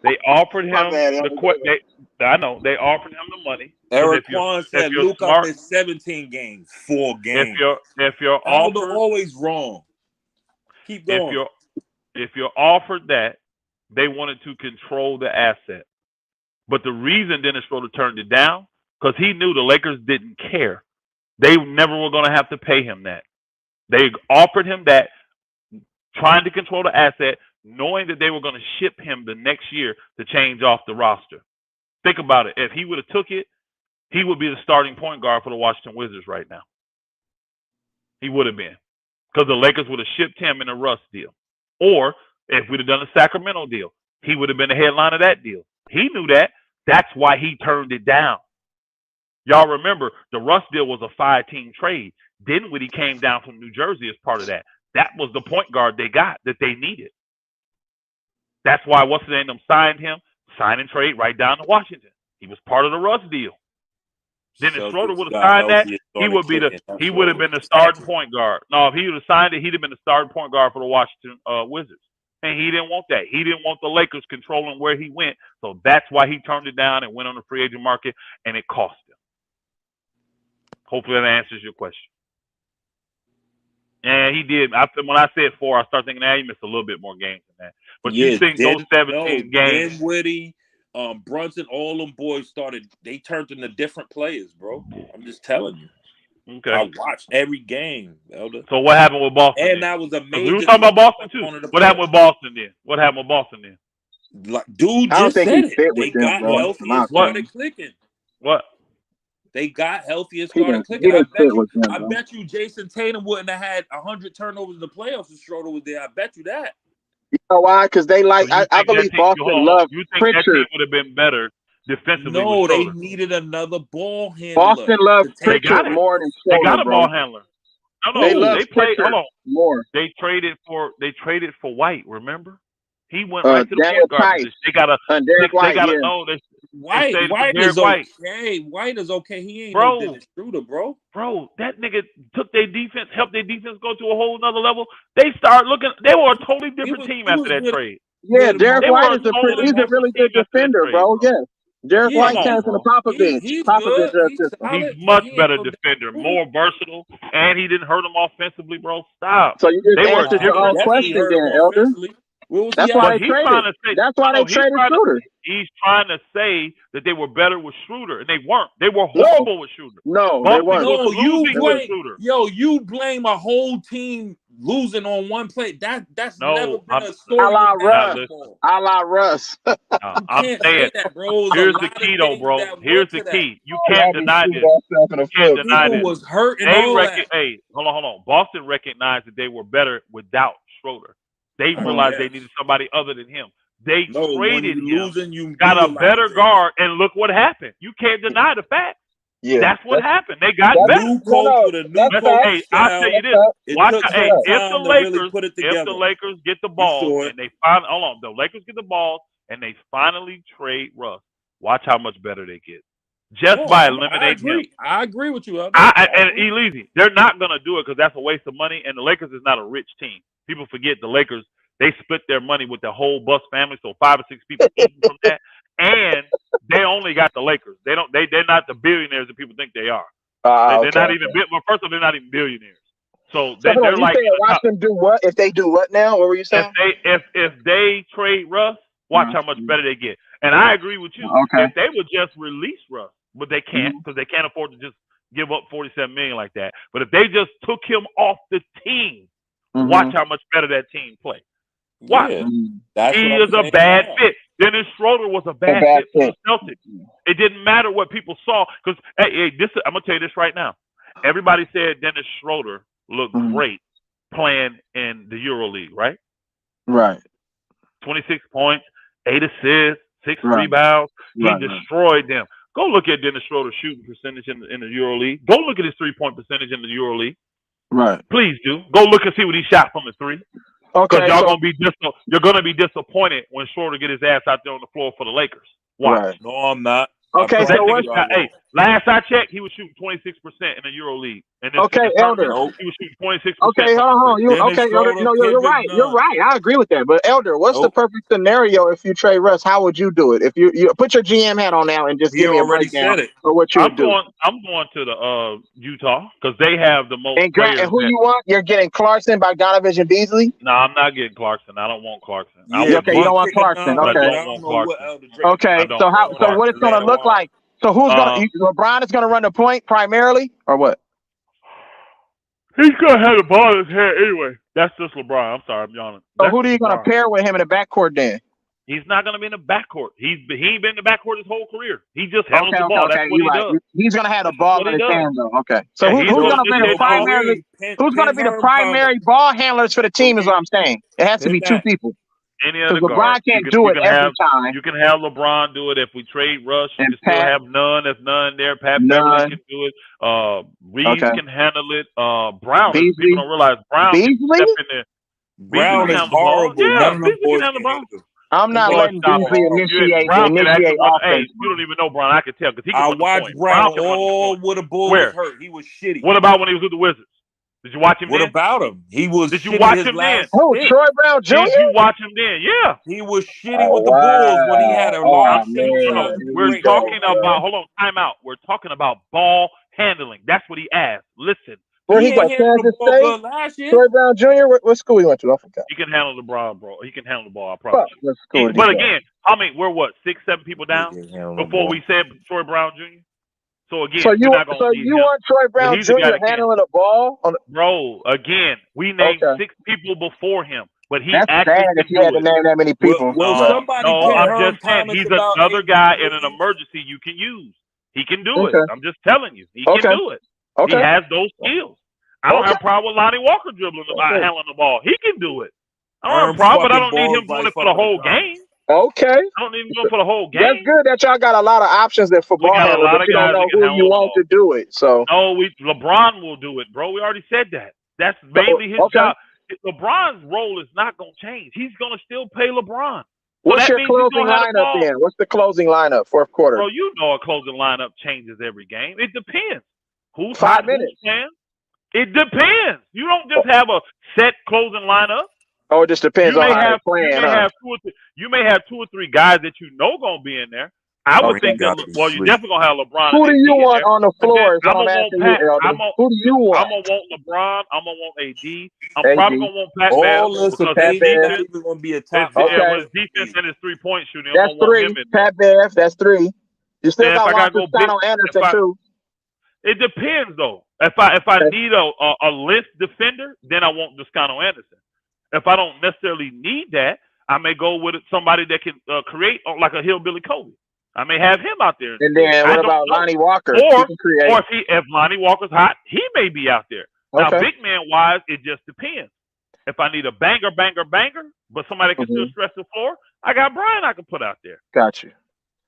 They offered him I know they offered him the money. Eric Kwan said Luka missed 17 games, 4 games. If you're offered, always wrong. Keep going. If you're offered that, they wanted to control the asset. But the reason Dennis Schroeder turned it down, because he knew the Lakers didn't care. They never were going to have to pay him that. They offered him that, trying to control the asset, knowing that they were going to ship him the next year to change off the roster. Think about it. If he would have took it, he would be the starting point guard for the Washington Wizards right now. He would have been. Because the Lakers would have shipped him in a Russ deal. Or if we'd have done a Sacramento deal, he would have been the headline of that deal. He knew that. That's why he turned it down. Y'all remember, the Russ deal was a 5-team trade. Dinwiddie came down from New Jersey as part of that. That was the point guard they got that they needed. That's why what's the name of them signed him, sign and trade right down to Washington. He was part of the Russ deal. Dennis Schroeder would have signed that. He would have been the starting point guard. No, if he would have signed it, he'd have been the starting point guard for the Washington Wizards. And he didn't want that. He didn't want the Lakers controlling where he went. So that's why he turned it down and went on the free agent market, and it cost him. Hopefully that answers your question. And he did. When I said 4, I started thinking, he missed a little bit more games than that. But you think those 17 games. Dinwiddie, Brunson, all them boys they turned into different players, bro. I'm just telling you. Okay. I watched every game, Elder. So what happened with Boston? And that was a major. We were talking about Boston too. What happened with Boston then? Like, dude just said it. They got healthy and started clicking. What? They got healthy and started clicking. I bet you Jason Tatum wouldn't have had 100 turnovers in the playoffs if Schroeder was there. I bet you that. You know why? Because they like. So I believe Boston loved Pritchard. That team would have been better defensively. No, they needed another ball handler. Boston loved Pritchard more than Schroeder. They got a ball handler. No, they played. Hold on. More. They traded for White. Remember? He went right to the point guard position. They got to know this. White is okay. White is okay. He ain't no Dennis Schroeder, bro. Bro, that nigga took their defense, helped their defense go to a whole nother level. They started looking. They were a totally different team after that trade. Yeah, Derek White is he's a really good defender, bro. Yeah. Derek White came from the Popovich. He's much better defender, more versatile, and he didn't hurt him offensively, bro. Stop. So you just answered your own question, then, Elder. That's why they traded. That's why they traded Schroeder. He's trying to say that they were better with Schroeder, and they weren't. They were horrible with Schroeder. No, they weren't. You blame a whole team losing on one play. That's No, never been I'm- a story A la in Russ. basketball. A la Russ. You I'm can't saying, say that, bro. There's a here's the lot of key, though, things bro. that Here's went the to that. key. You can't deny this. You Can't deny People this. was hurt and They all that. Hey, hold on. Boston recognized that they were better without Schroeder. They realized they Yes. needed somebody other than him. They No, when traded you him, losing, you got a like better this. guard, and look what happened. You can't deny the fact. Yeah. That's what happened. They got that's- better. New coach with a new that's coaching Hey, I'll tell style. you this. It Watch took out. some Hey, time to really put it if together. the Lakers get the You ball saw it. and they finally the Lakers get the ball and they finally trade Russ. Watch how much better they get. Just by eliminating him. I agree with you. And Elise, they're not gonna do it because that's a waste of money. And the Lakers is not a rich team. People forget the Lakers. They split their money with the whole Buss family, so 5 or 6 people eating from that. And they only got the Lakers. They're not the billionaires that people think they are. They're not even. Well, first of all, they're not even billionaires. So they're like. Watch them do what? If they do what now? What were you saying? If they trade Russ, watch how much better they get. And I agree with you. Okay. If they would just release Russ, but they can't because they can't afford to just give up $47 million like that. But if they just took him off the team, watch how much better that team play. Watch. Yeah, he is a bad fit. Dennis Schroeder was a bad fit for the Celtics. It didn't matter what people saw because I'm gonna tell you this right now. Everybody said Dennis Schroeder looked great playing in the EuroLeague, right? Right. 26 points, 8 assists, 6 rebounds. He destroyed them. Go look at Dennis Schroeder's shooting percentage in the EuroLeague. Go look at his 3-point percentage in the EuroLeague. Right. Please do. Go look and see what he shot from the 3. Okay. Because you're gonna be disappointed when Schroeder get his ass out there on the floor for the Lakers. Watch. Right. No, I'm not. Okay, so last I checked, he was shooting 26% in the EuroLeague. And Elder. He was shooting 26%. Okay, hold on. Elder. No, you're right. You're right. I agree with that. But Elder, what's the perfect scenario if you trade Russ? How would you do it? If you put your GM hat on now and just give me a breakdown of what you would do. I'm going to the Utah because they have the most players. And who you want? You're getting Clarkson, Bogdanovich, and Beasley? No, I'm not getting Clarkson. I don't want Clarkson. You don't want Clarkson. Okay. So what it's going to look like? So who's going to LeBron is going to run the point primarily or what? He's going to have the ball in his head anyway. That's just LeBron. I'm sorry, I'm yawning. So who are you going to pair with him in the backcourt then? He's not going to be in the backcourt. He ain't been in the backcourt his whole career. He just handles the ball. That's what he does. He's going to have the ball in his hand though. Okay. So who's going to be the primary? Who's going to be the primary ball handlers for the team? Is what I'm saying. It has to be 2 people. Any other LeBron guard. can't do it every time. You can have LeBron do it. If we trade Russ, you can still have none. If none there, Pat Beverly can do it. Reeves can handle it. Brown. People don't realize Brown can step in there. Brown is horrible. Yeah, Beasley can handle the ball. I'm not letting Beasley initiate offense. Hey, you don't even know Brown. I can tell because he can I watched Brown all with a bull was hurt. He was shitty. What about when he was with the Wizards? Did you watch him then? What about him? He was Did you watch him then? Oh, Troy Brown Jr.? Did you watch him then? Yeah. He was shitty with the Bulls when he had a long We're talking about, hold on, time out. We're talking about ball handling. That's what he asked. Listen. Where he got Kansas State? Last year? Troy Brown Jr.? What school he went to? I forgot. He can handle the ball, bro. He can handle the ball, I promise. But again, we're what, 6, 7 people down before we said Troy Brown Jr.? So again, you want Troy Brown Jr. handling the ball? Bro, again, we named 6 people before him, but he That's actually bad if you had to name that many people. I'm just saying he's another guy in an emergency you can use. He can do it. I'm just telling you, he can do it. He has those skills. I don't have a problem with Lonnie Walker dribbling handling the ball. He can do it. I don't have a problem, but I don't need him doing it for the whole game. Okay. I don't need him doing it for the whole game. That's good that y'all got a lot of options there for ball handlers, but you don't know who you want to do it. So no, LeBron will do it, bro. We already said that. That's mainly his job. LeBron's role is not going to change. He's going to still pay LeBron. What's your closing lineup then? What's the closing lineup, fourth quarter? Bro, you know a closing lineup changes every game. It depends. Who's 5 minutes? It depends. You don't just have a set closing lineup. Oh, it just depends on how they're playing. You may have 2 or 3 guys that you know going to be in there. I would think that, you're definitely going to have LeBron. Who do you want on the floor? Who do you want? I'm going to want LeBron. I'm going to want AD. I'm probably going to want Pat Bev. Pat Bev is going to be a top. Yeah, with his defense and his 3-point shooting. That's 3. Pat Bev, that's 3. You still got Cristiano Anderson, too. It depends, though. If I need a length defender, then I want Descano Anderson. If I don't necessarily need that, I may go with somebody that can create like a hillbilly Kobe. I may have him out there. And then what about Lonnie Walker? Or He can create. or if Lonnie Walker's hot, he may be out there. Now, big man wise, it just depends. If I need a banger, but somebody can still stretch the floor, I got Brian I can put out there. Got you.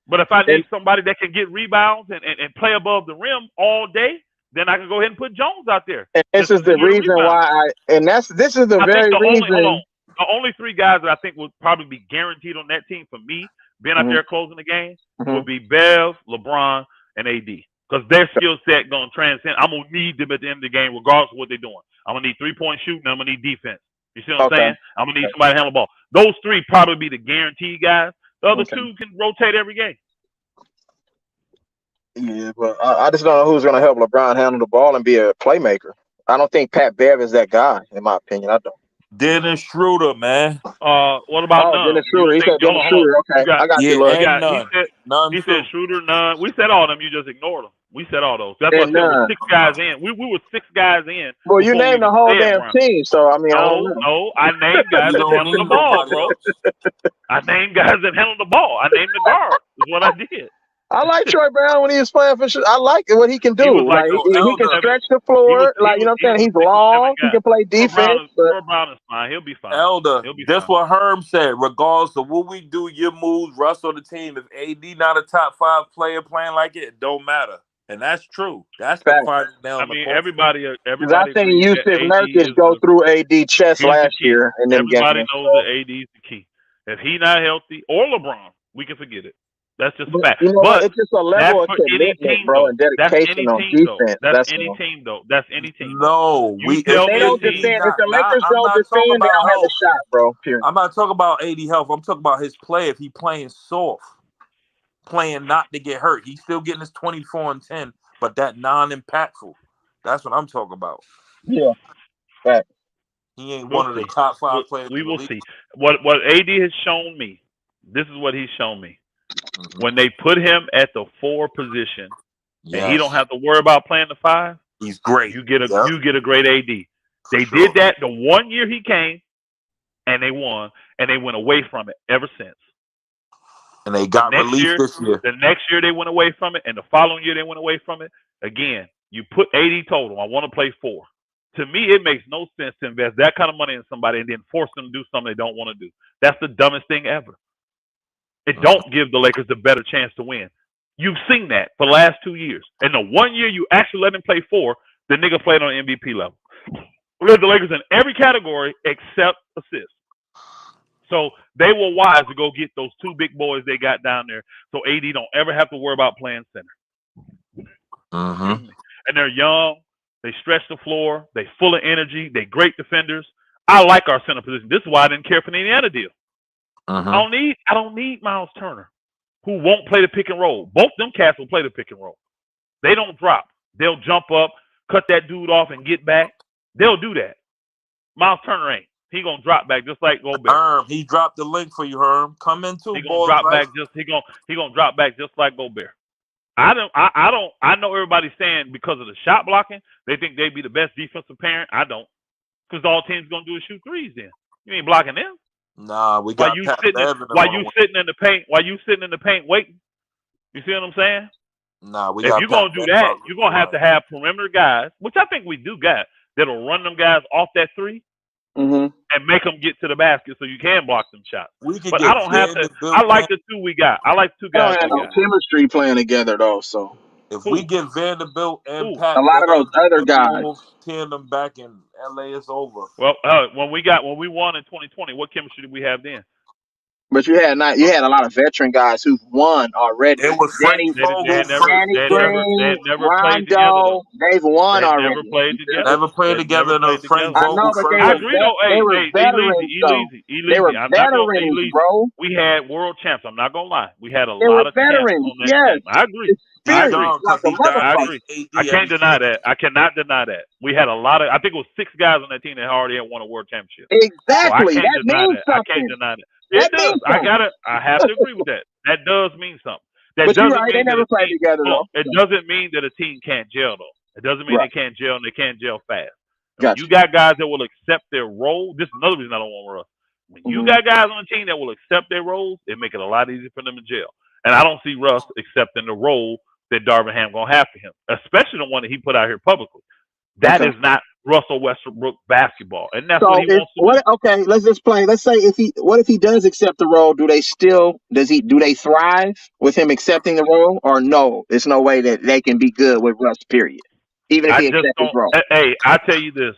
But if I need somebody that can get rebounds and play above the rim all day, then I can go ahead and put Jones out there. And this is the reason why this is the very reason. The only three guys that I think would probably be guaranteed on that team for me, being out there closing the game, would be Bev, LeBron, and AD. Because their skill set going to transcend. I'm going to need them at the end of the game regardless of what they're doing. I'm going to need three-point shooting. I'm going to need defense. You see what I'm saying? I'm going to need somebody to handle the ball. Those three probably be the guaranteed guys. The other two can rotate every game. Yeah, but I just don't know who's going to help LeBron handle the ball and be a playmaker. I don't think Pat Bev is that guy, in my opinion. I don't. Dennis Schroeder, man. What about Nunn? Dennis Schroeder. He said Dennis Schroeder. Okay, I got you. Nunn. He said Schroeder, Nunn. We said all of them. You just ignored them. We said all those. That's why I said we're 6 guys in. We were 6 guys in. Well, you named the whole damn team, so I mean, no, I named guys that handle the ball, bro. I named guys that handle the ball. I named the guard. Is what I did. I like Troy Brown when he was playing for sure. I like what he can do. He can stretch the floor. You know what I'm saying? He's long. He can play defense. Troy Brown is fine. He'll be fine. Elder, that's what Herm said. Regardless of what we do, your moves, Russ on the team. If AD not a top 5 player playing like it don't matter. And that's true. That's the final nail. I mean, everybody. I think Yusuf Nurkic go through AD chest last year. And everybody knows that AD is the key. If he not healthy, or LeBron, we can forget it. That's just a fact. You know, but it's just a level of commitment, bro, and dedication on defense. That's any team, though. That's any team. No, if they don't defend, if the Lakers don't defend, they don't have a shot, bro. Period. I'm not talking about AD health. I'm talking about his play. If he playing soft, playing not to get hurt, he's still getting his 24 and 10, but that non-impactful. That's what I'm talking about. Yeah, fact. He ain't one of the top 5 players. We will see. What AD has shown me. This is what he's shown me. When they put him at the 4 position, and he don't have to worry about playing the 5, he's great. You get a great AD. They did that the one year he came, and they won, and they went away from it ever since. And they got relief this year. The next year they went away from it, and the following year they went away from it. Again, you put 80 total. I want to play 4. To me, it makes no sense to invest that kind of money in somebody and then force them to do something they don't want to do. That's the dumbest thing ever. It don't give the Lakers a better chance to win. You've seen that for the last 2 years. And the 1 year you actually let him play 4, the nigga played on MVP level. Led the Lakers in every category except assists. So they were wise to go get those 2 big boys they got down there so AD don't ever have to worry about playing center. And they're young. They stretch the floor. They full of energy. They great defenders. I like our center position. This is why I didn't care for the Indiana deal. I don't need Miles Turner, who won't play the pick and roll. Both them cats will play the pick and roll. They don't drop. They'll jump up, cut that dude off, and get back. They'll do that. Miles Turner ain't. He gonna drop back just like Gobert. Herm, he dropped the link for you, Herm. Come into he gonna drop back just he gonna drop back just like Gobert. I know everybody's saying because of the shot blocking, they think they'd be the best defensive parent. I don't, because all teams gonna do is shoot threes. Then you ain't blocking them. Nah, we got while you sitting in the paint waiting. You see what I'm saying? Nah, if you're gonna do that, you're gonna have to have perimeter guys, which I think we do got, that'll run them guys off that 3 and make them get to the basket so you can block them shots. But I don't have to. I like the 2 we got. I like the 2 guys. They don't have no chemistry playing together though. So if we get Vanderbilt and Pat, a lot of those other guys, them back in LA, it's over. Well, when we won in 2020, what chemistry did we have then? But you had a lot of veteran guys who've won already. It was Danny never played together. They've won already. Never played together. Never played together. No Frank Vogel. I agree though. They were veterans. They were veterans, bro. We had world champs. I'm not gonna lie. We had a lot of veterans. Yes, I agree. I agree. I can't deny that. I cannot deny that. We had a lot of. I think it was 6 guys on that team that already had won a world championship. Exactly. So that means something. I can't deny that. It does. I have to agree with that. That does mean something. That but doesn't you're right. They never played together, though. It doesn't mean that a team can't gel, though. It doesn't mean Right. they can't gel and they can't gel fast. And when Gotcha. you got guys that will accept their role, this is another reason I don't want Russ. When you got guys on the team that will accept their roles, it make it a lot easier for them to gel. And I don't see Russ accepting the role that Darvin Ham gonna have for him, especially the one that he put out here publicly. That Okay. is not Russell Westbrook basketball, and that's So what he if wants to do. okay, let's just play. Let's say if he does accept the role, do they thrive with him accepting the role, or no? There's no way that they can be good with Russ. Period. Even if I he just accepts his don't. role. Hey, I tell you this.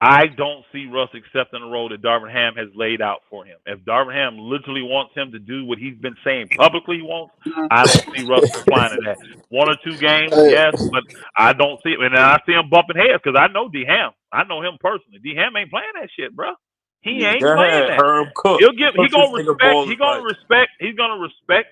I don't see Russ accepting the role that Darvin Ham has laid out for him. If Darvin Ham literally wants him to do what he's been saying publicly he wants, I don't see Russ complying to that. 1 or 2 games, Hey, yes, but I don't see it. And I see him bumping heads because I know D Ham. I know him personally. D Ham ain't playing that shit, bro. He ain't Go playing ahead, that. Herb Cook. He gonna respect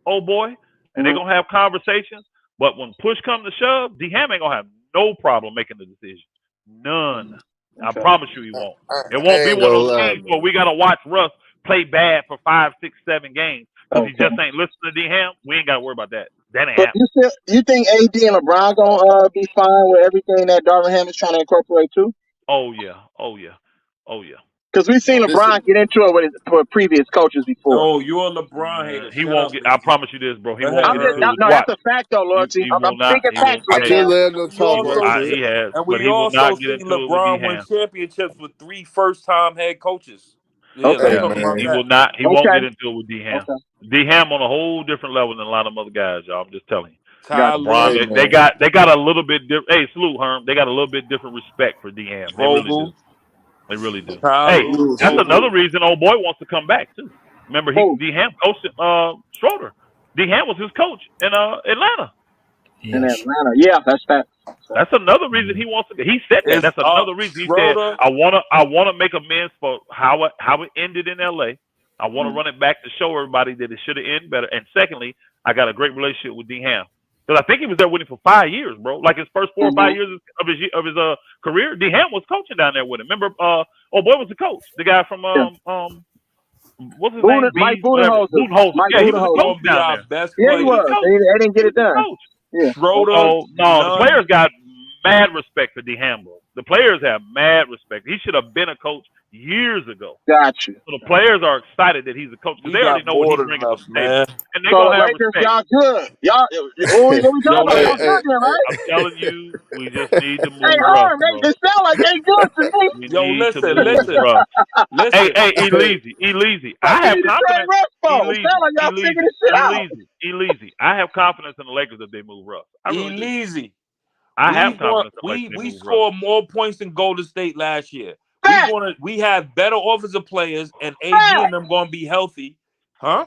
old boy, and they're gonna have conversations. But when push comes to shove, D Ham ain't gonna have no problem making the decision. None. I promise you he won't. It I won't be ain't one gonna of those lie, teams where man. we gotta watch Russ play bad for 5, 6, 7 games because he Okay. just ain't listening to D Ham. We ain't gotta worry about that. That ain't But happening. you think AD and LeBron gonna be fine with everything that Darvin Ham is trying to incorporate too? Oh yeah. Oh yeah. Oh yeah. Because we've seen Oh, This LeBron get into it with previous coaches before. No, you're a LeBron hater. he Shut won't up, get. I Leezy. promise you this, bro. He Go won't ahead, get Herb. into it. No, Watch. that's a fact though, Loyalty. He I'm will not. speaking He facts will. I right just Hey, now. let them We talk also right there. he has, and but we he will also not get seen into it with D LeBron win Ham. championships with 3 first-time head coaches. Yeah, Okay. let's Hey Yeah, talk about man, he that. will not. He won't Okay. get into it with D Ham. Okay. D Ham on a whole different level than a lot of other guys, y'all. I'm just telling you. Gotcha. Ty LeBron, Lue, hey they man. got a little bit different. Hey, salute Herm. They got a little bit different respect for D Ham. They really do. Vogel, They really do. Ty Hey, Lue, that's Vogel. another reason old boy wants to come back too. Remember, Who D Ham coached Schroeder. D Ham was his coach in Atlanta. in Yes. Atlanta? Yeah, that's that. That's another reason he wants to. He said that. It's That's another reason he said, Schroeder. I wanna make amends for how it ended in L.A. I want to run it back to show everybody that it should have ended better. And secondly, I got a great relationship with D Ham because I think he was there with him for 5 years, bro. Like his first 4 or 5 years of his career, D Ham was coaching down there with him. Remember, old boy was the coach, the guy from what's his name? Mike Whatever. Budenholzer. Budenholzer. Mike Yeah, he was a He's Budenholzer. coach gonna be down our there. best Yeah, he He was player. a was. coach. They didn't He get it was a done. coach. Yeah. Schroeder, No, the none. players got mad respect for D Ham, bro. The players have mad respect. He should have been a coach years ago. Got you. So the players are excited that he's a coach because We they already got know what more he's than bringing to enough, the table, man. and they're So gonna the have Lakers, respect. y'all good. Y'all, what we talking Yo, about? Hey, Y'all listen. hey, good then, hey, right? I'm telling you, we just need to Hey, move Russ, Harm, bro. it sound like they good to me. We Yo, need to listen, move listen, Russ. Hey, listen. Eleazy. What I you have need to trade confidence. Russ for? It sound like y'all figuring this shit out. Eleazy. I have confidence in the Lakers if they move Russ. I really do. Eleazy. I have confidence in the Lakers if they We move Russ. scored more points than Golden State last year. Fact. We have better offensive players, and AD and them gonna be healthy, huh?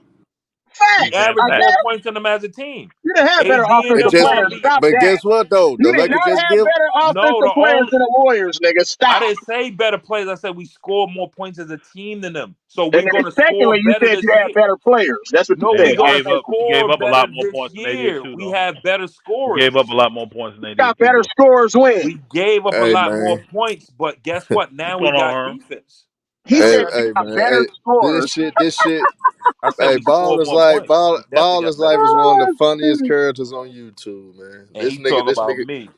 We Fact. saying average I fact. more guess points than them as a team. you didn't have better AD and but offensive them just gonna players. be Stop but that. guess what though? You The did Lakers not just have give better no offensive the players only than the Warriors, nigga. I Stop. didn't say better players. I said we scored more points as a team than them. So And we're then gonna score secondly, you better said this you had year. better players. That's what you No, And we're said. gonna he gave score up a better lot more this points than they did year. too, We though. have better He scorers. gave up a lot more points than they Got did too, better bro. scorers win. We gave up a hey lot more man. points, but guess what? Now What's we going on, got Herm? defense. He Now we said got you Hey got man. better Hey, scorers. this shit. I said Hey, we scored more points. We definitely Baller's got better Life is one of the scorers. funniest characters on YouTube, man. And he talk about me.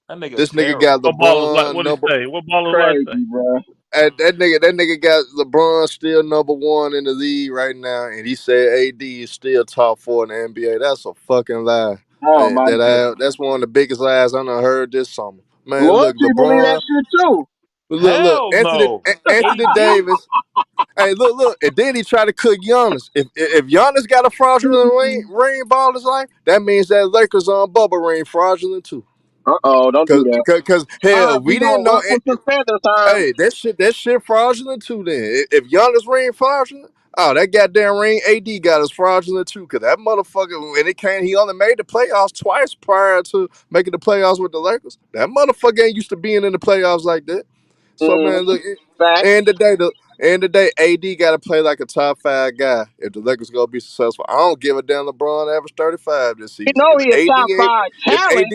That nigga This nigga got terrible. What ballers like? LeBron What he number. say? What ballers like say? Crazy, bro. That nigga got LeBron still number 1 in the league right now, and he said AD is still top 4 in the NBA. That's a fucking lie. Oh my god. That's one of the biggest lies I done heard this summer. Man, look, Loyalty believe that LeBron. shit too. Look, Hell no. Anthony AD? Davis. Hey, look, and then he tried to cook Giannis. If Giannis got a fraudulent ring ball his life, that means that Lakers on bubble ring fraudulent too. Don't do that. Cause hell, We we gonna didn't know. ruffle some feathers, Tom. Hey, that shit fraudulent too. Then if Giannis ring fraudulent, oh, that goddamn ring AD got us fraudulent too. Cause that motherfucker, when it came, he only made the playoffs twice prior to making the playoffs with the Lakers. That motherfucker ain't used to being in the playoffs like that. So man, look, Fact. end the day, AD got to play like a top 5 guy if the Lakers gonna be successful. I don't give a damn. LeBron averaged 35 this You season. know he a top 5 talent.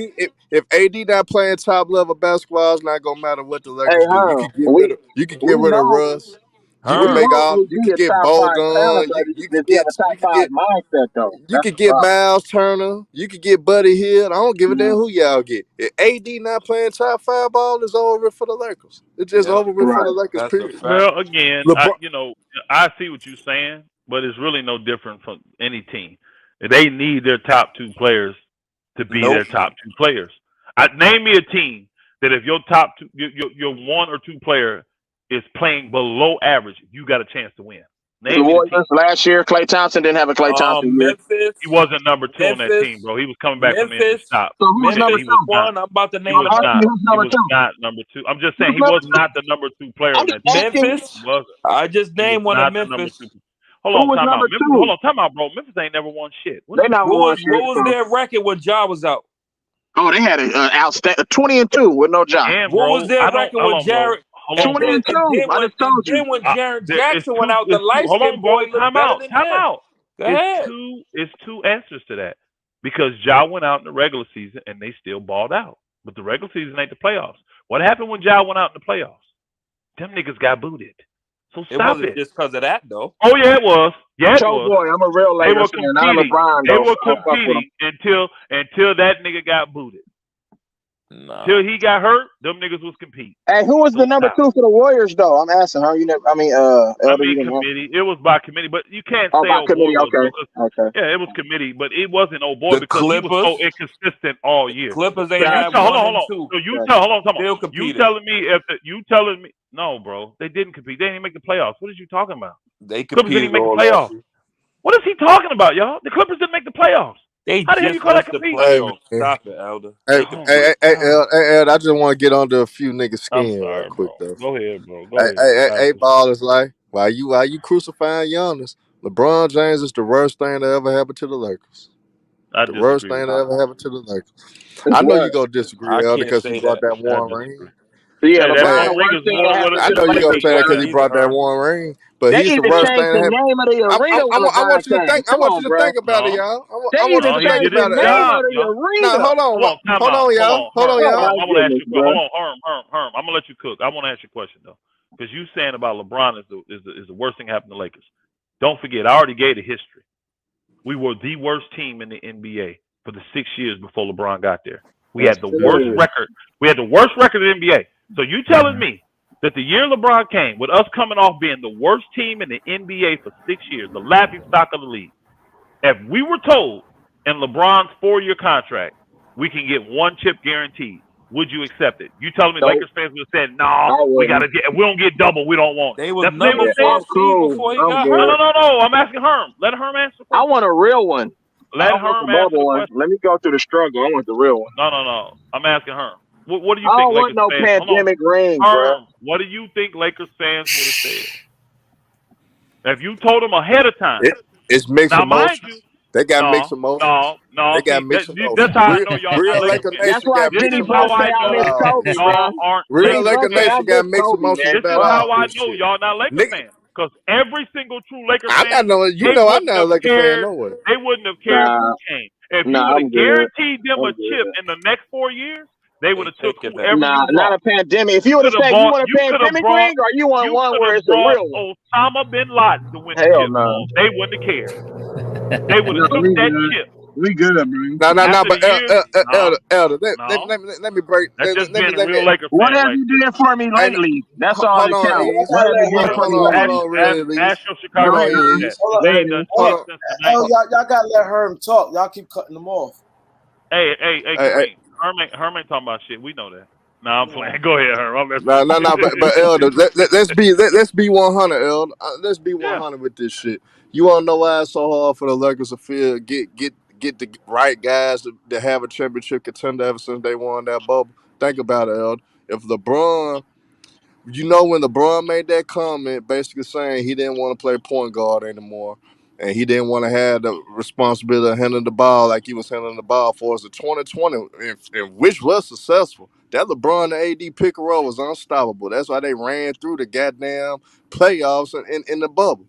If AD not playing top level basketball, it's not gonna matter what the Hey, Lakers do. Herm, we You could get rid of know Russ. You can You make want all. to You be could a get top 5 talent, Bogdan. but You does could he have get. a top You could 5 get. mindset though? You That's could the get problem. Miles Turner. You could get Buddy Hield. I don't give a damn who y'all get. If AD not playing top 5 ball, it's over with for the Lakers. It's just Yep, over with for the Right. Lakers. that's a Period. fact. Well, again, LeBron. I see what you're saying, but it's really no different from any team. They need their top two players to be Nope. their top two players. Name me a team that if your top two, your one or two player is playing below average, you got a chance to win. The Name me the team. Warriors last year, Klay Thompson didn't have a Klay Thompson year. Memphis. He wasn't number two on that Memphis. team, bro. He was coming back from injury. Memphis. Stop. So who was Memphis number He two? was not. one. I'm about to He name was them I'm right. not. asking you who's He number was two. not number two. I'm just Who's saying he number was two? not the number two player I'm on just that team. asking. Memphis. He wasn't. I just He was named one of not the number Memphis. two. Hold Who on, was time number out. Memphis, two? hold on, time out, bro. Memphis ain't never won shit. What They is you not talking won about? shit. What was their record when Ja was out? Oh, they had an outstanding 20-2 with no job. And What bro, was their I don't. record Hold when on, bro. Jared? Hold on, bro. 20-2. I just told you. When Jared It's Jackson went two. out, the It's two. light Hold skinned on, boy bro. looked Time better out. than Time him. out. Go ahead. It's two answers to that because Ja went out in the regular season and they still balled out, but the regular season ain't the playoffs. What happened when Ja went out in the playoffs? Them niggas got booted. So It stop wasn't it. just because of that though. Oh yeah, it was. Yeah, it Joe was. boy, I'm a real They were Lakers fan, not a competing. LeBron They though. were So I don't fuck with him. competing until that nigga got booted. Nah. Till he got hurt, them niggas was competing. Hey, who was So the number stop. 2 for the Warriors though? I'm asking her. You never. I Elder, mean you didn't know. committee. It was by committee, but you can't Oh, say by oh boy committee. was Okay. Okay. yeah, it was committee, but it wasn't oh boy The because he was so Clippers. inconsistent all year. Clippers So ain't you had tell, hold 1 on, and hold on. 2. So you Right. tell, hold on, come Still on. competing. You telling me no, bro? They didn't compete. They didn't make the playoffs. What are you talking about? They Clippers didn't competed even make the all last playoffs. year. What is he talking about, y'all? The Clippers didn't make the playoffs. They How the hell you just call that missed the compete? Hey, playoffs. man. Stop it, Elder. Hey, Oh hey, my hey, God. Ed, I just want to get under a few niggas' I'm skin sorry, right quick bro. though. Go ahead, bro. Go Hey, ahead. hey, God hey, bless ball is like why you crucifying Giannis? LeBron James is the worst thing that ever happened to the Lakers. I The worst disagree thing with that you. ever happened to the Lakers. It's I know you worse. gonna disagree, I Elder, can't because he say brought that. that I one disagree. ring. Yeah, Hey, that LeBron, Hey, the one ring worst is thing that one. happened I to know the you gonna Lakers. say that because Bro. he Either brought that her. one ring, but They he's the even worst changed thing the that happened. name of the arena when I LeBron want you to came. think. I Come want on, you to bro. think about it, No, y'all. They I want you even no, to he think changed did the his about it, name Elder. job, of the yo. Now, arena. hold on. Hold on, time Hold out. on, y'all. Hold on, Oh y'all. my I want to ask goodness, you. bro. Hold on, Herm. I'm gonna let you cook. I want to ask you a question though, because you saying about LeBron is the worst thing happened to Lakers. Don't forget, I already gave the history. We were the worst team in the NBA for the 6 years before LeBron got there. We That's had the worst true. record. We had the worst record in the NBA. So you telling me that the year LeBron came, with us coming off being the worst team in the NBA for 6 years, the laughing stock of the league, if we were told in LeBron's 4-year contract we can get one chip guaranteed, would you accept it? You telling me Nope, Lakers fans would have said, "No, I we wouldn't. gotta get. If we don't get double, we don't want it." They was That's what they number would have Yeah, said. I'm 4 seed cool. before he I'm got good. No. hurt. I'm asking Herm. Let Herm answer the I question. want a real one. I Let don't want the Herm answer bubble the one. question. Let me go through the struggle. I want the real one. No. I'm asking Herm. What do I you think don't want Lakers no fans? Hold on, pandemic ring, bro. Herm. What do you think Lakers fans would have said if you told them ahead of time? It's mixed Now, mind you, emotions. They got mixed no. emotions. They got See, mixed emotions. that's how I know y'all not Real Lakers Laker fans. That's Nation why got This mixed Jenny is how Bush say I emotions, I miss know dog. Kobe, y'all bro. aren't Real Jenny Lakers Laker Bush say I fans. Nation got miss mixed Kobe, emotions man. This is about how all I this know shit. y'all not Lakers Nigga, fans. Because every single true Lakers I fan, know they I'm wouldn't not a have Laker fan cared. no way. They wouldn't have cared who Nah, came. If you nah, would I'm have good. guaranteed them a I'm chip good. in the next 4 years, they would They have took taking that. whoever Nah, you not brought. a pandemic. If you You would could have have said you bought. want a pandemic ring or you want You one could where have it's a brought real one, Osama bin Laden to win the hell chip no. for them. They wouldn't have cared. They would No, have took we that good. chip We good, bro. No, after the but years. No, Elder, no. let me break. That's just Let me being a real Laker What fan have right you there. did for me And lately? That's all hold that on, counts. Ease. What have you did Hold for on. me Hold lately? on, real Ease. Ask your Hold Chicago on, Go ahead, Bulls man. Ease. that. Hold They on, ain't Go done ahead. hold shit on. since the 90s. Hell, y'all gotta let Herm talk. Y'all keep cutting him off. Hey, Hey, Kareem. Herm ain't talking about shit. We know that. I'm playing. Go ahead, Herm. I'm messing no, with no, you. no, but Elder, let's be 100, Elder. Let's be Yeah. 100 with this shit. You wanna know why it's so hard for the Lakers to feel get the right guys to have a championship contender ever since they won that bubble? Think about it, Elder. If LeBron, when LeBron made that comment, basically saying he didn't want to play point guard anymore, and he didn't want to have the responsibility of handling the ball like he was handling the ball for us in 2020, and which was successful. That LeBron and AD pick and roll was unstoppable. That's why they ran through the goddamn playoffs in the bubble.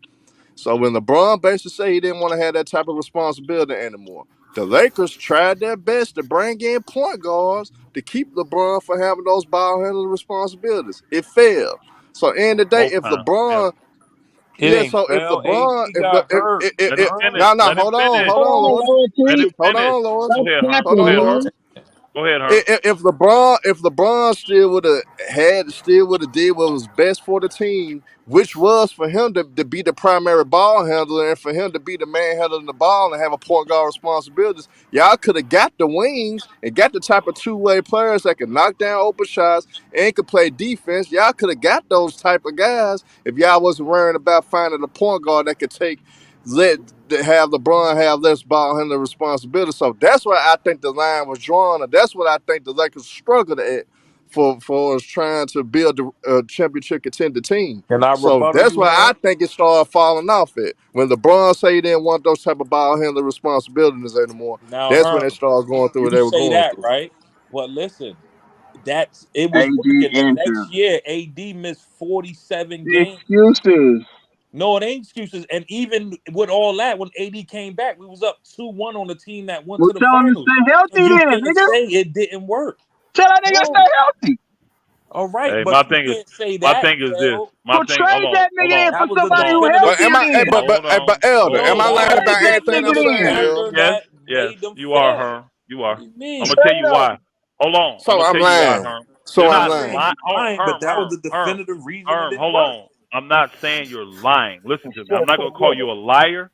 So when LeBron basically said he didn't want to have that type of responsibility anymore, the Lakers tried their best to bring in point guards to keep LeBron from having those ball handling responsibilities. It failed. So in the day, Both if times. Yeah. LeBron It Yeah, ain't so if fail. LeBron, AD got hurt. Let him finish. no, Let him hold on, finish. hold on, Lord. Let him Hold finish. on, Lord. Go ahead, Herm. Hold Go on, ahead, Lord. Herm. Go ahead, Herm. If LeBron still would have did what was best for the team, which was for him to be the primary ball handler and for him to be the man handling the ball and have a point guard responsibilities, y'all could have got the wings and got the type of two-way players that can knock down open shots and could play defense. Y'all could have got those type of guys if y'all wasn't worrying about finding a point guard that could have LeBron have less ball handling responsibility. So that's why I think the line was drawn, and that's what I think the Lakers struggled at for us trying to build a championship contender team. Can I So rebuttal that's you, why I Herm? think it started falling off it. When LeBron said he didn't want those type of ball handling responsibilities anymore, Now, that's when they Herm, started going through what you they were say going that, through. right? But listen, it was AD working. The injured. next year, AD missed 47 games. Excuses. No, it ain't excuses. And even with all that, when AD came back, we was up 2-1 on the team that went Well, to the tell him to finals. stay And healthy you then, can't nigga. say it didn't work. Tell that nigga to No. stay healthy. All right, Hey, but my you thing is can't say that. this. My Well, thing. Hold trade on. that nigga in for That was a somebody who definitive. But healthy am I? then. But Elder, am No, I that lying was about a Trade that anything I'm nigga definitive saying, then. Elder? factor Yes, that yes. made them You are, fail. Herm. You What are. do you I'm mean? gonna tell Straight you up. why. Hold on. I'm So gonna I'm tell you why, lying. Herm. So You're I'm I'm not not saying lying. lying. you lying, but that was the Herm. definitive reason it Herm, didn't hold work. on. I'm not saying you're lying. Listen to me. I'm not gonna call you a liar,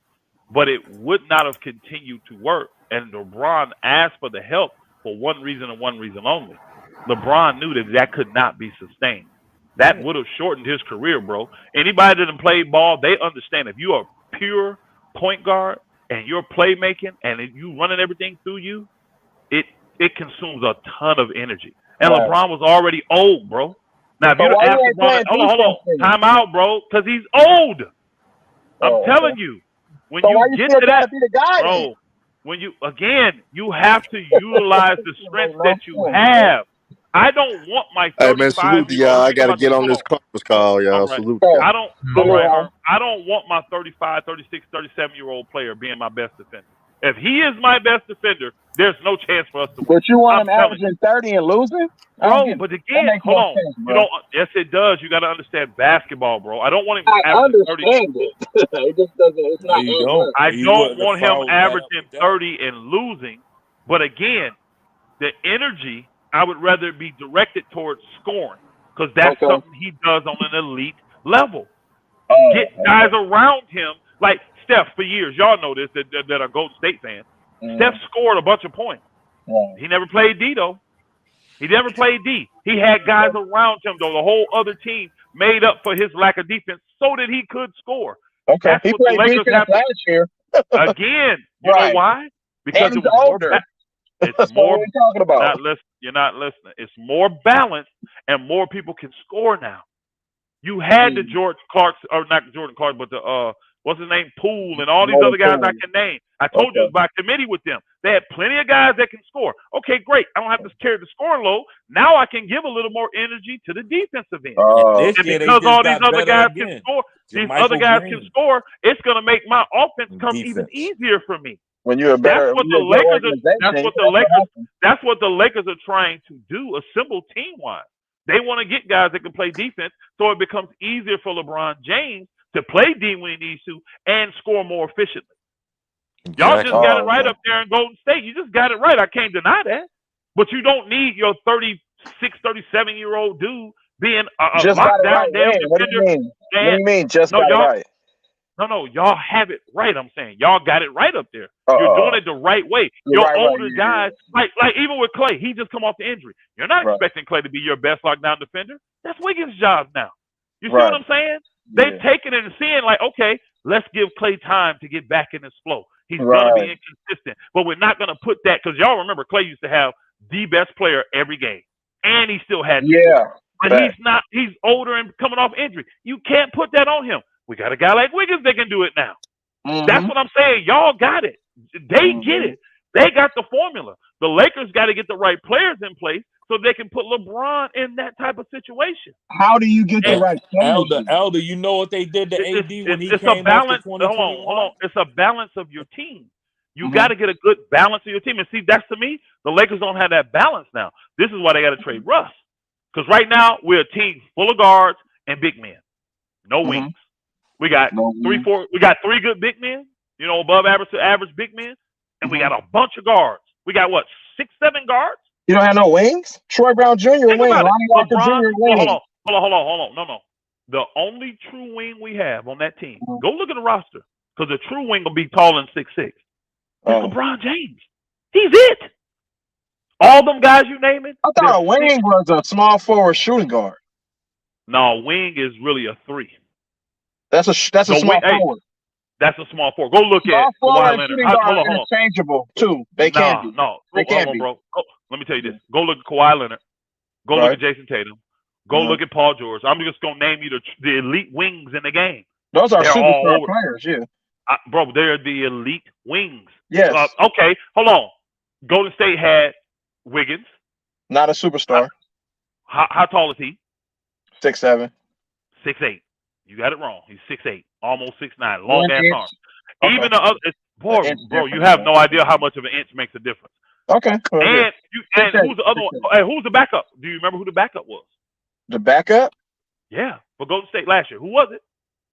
but it would not have continued to work. And LeBron asked for the help for one reason and one reason only. LeBron knew that could not be sustained. That Yeah. would have shortened his career, bro. Anybody that played ball, they understand if you are pure point guard and you're playmaking and you running everything through you, it consumes a ton of energy. And Right. LeBron was already old, bro. Now, if So you'd why asked you ain't LeBron, playing hold on, defense then? time out, bro, because he's old. I'm Oh, telling okay. you, when So why you you get still to trying to that, be the guy then? bro, you have to utilize the Shit strengths make no that you sense, bro. have. I don't want my Hey man, salute to 35-year-old. y'all. I Think gotta about this. get on Hold this on. conference call, All y'all. right. Salute to Okay. y'all. I don't. All Salute, right, Herm. Herm. I don't want my 35, 36, 37-year-old player being my best defender. If he is my best defender, there's no chance for us to win. But you want I'm him telling you. averaging 30 and losing? I don't Bro, get it. but That again, makes hold no on. sense, You bro. don't. Yes, it does. You got to understand basketball, bro. I don't want him I averaging 30. understand it. It just doesn't. It's No, not you that don't. much. I You don't wouldn't have want him followed that up averaging with that. 30 and losing. But again, the energy, I would rather be directed towards scoring because that's Okay. something he does on an elite level. Oh, Get guys around him, like Steph for years. Y'all know this that are Golden State fans. Steph scored a bunch of points. right. He never played D, though. He never played D. He had guys around him, though. The whole other team made up for his lack of defense so that he could score. Okay. That's He what the played Lakers defense have to. last year. Again, you know Right. why? Because And it he's was older. more. It's That's more. what we're talking about. You're not listening. It's more balanced, and more people can score now. You had the George Clark's, or not Jordan Clark, but the what's his name, Poole, and all these other guys I can name. I told you it was by committee with them. They had plenty of guys that can score. Okay, great. I don't have to carry the scoring load. Now I can give a little more energy to the defensive end. This And year they because just all these got other better guys can again. score, these Jermichael other guys Green. can score. It's going to make my offense come even Defense. easier for me. When you're a better, That's what the Lakers are. That's what the Lakers are trying to do. Assemble team wise. They want to get guys that can play defense, so it becomes easier for LeBron James to play D when he needs to and score more efficiently. Y'all just got it right up there in Golden State. You just got it right. I can't deny that. But you don't need your 36, 37-year-old dude being a just got it lockdown right. damn Man, what do you defender. mean? What do you mean? Just got it right. No, y'all have it right. I'm saying y'all got it right up there. You're doing it the right way. Your right, older yeah. guys, like even with Clay, he just come off the injury. You're not expecting Clay to be your best lockdown defender. That's Wiggins' job now. You see what I'm saying? They've taken it and seeing like, okay, let's give Clay time to get back in his flow. He's gonna be inconsistent, but we're not gonna put that because y'all remember Clay used to have the best player every game, and he still had but he's not. He's older and coming off injury. You can't put that on him. We got a guy like Wiggins that can do it now. That's what I'm saying. Y'all got it. They get it. They got the formula. The Lakers got to get the right players in place so they can put LeBron in that type of situation. How do you get the right players? Elder, you know what they did to AD when he came off the 2021? Hold on. It's a balance of your team. You got to get a good balance of your team. And see, that's to me, the Lakers don't have that balance now. This is why they got to trade Russ. Because right now, we're a team full of guards and big men. No wings. We got No. 3-4. We got 3 good big men. You know, above average to average big men, and we got a bunch of guards. We got what 6, 7 guards. You don't have no wings? Troy Brown Jr. Think wing. about it. Lonnie Walker LeBron. Jr. wing. Hold on. No. The only true wing we have on that team. Go look at the roster, because the true wing will be taller than 6'6". It's LeBron James. He's it. All them guys you naming. I thought a wing was a small forward shooting guard. No, wing is really a 3. That's a small forward. That's a small forward. Go look small at Kawhi Leonard. Hold on. Interchangeable too. They can be. No, they can be, bro. Let me tell you this. Go look at Kawhi Leonard. Go look at Jason Tatum. Go look at Paul George. I'm just gonna name you the elite wings in the game. Those are superstar players, yeah. Bro, they're the elite wings. Yes. Okay, hold on. Golden State had Wiggins. Not a superstar. How tall is he? 6'7". 6'8". You got it wrong. He's 6'8", almost 6'9". Long ass arms. Okay. Even the other, bro, you have no idea how much of an inch makes a difference. Okay. Well, and who's the other one? Hey, who's the backup? Do you remember who the backup was? The backup? Yeah, for Golden State last year. Who was it?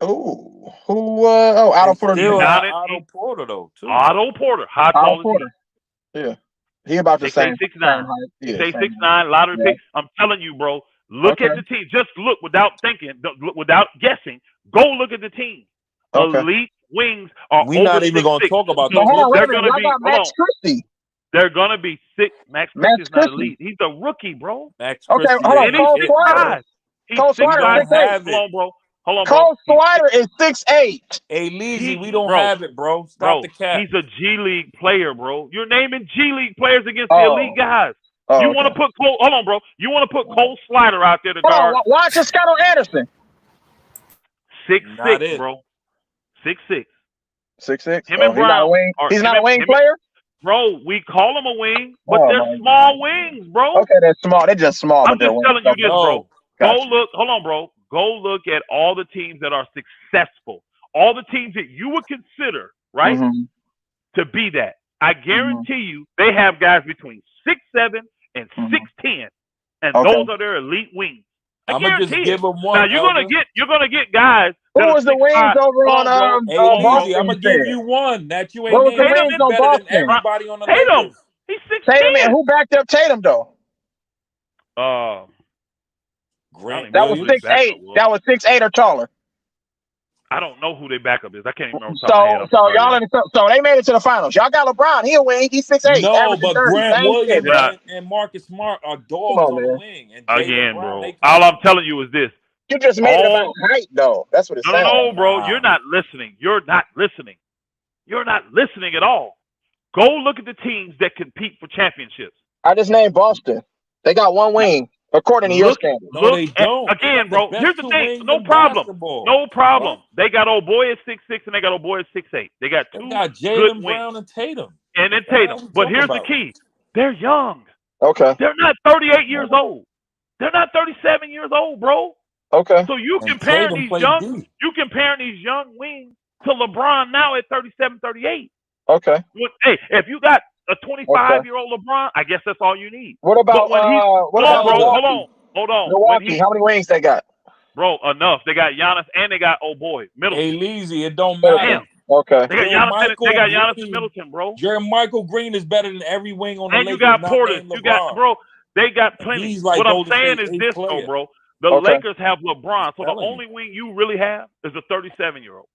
Oh, who? Otto Porter. Still Otto Porter though. Too. Otto Porter. How tall is he? Yeah, he about the same. 6'9". Yeah, 6'9", lottery pick. I'm telling you, bro. Look at the team. Just look without thinking, without guessing. Go look at the team. Elite wings are. We're not even going to talk about those. They're going to be. Max Christie. They're going to be 6. Max Christie's not elite. He's a rookie, bro. Max Christie. Okay, hold on. Cole Swider. Cole Swider. Hold on, bro. Cole Swider is 6'8". Hey, Leezy, we don't have it, bro. Stop the cap. He's a G League player, bro. You're naming G League players against the elite guys. You want to put Cole? Hold on, bro. You want to put Cole Slider out there to guard? Watch Scotto Anderson. 6'6", bro. 6'6". 6'6". Him and Brown. He's not a wing player. Bro, we call him a wing, but they're small wings, bro. Okay, they're small. They're just small. I'm just telling you this, bro. Gotcha. Go look. Hold on, bro. Go look at all the teams that are successful. All the teams that you would consider, right, to be that. I guarantee you, they have guys between 6'7" and 6'10", and those are their elite wings. I'm gonna just give them one. Now you're gonna get guys. Who was the wings over on? Hey, Leezy, I'm gonna give you one that you ain't named better than everybody on the Tatum. Lakers. He's 6'10". Tatum, and who backed up Tatum though? Grant. That was 6'8". That was 6'8" or taller. I don't know who their backup is. I can't even remember. So they made it to the finals. Y'all got LeBron. He a wing. He's 6'8". No, but Grant Williams and Marcus Smart are dogs on the wing. And again, bro. All I'm telling you is this. You just made it about height, though. That's what it's saying. No, bro. You're not listening. You're not listening. You're not listening at all. Go look at the teams that compete for championships. I just named Boston. They got one wing. According to your standards. No, they don't. Again, bro, here's the thing. No problem. No problem. They got old boy at 6'6" and they got old boy at 6'8". They got two Jaylen Brown and Tatum. And then Tatum. But here's the key. They're young. Okay. They're not 38 years old. They're not 37 years old, bro. Okay. So you comparing these young wings to LeBron now at 37, 38. Okay. Hey, if you got a 25-year-old LeBron, I guess that's all you need. What about Hold on. Milwaukee, how many wings they got? Bro, enough. They got Giannis and they got old boy Middleton. Hey, Leezy, it don't matter. Okay. They got Giannis and Middleton, bro. Michael Green is better than every wing on the Lakers. And you got Porter. You got, bro. They got plenty. What I'm saying is this, though, bro. The Lakers have LeBron, so the only wing you really have is a 37-year-old,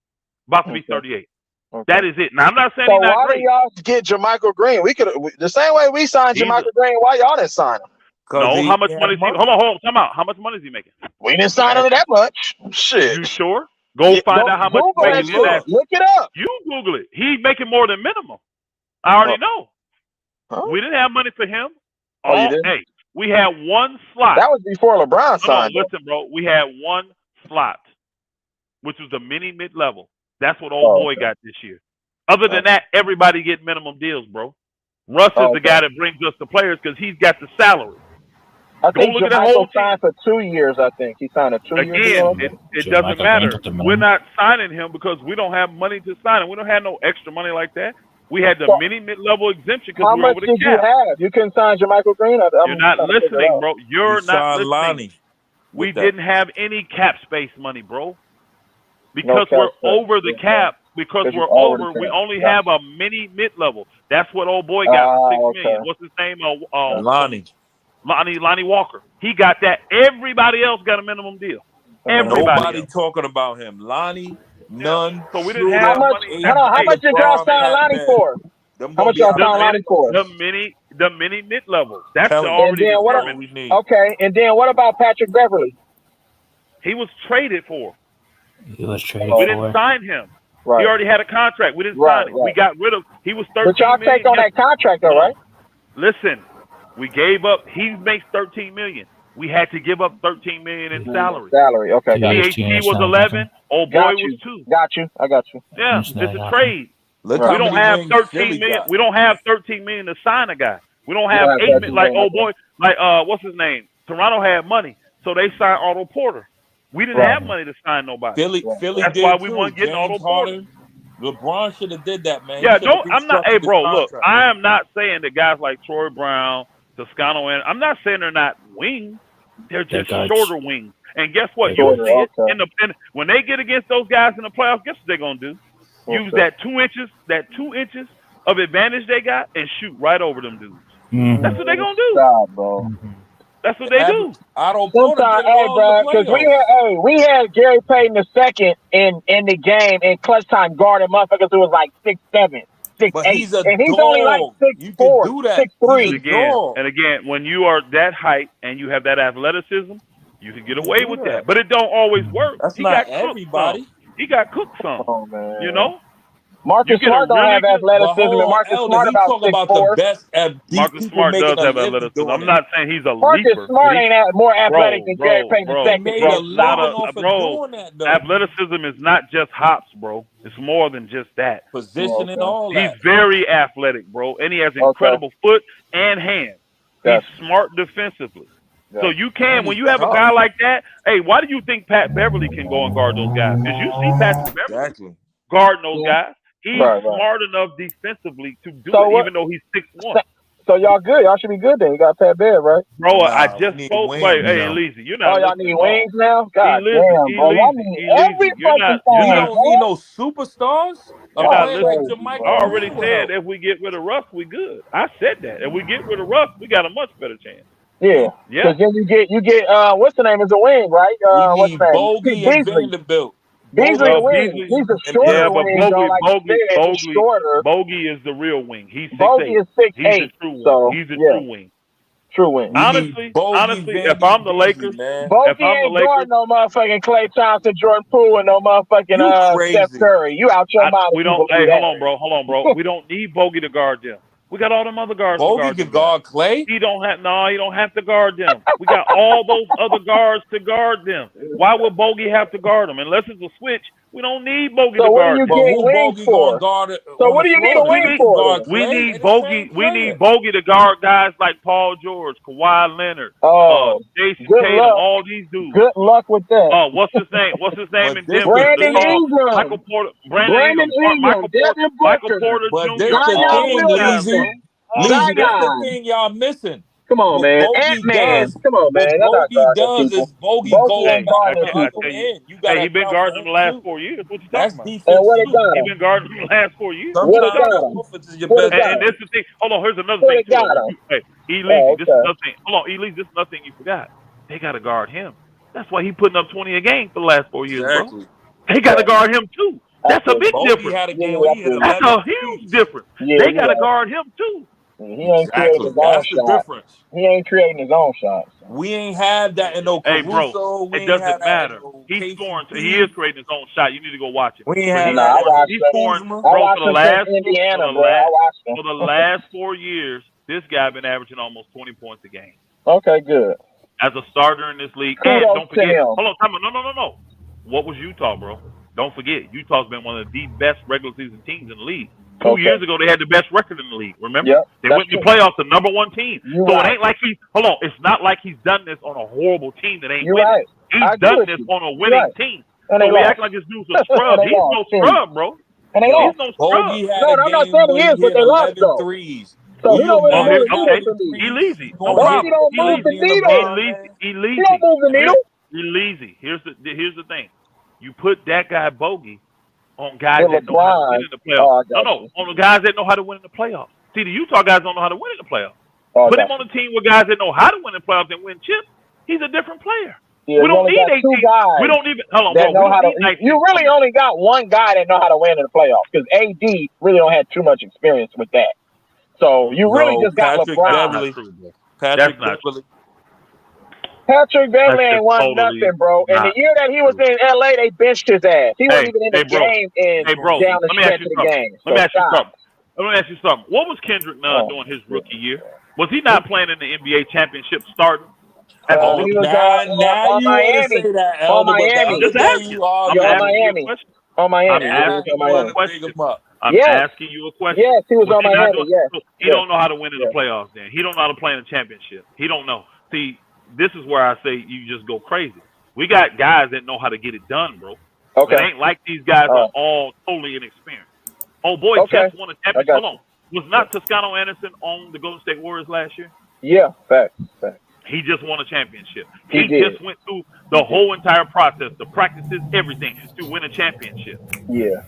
about to be 38. Okay. That is it. Now I'm not saying he's not great. Why did y'all get JaMychal Green? We could the same way we signed JaMychal Green. Why y'all didn't sign him? No, how much money is he? Hold on, time out. How much money is he making? We didn't sign him that much. Shit. You sure? Go find out how much he's making. Look it up. You Google it. He's making more than minimum. I already know. Huh? We didn't have money for him. You didn't? Hey, we had one slot. That was before LeBron signed. Listen, bro. We had one slot, which was the mid-level. That's what old boy got this year. Other than that, everybody get minimum deals, bro. Russ is the guy that brings us the players because he's got the salary. I think JaMychal signed for 2 years, I think. He signed a 2-year deal. Again, it doesn't matter. We're not signing him because we don't have money to sign him. We don't have no extra money like that. We had the mid-level exemption because we were over the cap. How much did you have? You couldn't sign JaMychal Green? You're not listening, bro. You're not listening. Lonnie we didn't have any cap space money, bro. Because cap we're space. over the cap. Because Because we're you over the over, we cap. only Gotcha. have a mini mid-level. That's what old boy got for $6 million. Okay. What's his name? Lonnie. Lonnie Walker. He got that. Everybody else got a minimum deal. Everybody Nobody else. talking about him. Lonnie, none. So we didn't Shooter, have How much? money. Hold on. How much did y'all sign Lonnie for? How much y'all signed Lonnie for? The mini mid-level. That's Tell me. already And then what? determined. we need. Okay. And then what about Patrick Beverly? He was traded for. He was traded We for. didn't sign him. Right. He already had a contract. We didn't Right, sign him. right. We got rid of. He was 13 But y'all million. take on that contract though, right? Listen, we gave up. He makes 13 million. We had to give up 13 million in salary. Salary. Okay. Got you. PhD was 11. Old boy was 2. Got you. I got you. Yeah, it's a trade. Look We how don't many have rings 13 Philly million. got. We don't have 13 million to sign a guy. We don't have Yeah, 8 million like old boy. Like what's his name? Toronto had money, so they signed Otto Porter. We didn't have money to sign nobody. Philly That's did why we too. weren't getting James Otto Porter. Harden. LeBron should have did that, man. Yeah, I'm not. Hey, bro, look, I am not saying that guys like Troy Brown, Toscano, and I'm not saying they're not wings. They're just shorter wings. And guess what? You'll see it when they get against those guys in the playoffs. Guess what they're gonna do? Use that 2 inches of advantage they got and shoot right over them dudes. Mm-hmm. That's what they're gonna do. Stop, bro. That's what they do. Sometimes, hey, bro, because we had Gary Payton II in the game in clutch time guarding motherfuckers who was like 6'7", 6'8", but he's a and he's dog. only like 6'4", 6'3". And again, when you are that height and you have that athleticism, you can get away with that. But it don't always work. That's not everybody. He got cooked some. Oh, man. You know? Marcus Smart don't have athleticism, and Marcus Smart about 6'4". the best Marcus Smart does have athleticism. I'm not saying he's a Marcus leaper. Smart ain't more athletic than Gary Payton II. Athleticism is not just hops, bro. It's more than just that. Position and all that. He's very athletic, bro, and he has incredible foot and hand. He's smart defensively. So you can, when you have a guy like that, hey, why do you think Pat Beverly can go and guard those guys? Because you see Pat Beverly guarding those guys. He's smart enough defensively to do it, even though he's 6'1". So y'all good. Y'all should be good then. You got Pat Bev, right? Bro, I just spoke. Wait, hey, Leezy, you're not. Oh, y'all need wings now? God damn, bro. Y'all need every fucking thing. You don't need no superstars? I already said if we get rid of Russ, we good. I said that. If we get rid of Russ, we got a much better chance. Yeah. Because then you get what's the name is a wing, right? We need Bogey and Vanderbilt. Beasley a wing. He's a shorter wing. Bogey is the real wing. He's 6'8". Bogey is 6'8". He's a true wing. So, he's a true wing. True wing. Honestly, if I'm the Lakers, Bogey ain't guarding no motherfucking Klay Thompson, Jordan Poole, and no motherfucking Steph Curry. You out your mind. We don't. Hey, hold on, bro. We don't need Bogey to guard them. We got all them other guards. Bogey can guard Klay. He don't have to guard them. We got all those other guards to guard them. Why would Bogey have to guard them? Unless it's a switch, we don't need Bogey to guard them. So what are you getting wings for? So what do you need a wing for? We need Bogey. We need Bogey to guard guys like Paul George, Kawhi Leonard, Jason Tatum, all these dudes. Good luck with that. Oh, what's his name? What's his name in Denver? Brandon Ingram. Michael Porter. Brandon Ingram. Michael Porter But Jr. this the thing, Leezy, that's the thing y'all missing. Come on, man. Ant-Man. Come on, man. What Bogey does is Bogey goes back to the other end. Hey, he been guarding him the last 4 years. What you talking about? Defense. And what it got him? He been guarding him the last 4 years. Offense is your best. And this is the thing. Hold on, here's another thing. Hey, Elise, this is another thing. Hold on, Elise, this is another thing you forgot. They got to guard him. That's why he putting up 20 a game for the last 4 years, bro. They got to guard him too. That's a big difference. That's a huge difference. They got to guard him too. He ain't creating his own shot. He ain't creating his own shots. We ain't have that in no Caruso. Hey, bro, it doesn't matter. He's scoring. He is creating his own shot. You need to go watch it. We ain't have that. He's scoring, bro, for the last 4 years, this guy been averaging almost 20 points a game. Okay, good. As a starter in this league. And don't forget, hold on, time out. No. What was Utah, bro? Don't forget, Utah's been one of the best regular season teams in the league. 2 years ago, they had the best record in the league. Remember? They went to the playoffs, the #1 team. It ain't like it's not like he's done this on a horrible team that ain't winning. He's done this on a winning team. So we act like this dude's a scrub. He's no scrub, bro. And they lost. He's no scrub. I'm not saying he is, but they lost though. So he don't really move the needle for me. He's easy. Bogey don't move the needle. He's He don't move the needle. He's lazy. Here's the thing. you put that guy Bogey on guys With that know how to win LeBron. in the playoffs. Oh, I got No, you. on the guys that know how to win in the playoffs. See, the Utah guys don't know how to win in the playoffs. Oh, I Put got him on a team with guys that know how to win in the playoffs and win chips. He's a different player. Yeah, We you don't only need got 18. two guys We don't even hold on, that bro. know We how don't to. need 19. You really only got one guy that know how to win in the playoffs because AD really don't have too much experience with that. So you really No, just got Patrick LeBron. Beverly. That's true, bro. Patrick That's not Beverly. Patrick Beverly That's ain't just won totally nothing, bro. And the not year that he was true. in LA, they benched his ass. He wasn't even in the Hey, bro. game and Hey, bro. down the Let me ask stretch you of the something. game. Let me ask you stop. something. Let me ask you something. What was Kendrick Nunn doing his rookie year? Was he not playing in the NBA championship starting? He was Now on you want to Miami. say that, On Elder, but the Miami. other Just day asking. you I'm argued. on asking you a Miami. question. On Miami. I'm He was asking on you a Miami. question. Up. I'm Yes. asking you a question. Yes, he was on he not Miami. doing- Yes. He Yes. don't know how to win in Yes. the playoffs. Then he don't know how to play in a championship. He don't know. See, this is where I say you just go crazy. We got guys that know how to get it done, bro. Okay. It ain't like these guys are all totally inexperienced. Oh boy, Okay. just won a championship. got Hold on. Was not Toscano Anderson on the Golden State Warriors last year? Yeah. Facts. He just won a championship. He He did. just went through the whole entire process, the practices, everything to win a championship. Yeah.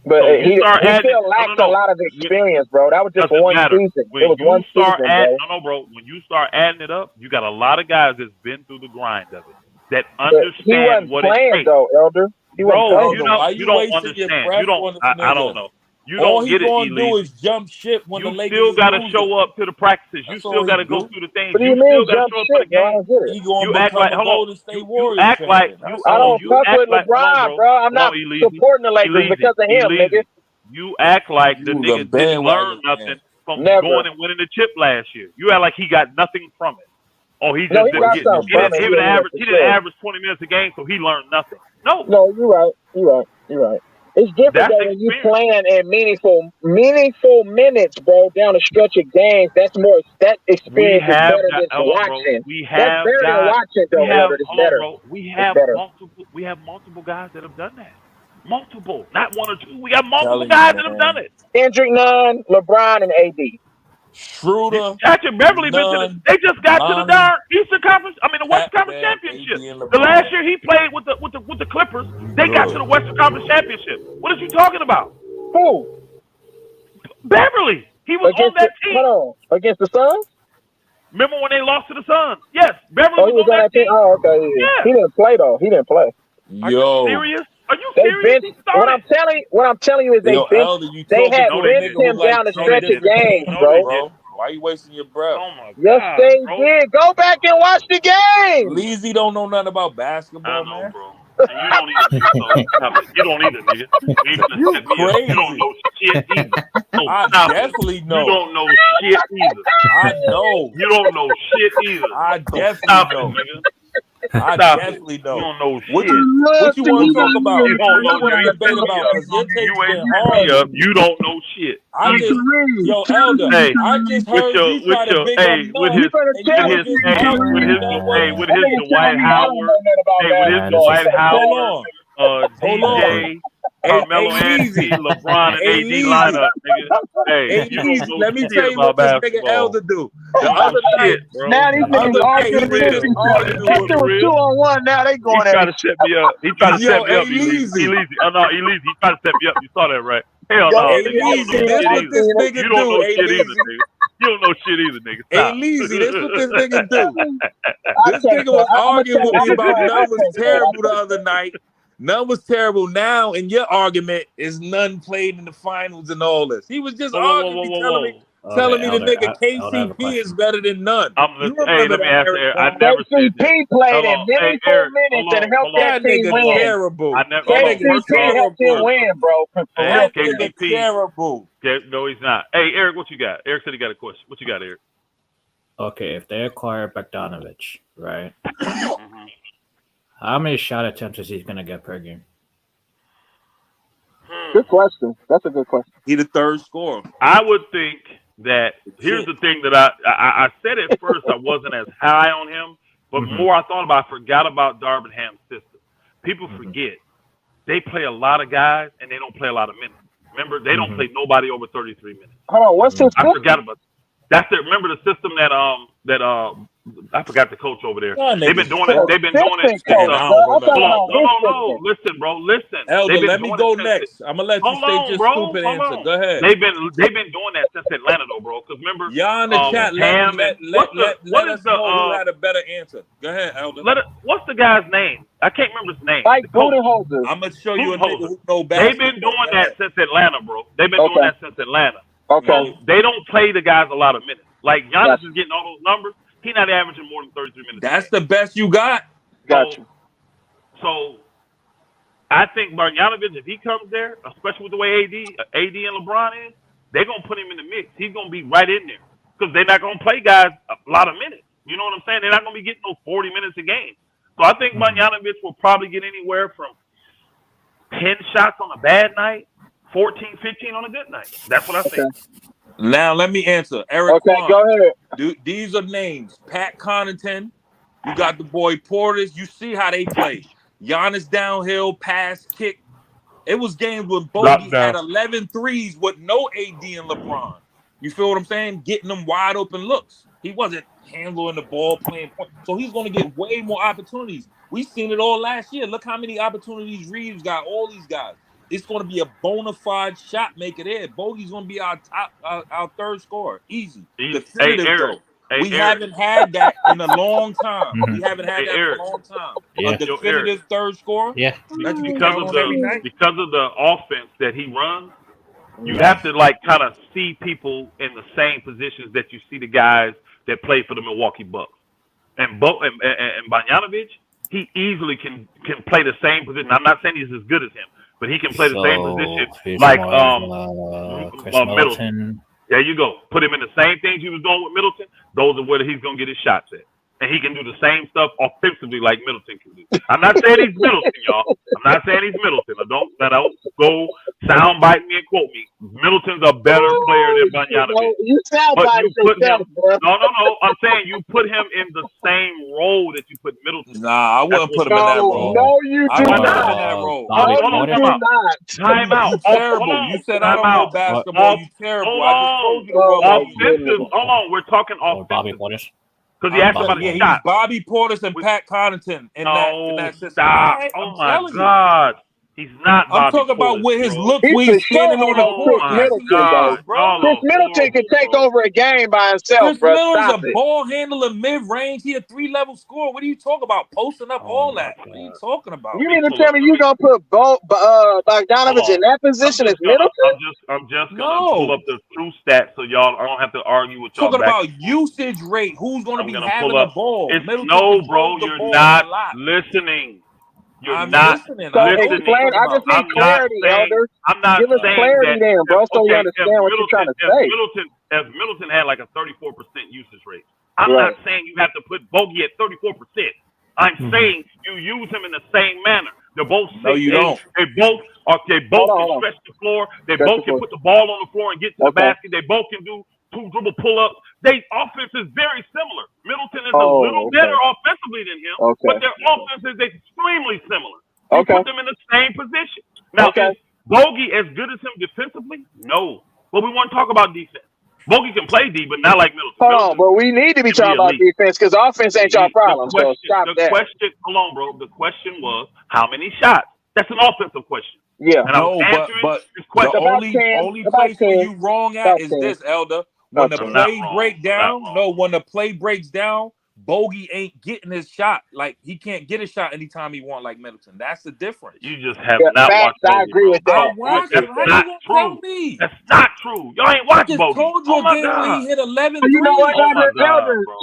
But So he still lacks a lot of experience, bro. That was just Doesn't one matter. season. When It was you one start season, add, bro. bro. When you start adding it up, you got a lot of guys that's been through the grind of it that But he understand wasn't what playing it takes. though, Elder. He wasn't Bro, playing. you Why you don't wasting your understand. breath You don't. on this I don't nigga? know. You All don't he get it, gonna do Elise. is jump ship when the You Lakers still is got to losing. show up to the practices. You That's still all got he to go do. through the things. What do You you mean still got to jump show up for ship, the bro? I game. don't get it. He gonna You act become like a hold on. Golden State You Warriors act fan. like That's I all don't he fuck do. with LeBron, bro. I'm not supporting the Lakers because of him, nigga. You act like the You was a nigga didn't learn bandwagon nothing fan. from Never. going and winning the chip last year. You act like he got nothing from it. Oh, he No, just he didn't got get. something He from didn't it. even Yeah, average. for He didn't sure. average 20 minutes a game, so he learned nothing. No, No, you're right. It's different That's though when you experience. playing in meaningful minutes, bro, down a stretch of games. That We experience is have better got. than Hold on, bro. watching. We That's have better than got. watching, We though, have. Elder. It's Hold on, better. bro. We It's have better. multiple. We have multiple guys that have done that. Multiple, not one or two. We got multiple Telling you, guys that have man. done it. Kendrick Nunn, LeBron, and AD. Schroeder, Patrick Beverly been to the. Nunn, They just got to the Lonnie, darn Eastern Conference. I mean the Western Pat Conference Bev, Championship. AD, and The last LeBron. year he played with the Clippers. They got to the Western Conference Championship. What are you talking about? Who? Beverly. He was on that team. Hold on. Against the Suns? Remember when they lost to the Suns? Yes, Beverly Oh, he was on that team. Oh, okay. Yeah. He didn't play though. He didn't play. Are you serious? Are you They serious? benched. What I'm telling you is they benched. Elder, you They talking had to a benched nigga him who like down the 20 stretch of different games, teams, bro. Why you wasting your breath? Oh my Yes, God, they bro. did. Go back and watch the game. Leezy don't know nothing about basketball, I know, man. bro. And you don't either, nigga. So stop it. You don't either, nigga. You You crazy. You don't know shit either. So I stop definitely it. know. You don't know shit either. I know. You don't know shit either. I So definitely stop know. it, nigga. I Stop definitely it. know. You don't know What shit. what you want to talk about? You don't know. What you want You to ain't debate set me about? up. Because your You takes ain't been set hard. me up. You don't know shit. I just, yo, Elder, Hey, I just heard you try to big up with Nunn, his and you was just telling me, you know what? with his Dwight Howard, with his Dwight Howard, DJ, Carmelo Anthony, LeBron, and AD lineup, nigga. Hey, you don't know let me shit tell you about what this nigga basketball. Elder do. The You other know night, shit, bro. Now these niggas arguing Keep it against real. each other. arguing That with shit was 2-on-1. Now they He going at tried it. to set me up. He tried to set me up, Elise. Elise. Oh, no, Elise. He tried to set me up. You saw that, right? Hell no, Hey, nigga. You don't know Leezy, this shit what either. this nigga You don't know do, shit hey, either, nigga. You don't know shit either, nigga. Hey, Stop. Leezy, this what this nigga do. This Okay, nigga was so I'ma arguing with tell me you, about I Nunn was can't say terrible the other night. Nunn was terrible now, and your argument is Nunn played in the finals and all this. He was just arguing, telling me the nigga KCP is better than Nunn. You remember let me that, answer. Eric? I never said that. KCP played Hold in on. meaningful Eric, minutes and helped That that team nigga win. terrible. I never. That Hold on. nigga First off, helped him win, bro. For real. That For real. nigga terrible. No, he's not. Hey, Eric, what you got? Eric said he got a question. What you got, Eric? Okay, if they acquire Bogdanovich, right? How many shot attempts is he gonna get per game? Good question. That's a good question. He the third scorer. I would think that here's the thing that I said at first I wasn't as high on him, but more I thought about, I forgot about Darvin Ham's system. People forget they play a lot of guys and they don't play a lot of minutes. Remember, they don't play nobody over 33 minutes. Hold on, what's his I system? forgot about that. That's it. Remember the system that I forgot the coach over there. Y'all They've been niggas doing it. They've been doing it Assistant since. coach, Man, I bro. don't I'm talking remember. about his No. system. Listen, bro. Listen. Elder, They've been let me doing go it since. next. I'm gonna let you Hold say on, your bro. stupid Hold answer. on. Go ahead. They've been doing that since Atlanta, though, bro. Because remember, Y'all in the chat, Cam and let what is us know who the had a better answer. Go ahead, Elder. what's the guy's name? I can't remember his name. Like The coach. Budenholzer. I'm gonna show you a nigga Budenholzer. who know They've basketball. been doing Go that ahead. since Atlanta, bro. They've been doing Okay. that since Atlanta. Okay. So they don't play the guys a lot of minutes. Like Giannis Gotcha. is getting all those numbers. He's not averaging more than 33 minutes. That's the best you got. Gotcha. So I think Marjanovic, if he comes there, especially with the way AD and LeBron is, they're gonna put him in the mix. He's gonna be right in there because they're not gonna play guys a lot of minutes. You know what I'm saying? They're not gonna be getting those 40 minutes a game. So I think Marjanovic will probably get anywhere from 10 shots on a bad night, 14, 15 on a good night. That's what I think. Now let me answer. Eric Okay, Kwan. go ahead. These are names. Pat Connaughton. You got the boy Portis. You see how they play. Giannis downhill, pass, kick. It was games when Bogey had 11 threes with no AD and LeBron. You feel what I'm saying? Getting them wide open looks. He wasn't handling the ball, playing point. So he's going to get way more opportunities. We've seen it all last year. Look how many opportunities Reeves got, all these guys. It's going to be a bona fide shot maker there. Bogey's going to be our third scorer. Easy. Definitive, though. We haven't had that in a long time. We haven't had that in a long time. A definitive third scorer. Yeah. That you can count on every night. Because of the offense that he runs, you have to like kind of see people in the same positions that you see the guys that play for the Milwaukee Bucks. And Bogdanovic, he easily can play the same position. I'm not saying he's as good as him, but he can play the same position like Chris Middleton. There you go. Put him in the same things he was doing with Middleton. Those are where he's gonna get his shots at. And he can do the same stuff offensively like Middleton can do. I'm not saying he's Middleton, y'all. I'm not saying he's Middleton. Don't go soundbite me and quote me. Middleton's a better player than Bogdanovic. You soundbite yourself, bro. No. I'm saying you put him in the same role that you put Middleton. Nah, I wouldn't put him in that role. No, you do not. In that role. Time out. You terrible. You said I don't know basketball. You terrible. I just told you the role. Offensive. Hold on. We're talking offensive. Bobby Portis. Because he asked about his he's shot. Bobby Portis and Pat Connaughton in that system. Stop. Right? Oh my God. He's not Bobby I'm talking about Portis, with his bro. look when he's standing on the court. Chris Middleton can take over a game by himself, Chris bro. Middleton's a ball handler mid-range. He a 3-level scorer. What are you talking about? Posting up all that. What are you talking about? You mean to tell me you gonna put Bogdanovic in that position as Middleton? I'm just gonna pull up the true stats so y'all I don't have to argue with y'all. Talking about usage rate. Who's gonna be having the ball? No, bro, you're not listening. You're not listening. Explain. I just need clarity, Elder. I'm not Give us saying clarity that, then, bro, so we understand what you're trying to say. If Middleton had like a 34% usage rate, I'm not saying you have to put Bogey at 34%. I'm saying you use him in the same manner. They're both no, you don't. They both can stretch the floor. They both can put the ball on the floor and get to the basket. They both can do 2 dribble pull-ups. Their offense is very similar. Middleton is a little better offensively than him, but their offense is extremely similar. You put them in the same position. Now, is Bogey as good as him defensively? No. But we want to talk about defense. Bogey can play D, but not like Middleton. Hold on, but we need to be talking about defense because offense ain't your problem. So stop that. Hold on, bro. The question was how many shots? That's an offensive question. Yeah. No, but the only place where you wrong at is this, Elder. When the play break down, when the play breaks down, Bogey ain't getting his shot. Like he can't get a shot anytime he want like Middleton. That's the difference. You just have not watched Bogey. I agree with that. That's not true. That's not true. Y'all ain't watched Bogey. I just told you a game where he hit 11 threes. You know what, Elder?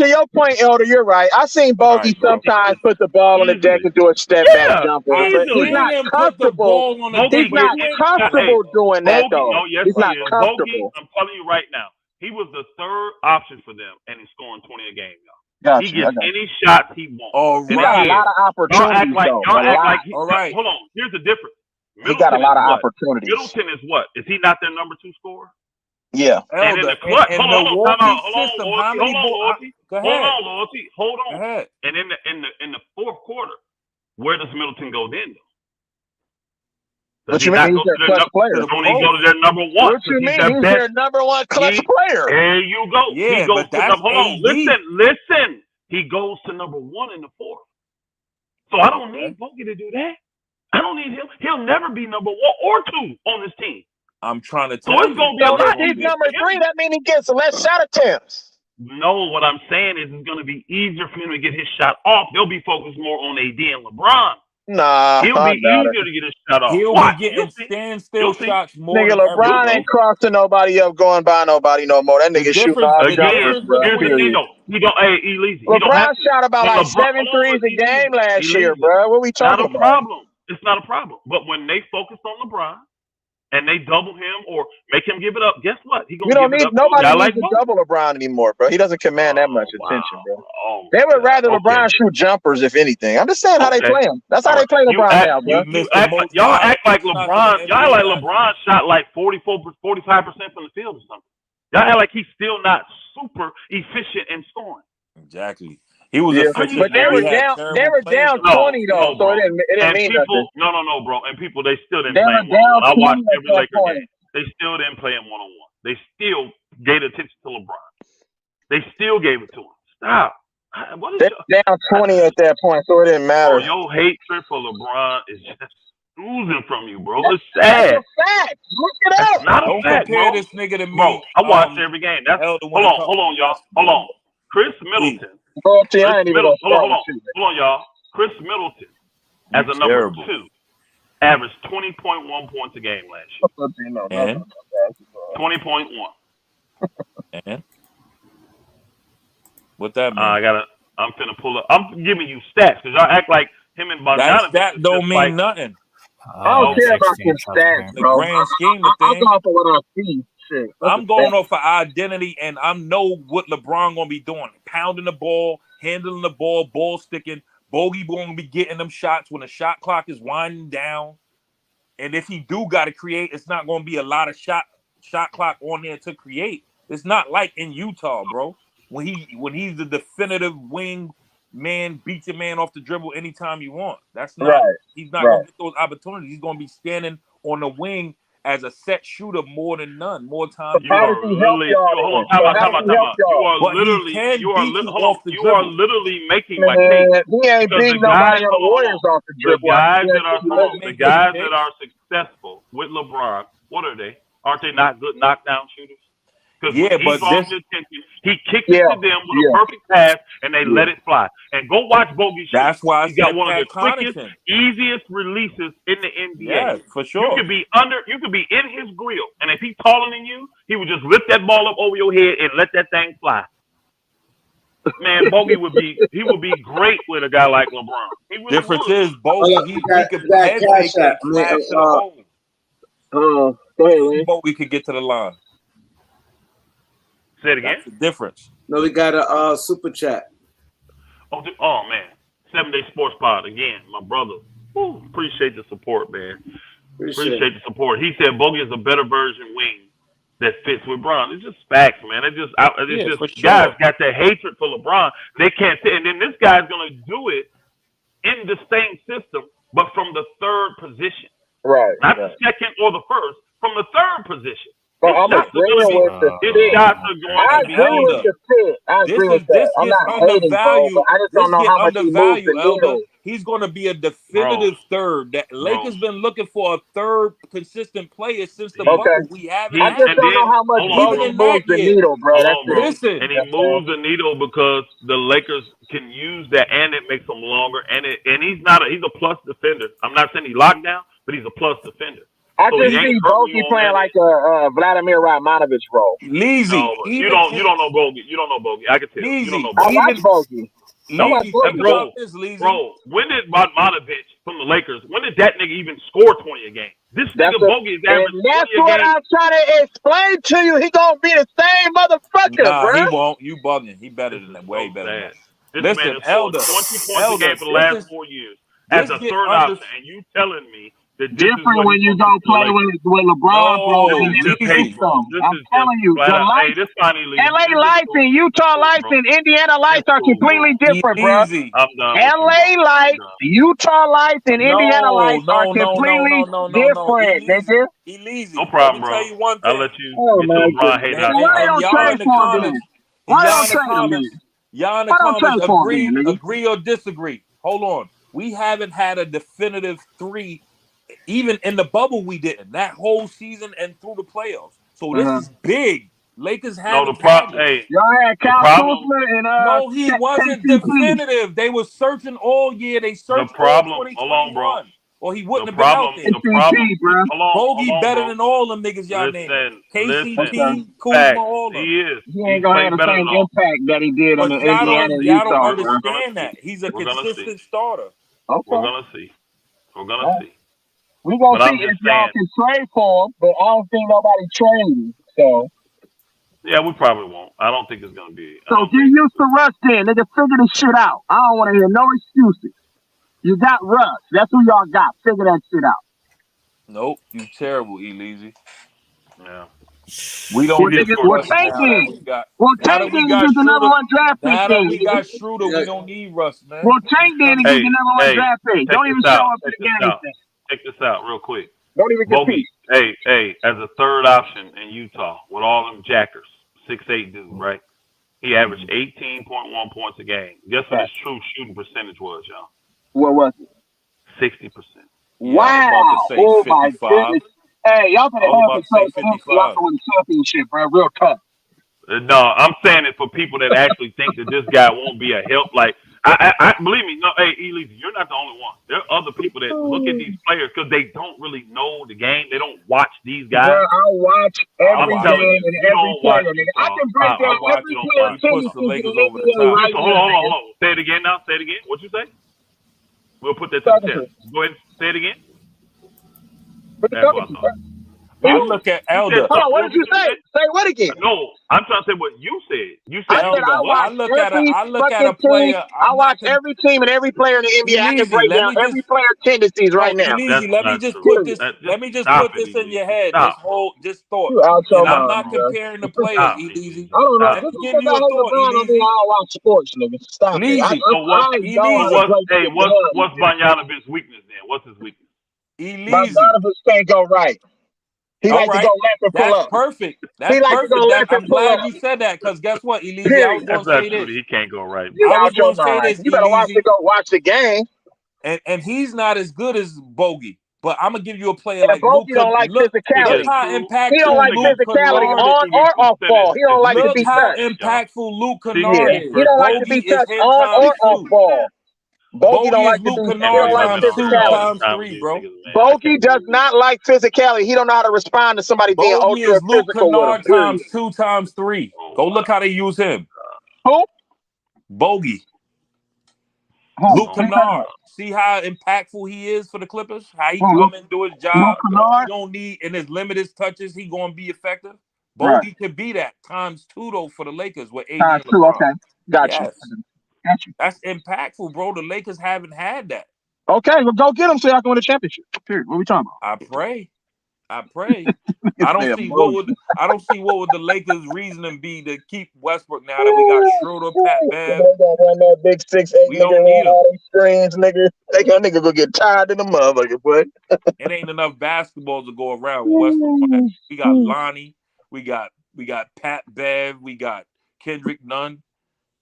To your point, Elder, you're right. I seen Bogey sometimes put the ball on the deck and do a step back jumper. But he's not comfortable. He's not comfortable doing that though. He's not comfortable. I'm telling you right now. He was the third option for them, and he's scoring 20 a game, y'all. Gotcha, he gets any shots he wants. Oh, he got a lot of opportunities, all right. Hold on. Here's the difference. He got a lot of opportunities. Middleton is what? Is he not their number 2 scorer? Yeah. And in the clutch, hold on, Loyalty. Hold on. And in the fourth quarter, where does Middleton go then? What you mean he's their clutch player? Don't he go to their number 1? What you mean he's their number 1 clutch player? There you go. Yeah, he goes but that's hold on. Listen. he goes to number 1 in the 4th. So I don't need Bogey to do that. I don't need him. He'll never be number 1 or 2 on this team. I'm trying to So tell it's going to be a So lot if he's easier number for him. 3, that means he gets less shot attempts. No, what I'm saying is it's going to be easier for him to get his shot off. They'll be focused more on AD and LeBron. Nah, He'll be easier to get his shot off. He'll Watch. be getting standstill shots more Nigga, than ever, LeBron bro. ain't crossing nobody up, going by nobody no more. That nigga shooting all Again, jumpers, bro. here's the thing, though. He don't. Hey, Easy. He don't LeBron have to. shot about When like LeBron, 7 threes a game last year, Easy. bro. What we talking Not a about? problem. It's not a problem. But when they focus on LeBron and they double him or make him give it up, guess what? He You gonna don't give it need up to a guy nobody like needs to Bogey. double LeBron anymore, bro. He doesn't command that much Wow. attention, bro. Oh, They would rather okay. LeBron shoot jumpers, if anything. I'm just saying how they Okay. play him. That's how All they play right. LeBron now, bro. You missed the most Y'all act like shots in the LeBron. Y'all act like NBA LeBron shot like 45% from the field or something. Y'all act like he's still not super efficient in scoring. Exactly. He was Yeah, efficient, but they man. were We had down. terrible They were players down in the 20 though, so bro. it didn't And mean people, nothing. no, bro. And people, they still didn't They play were him one-on-one. I down 20 watched at every that Laker point. game. They still didn't play him one-on-one. They still gave attention to LeBron. They still gave it to him. Stop. What is They were down 20 at that point, so it didn't bro, matter. your hatred for LeBron is just oozing from you, bro. It's That's sad. a fact. Look it That's up. not a Don't fact, compare bro. this nigga to me. Bro, I watched every game. That's Elder hold when it on, comes to y'all. basketball. Hold on. Chris Middleton. Bro, I ain't even gonna start Hold with you. on, y'all. Chris Middleton, as a number Terrible. 2, averaged 20.1 points a game last year. And 20.1. and what that mean? I'm finna pull up. I'm giving you stats because y'all act like him and Bogdanovich. That don't mean nothing. I don't care about your stats, The bro. grand scheme of I'm things. going for what I see. Shit. I'm going off for identity, and I know what LeBron gonna be doing: pounding the ball, handling the ball sticking. Bogey gonna be getting them shots when the shot clock is winding down. And if he do got to create, it's not gonna be a lot of shot clock on there to create. It's not like in Utah, bro. When he's the definitive wing man, beat your man off the dribble anytime you want. That's not. Right. He's not gonna get those opportunities. He's gonna be standing on the wing as a set shooter more than none, more times. You are literally hold on, time out. You are literally making my case. He ain't beating nobody on the Warriors off the dribble. The guys that are successful with LeBron, what are they? Aren't they not good knockdown shooters? Because he's off the attention, he kicks it to them with a perfect pass, and they let it fly. And go watch Bogey shoot. That's why he's got one of the quickest, easiest releases in the NBA. Yeah, for sure. You could be in his grill, and if he's taller than you, he would just lift that ball up over your head and let that thing fly. Man, Bogey would be great with a guy like LeBron. Difference is Bogey he could head fake and crash to the hole. Go ahead, Lee. Bogey could get to the line. Say it again. That's the difference. No, we got a super chat. Oh man, 7 Day Sports Pod again, my brother. Woo, appreciate the support, man. Appreciate the support. He said Bogey is a better version wing that fits with LeBron. It's just facts, man. Guys got that hatred for LeBron. They can't say, and then this guy's gonna do it in the same system, but from the third position. Right. Not the second or the first, from the third position. But I'm agreeing with the fit. I agree with the fit. I agree with that. I'm not hating, bro, but I just don't know how much he moves the needle. He's going to be a definitive third. That Lakers been looking for a third consistent player since the bubble. We haven't. I just don't know how much he moves the needle, bro. That's listen, and he moves the needle because the Lakers can use that, and it makes them longer. And he's a plus defender. I'm not saying he's locked down, but he's a plus defender. I just see Bogey playing like a Vladimir Radmanovich role. Lazy. No, you don't know Bogey. You don't know Bogey. I can tell you. You don't know Bogey. I like Bogey. Bro, when did Radmanovich from the Lakers, when did that nigga even score 20 a game? This nigga Bogey is averaging 20 a game. That's what I'm trying to explain to you. He gonna be the same motherfucker, bro. He won't. You bugging. He better than that. Way better than that. This man has scored 20 points a game for the last 4 years as a third option, and you telling me different when you go play with LeBron, bro. I'm telling you, the lights, LA lights and Utah lights and Indiana lights are completely different, bro. LA lights, Utah lights, and Indiana lights are completely different, nigga. No problem, bro. I'll let you get to LeBron hating. Why don't trade for him? Why don't trade him? Y'all in the Why don't comments trade for him, then, nigga? agree or disagree. Hold on. We haven't had a definitive 3. Even in the bubble, we didn't. That whole season and through the playoffs. So this is big. Lakers haven't had it. Hey, Y'all had the Kyle problem. Kuzma and No, he wasn't KCP. definitive. They were searching all year. They The searched all problem. Hold on, bro. 2021. Or he wouldn't The have been out problem. there. The problem. bro. Hold Bogey on, better bro. than all them niggas y'all named. Listen. KCP, Kuzma, Facts. all them. He is. He ain't gonna have the same impact that he did on But the y'all Indiana and don't Utah, bro. understand that. He's a consistent starter. Okay. We're gonna see. We gonna But see I'm just if y'all saying. can trade for him, but I don't think nobody trading. So Yeah, we probably won't. I don't think it's gonna be. get used to Russ then. Nigga, figure this shit out. I don't want to hear no excuses. You got Russ. That's who y'all got. Figure that shit out. Nope, you terrible, Eleasy. Yeah. We don't need Russ now that we got Schroeder. the number one draft pick. Now that we got Schroeder, we don't need Russ, man. Well, Tank then and get the number one draft pick. Don't even show up to the game. Check this out real quick. Don't even compete. Hey, as a third option in Utah with all them jackers, 6'8" dude, right? He averaged 18.1 points a game. Guess what his true shooting percentage was, y'all? What was it? 60%. Wow. Oh, my goodness. Hey, y'all could have had the championship, bro. Real tough. No, I'm saying it for people that actually think that this guy won't be a help. Like, I believe me. No, hey, Elise, you're not the only one. There are other people that look at these players because they don't really know the game. They don't watch these guys. Bro, I watch every game and every player. I can break down every player tendencies in the NBA right now. Hold on. Say it again now. Say it again. What'd you say? We'll put that to the test. Go ahead and say it again. I look at Elder. Hold on, what did you say? Say what again? No, I'm trying to say what you said. You said I look at a player. I watch every team and every player in the NBA. I can break down every player tendencies right now. Let me just put this in your head. This thought. And I'm not comparing the players, Easy. I don't know. Just because I hate LeBron, I mean I watch sports, nigga. Stop it. What's Bogdanovich's weakness then? What's his weakness? Bogdanovic can't go right. He likes to go left and pull up. Perfect. That's perfect. I'm glad you said that because guess what, Elise? I was going to say this. He can't go right. I was going to say this. You better watch the game. And he's not as good as Bogey. But I'm gonna give you a player like Bogey don't like physicality. Look how impactful he don't like physicality on or off ball. He don't like to be touched. Look how impactful Luke Kennard is. He don't like to be touched on or off ball. Bogey don't like to be times 2x3, bro. Bogey does not like physicality. He don't know how to respond to somebody being ultra Luke physical Kennard with him. times 2x3. Go look how they use him. Who? Bogey. Luke Kennard. See how impactful he is for the Clippers? How he come and do his job. He don't need in his limited touches. He gonna be effective. Bogey could be that times 2 though for the Lakers with AD and LeBron. Okay, got you. That's impactful, bro. The Lakers haven't had that. Okay, well, go get them so y'all can win a championship. Period. What are we talking about? I pray. I don't see what would the Lakers' reasoning be to keep Westbrook now that we got Schroeder, Pat Bev. That big 6'8" we don't need all these screens, nigga. That nigga go get tired in the motherfucker, boy. It ain't enough basketballs to go around with Westbrook. We got Lonnie, we got Pat Bev, we got Kendrick Nunn.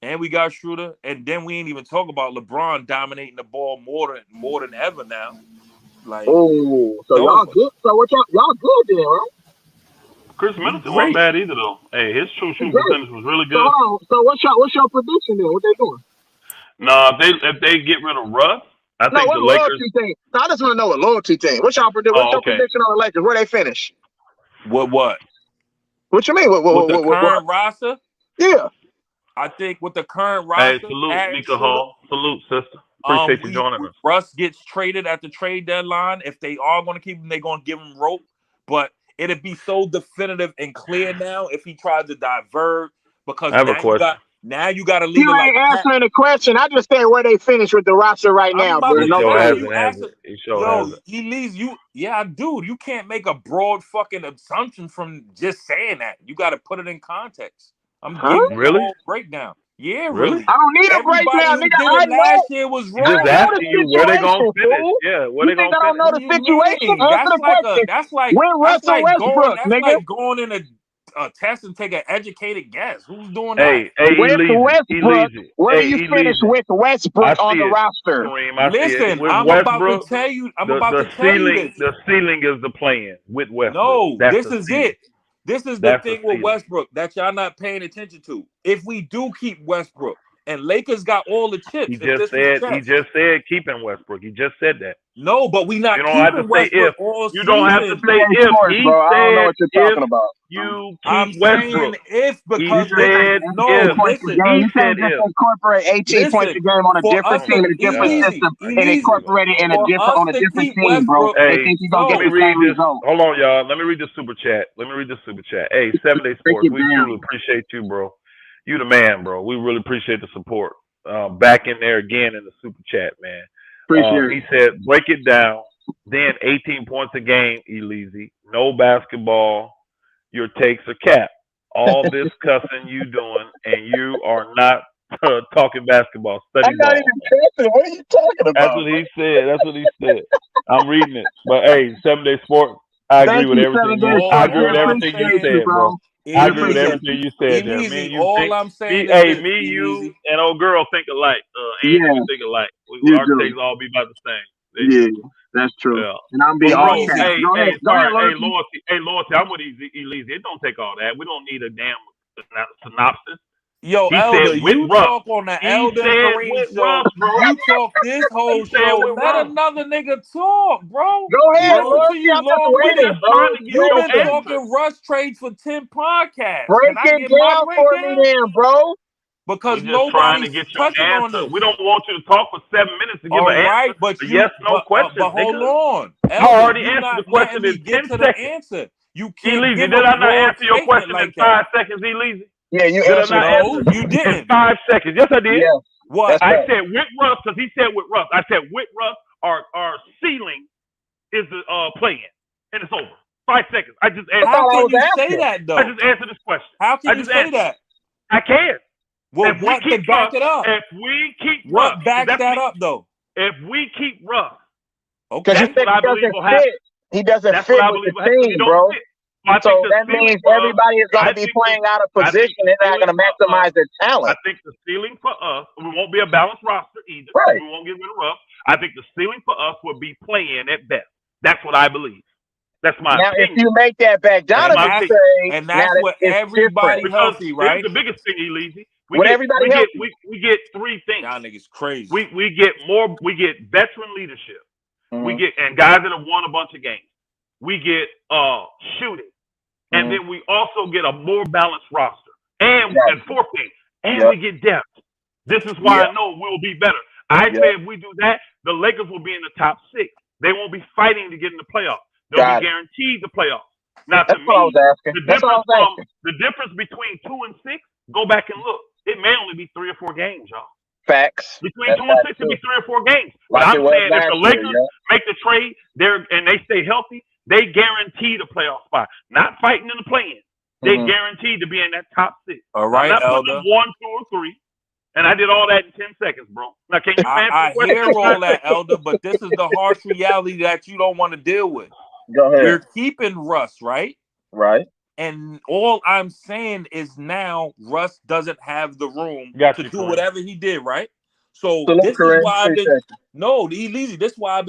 And we got Schroeder, and then we ain't even talk about LeBron dominating the ball more than ever now. Like, so y'all good. So what y'all good then, right? Chris Middleton wasn't bad either though. Hey, his true shooting percentage was really good. So what's your prediction then? What they doing? No, if they get rid of Russ, I think the Lakers. I just want to know what loyalty thing. What's your prediction on the Lakers? Where they finish? What? What you mean? What the current roster? Yeah. I think with the current roster. Hey, salute, Mika Hall. Salute, sister. Appreciate you joining us. Russ gets traded at the trade deadline. If they are going to keep him, they're going to give him rope. But it'd be so definitive and clear now if he tries to divert because I have a question. Now you got to leave. You ain't answering the question. I just said where they finish with the roster right now, bro. He leaves you. Yeah, dude, you can't make a broad fucking assumption from just saying that. You got to put it in context. I'm giving you a whole breakdown. Yeah, really. I don't need a breakdown, nigga. Last year was wrong. Just asking you where they gonna finish. Yeah, where they gonna finish. I don't know the situation. That's like going in a test and take an educated guess. Who's doing that? With Westbrook, where do you finish with Westbrook on the roster? Kareem, I Listen, see it. With I'm Westbrook, about to tell you. I'm about to tell you this. The ceiling is the plan with Westbrook. No, That's this the is ceiling. it. This is the thing with Westbrook that y'all not paying attention to. If we do keep Westbrook, and Lakers got all the chips. He just said keeping Westbrook. He just said that. No, but we not. You don't have to say if. You don't have to say if. He bro. I don't know what you're talking about. You I'm keep Westbrook. If because he said if. Listen, you can't just incorporate 18 points a game on a different team in a different system and incorporate it in a different on a different team, bro. They think you're gonna get the same result. Hold on, y'all. Let me read the super chat. Hey, 7 Day Sports, we truly appreciate you, bro. You the man, bro. We really appreciate the support. Back in there again in the super chat, man. He said, break it down. Then 18 points a game, Elise. No basketball. Your takes are cap. All this cussing you doing, and you are not talking basketball. Study I'm not even cussing. What are you talking about? That's what he said. I'm reading it. But hey, 7 Day Sports, I agree with everything you said, bro. I agree with everything you said there. Me and you I'm saying is me, you, and old girl think alike. We think alike. Our takes all be about the same. That's true. Yeah. And I'm being all caps. Hey, loyalty. I'm with Elise. It don't take all that. We don't need a damn synopsis. Yo, Elder, you talk on the Elder Kareem show. You talk this whole show. Let another nigga talk, bro. Go ahead, bro. You've been talking Russ trades for 10 podcasts. Break it down for me then, bro. Because nobody's touching on this. We don't want you to talk for 7 minutes to give an answer. But no question. But hold on. I already answered the question in 10 seconds. You can't did I not answer your question in 5 seconds, Elise? Yeah, you answered. You didn't. In 5 seconds. Yes, I did. Yeah. What? I said with Russ, because he said with Russ. I said with Russ, our ceiling is the play-in. And it's over. 5 seconds. I just answered. How can you say that, though? I just answered this question. How can you say that? I can. Well, what can back it up? If we keep what backs that up, though? If we keep Russ, okay, that's what I believe will happen. He doesn't fit with the team, bro. So that means everybody is going to be playing out of position. They're not going to maximize their talent. I think the ceiling for us, we won't be a balanced roster either. Right. We won't get rid of Russ. I think the ceiling for us will be playing at best. That's what I believe. That's my opinion. If you make that back down, and that's what everybody healthy, right? The biggest thing, Elise. We get 3 things. Y'all niggas crazy. We get veteran leadership. We get guys that have won a bunch of games. We get shooting. And then we also get a more balanced roster. And 4th thing, we get depth. This is why I know we'll be better. I say if we do that, the Lakers will be in the top 6. They won't be fighting to get in the playoffs. They'll be guaranteed the playoffs. Now, to me, the difference between 2 and 6, go back and look. It may only be 3 or 4 games, y'all. Facts. Between 2 and 6, it'll be 3 or 4 games. But I'm saying if the Lakers make the trade and they stay healthy, they guarantee the playoff spot. Not fighting in the play-in. They guaranteed to be in that top 6. All right, I'm not Elder. putting 1, 2, or 3. And I did all that in 10 seconds, bro. Now, can you answer I hear all that, Elder, but this is the harsh reality that you don't want to deal with. Go ahead. You're keeping Russ, right? Right. And all I'm saying is now Russ doesn't have the room to do whatever he did, right? So this is why I've been this is why I've been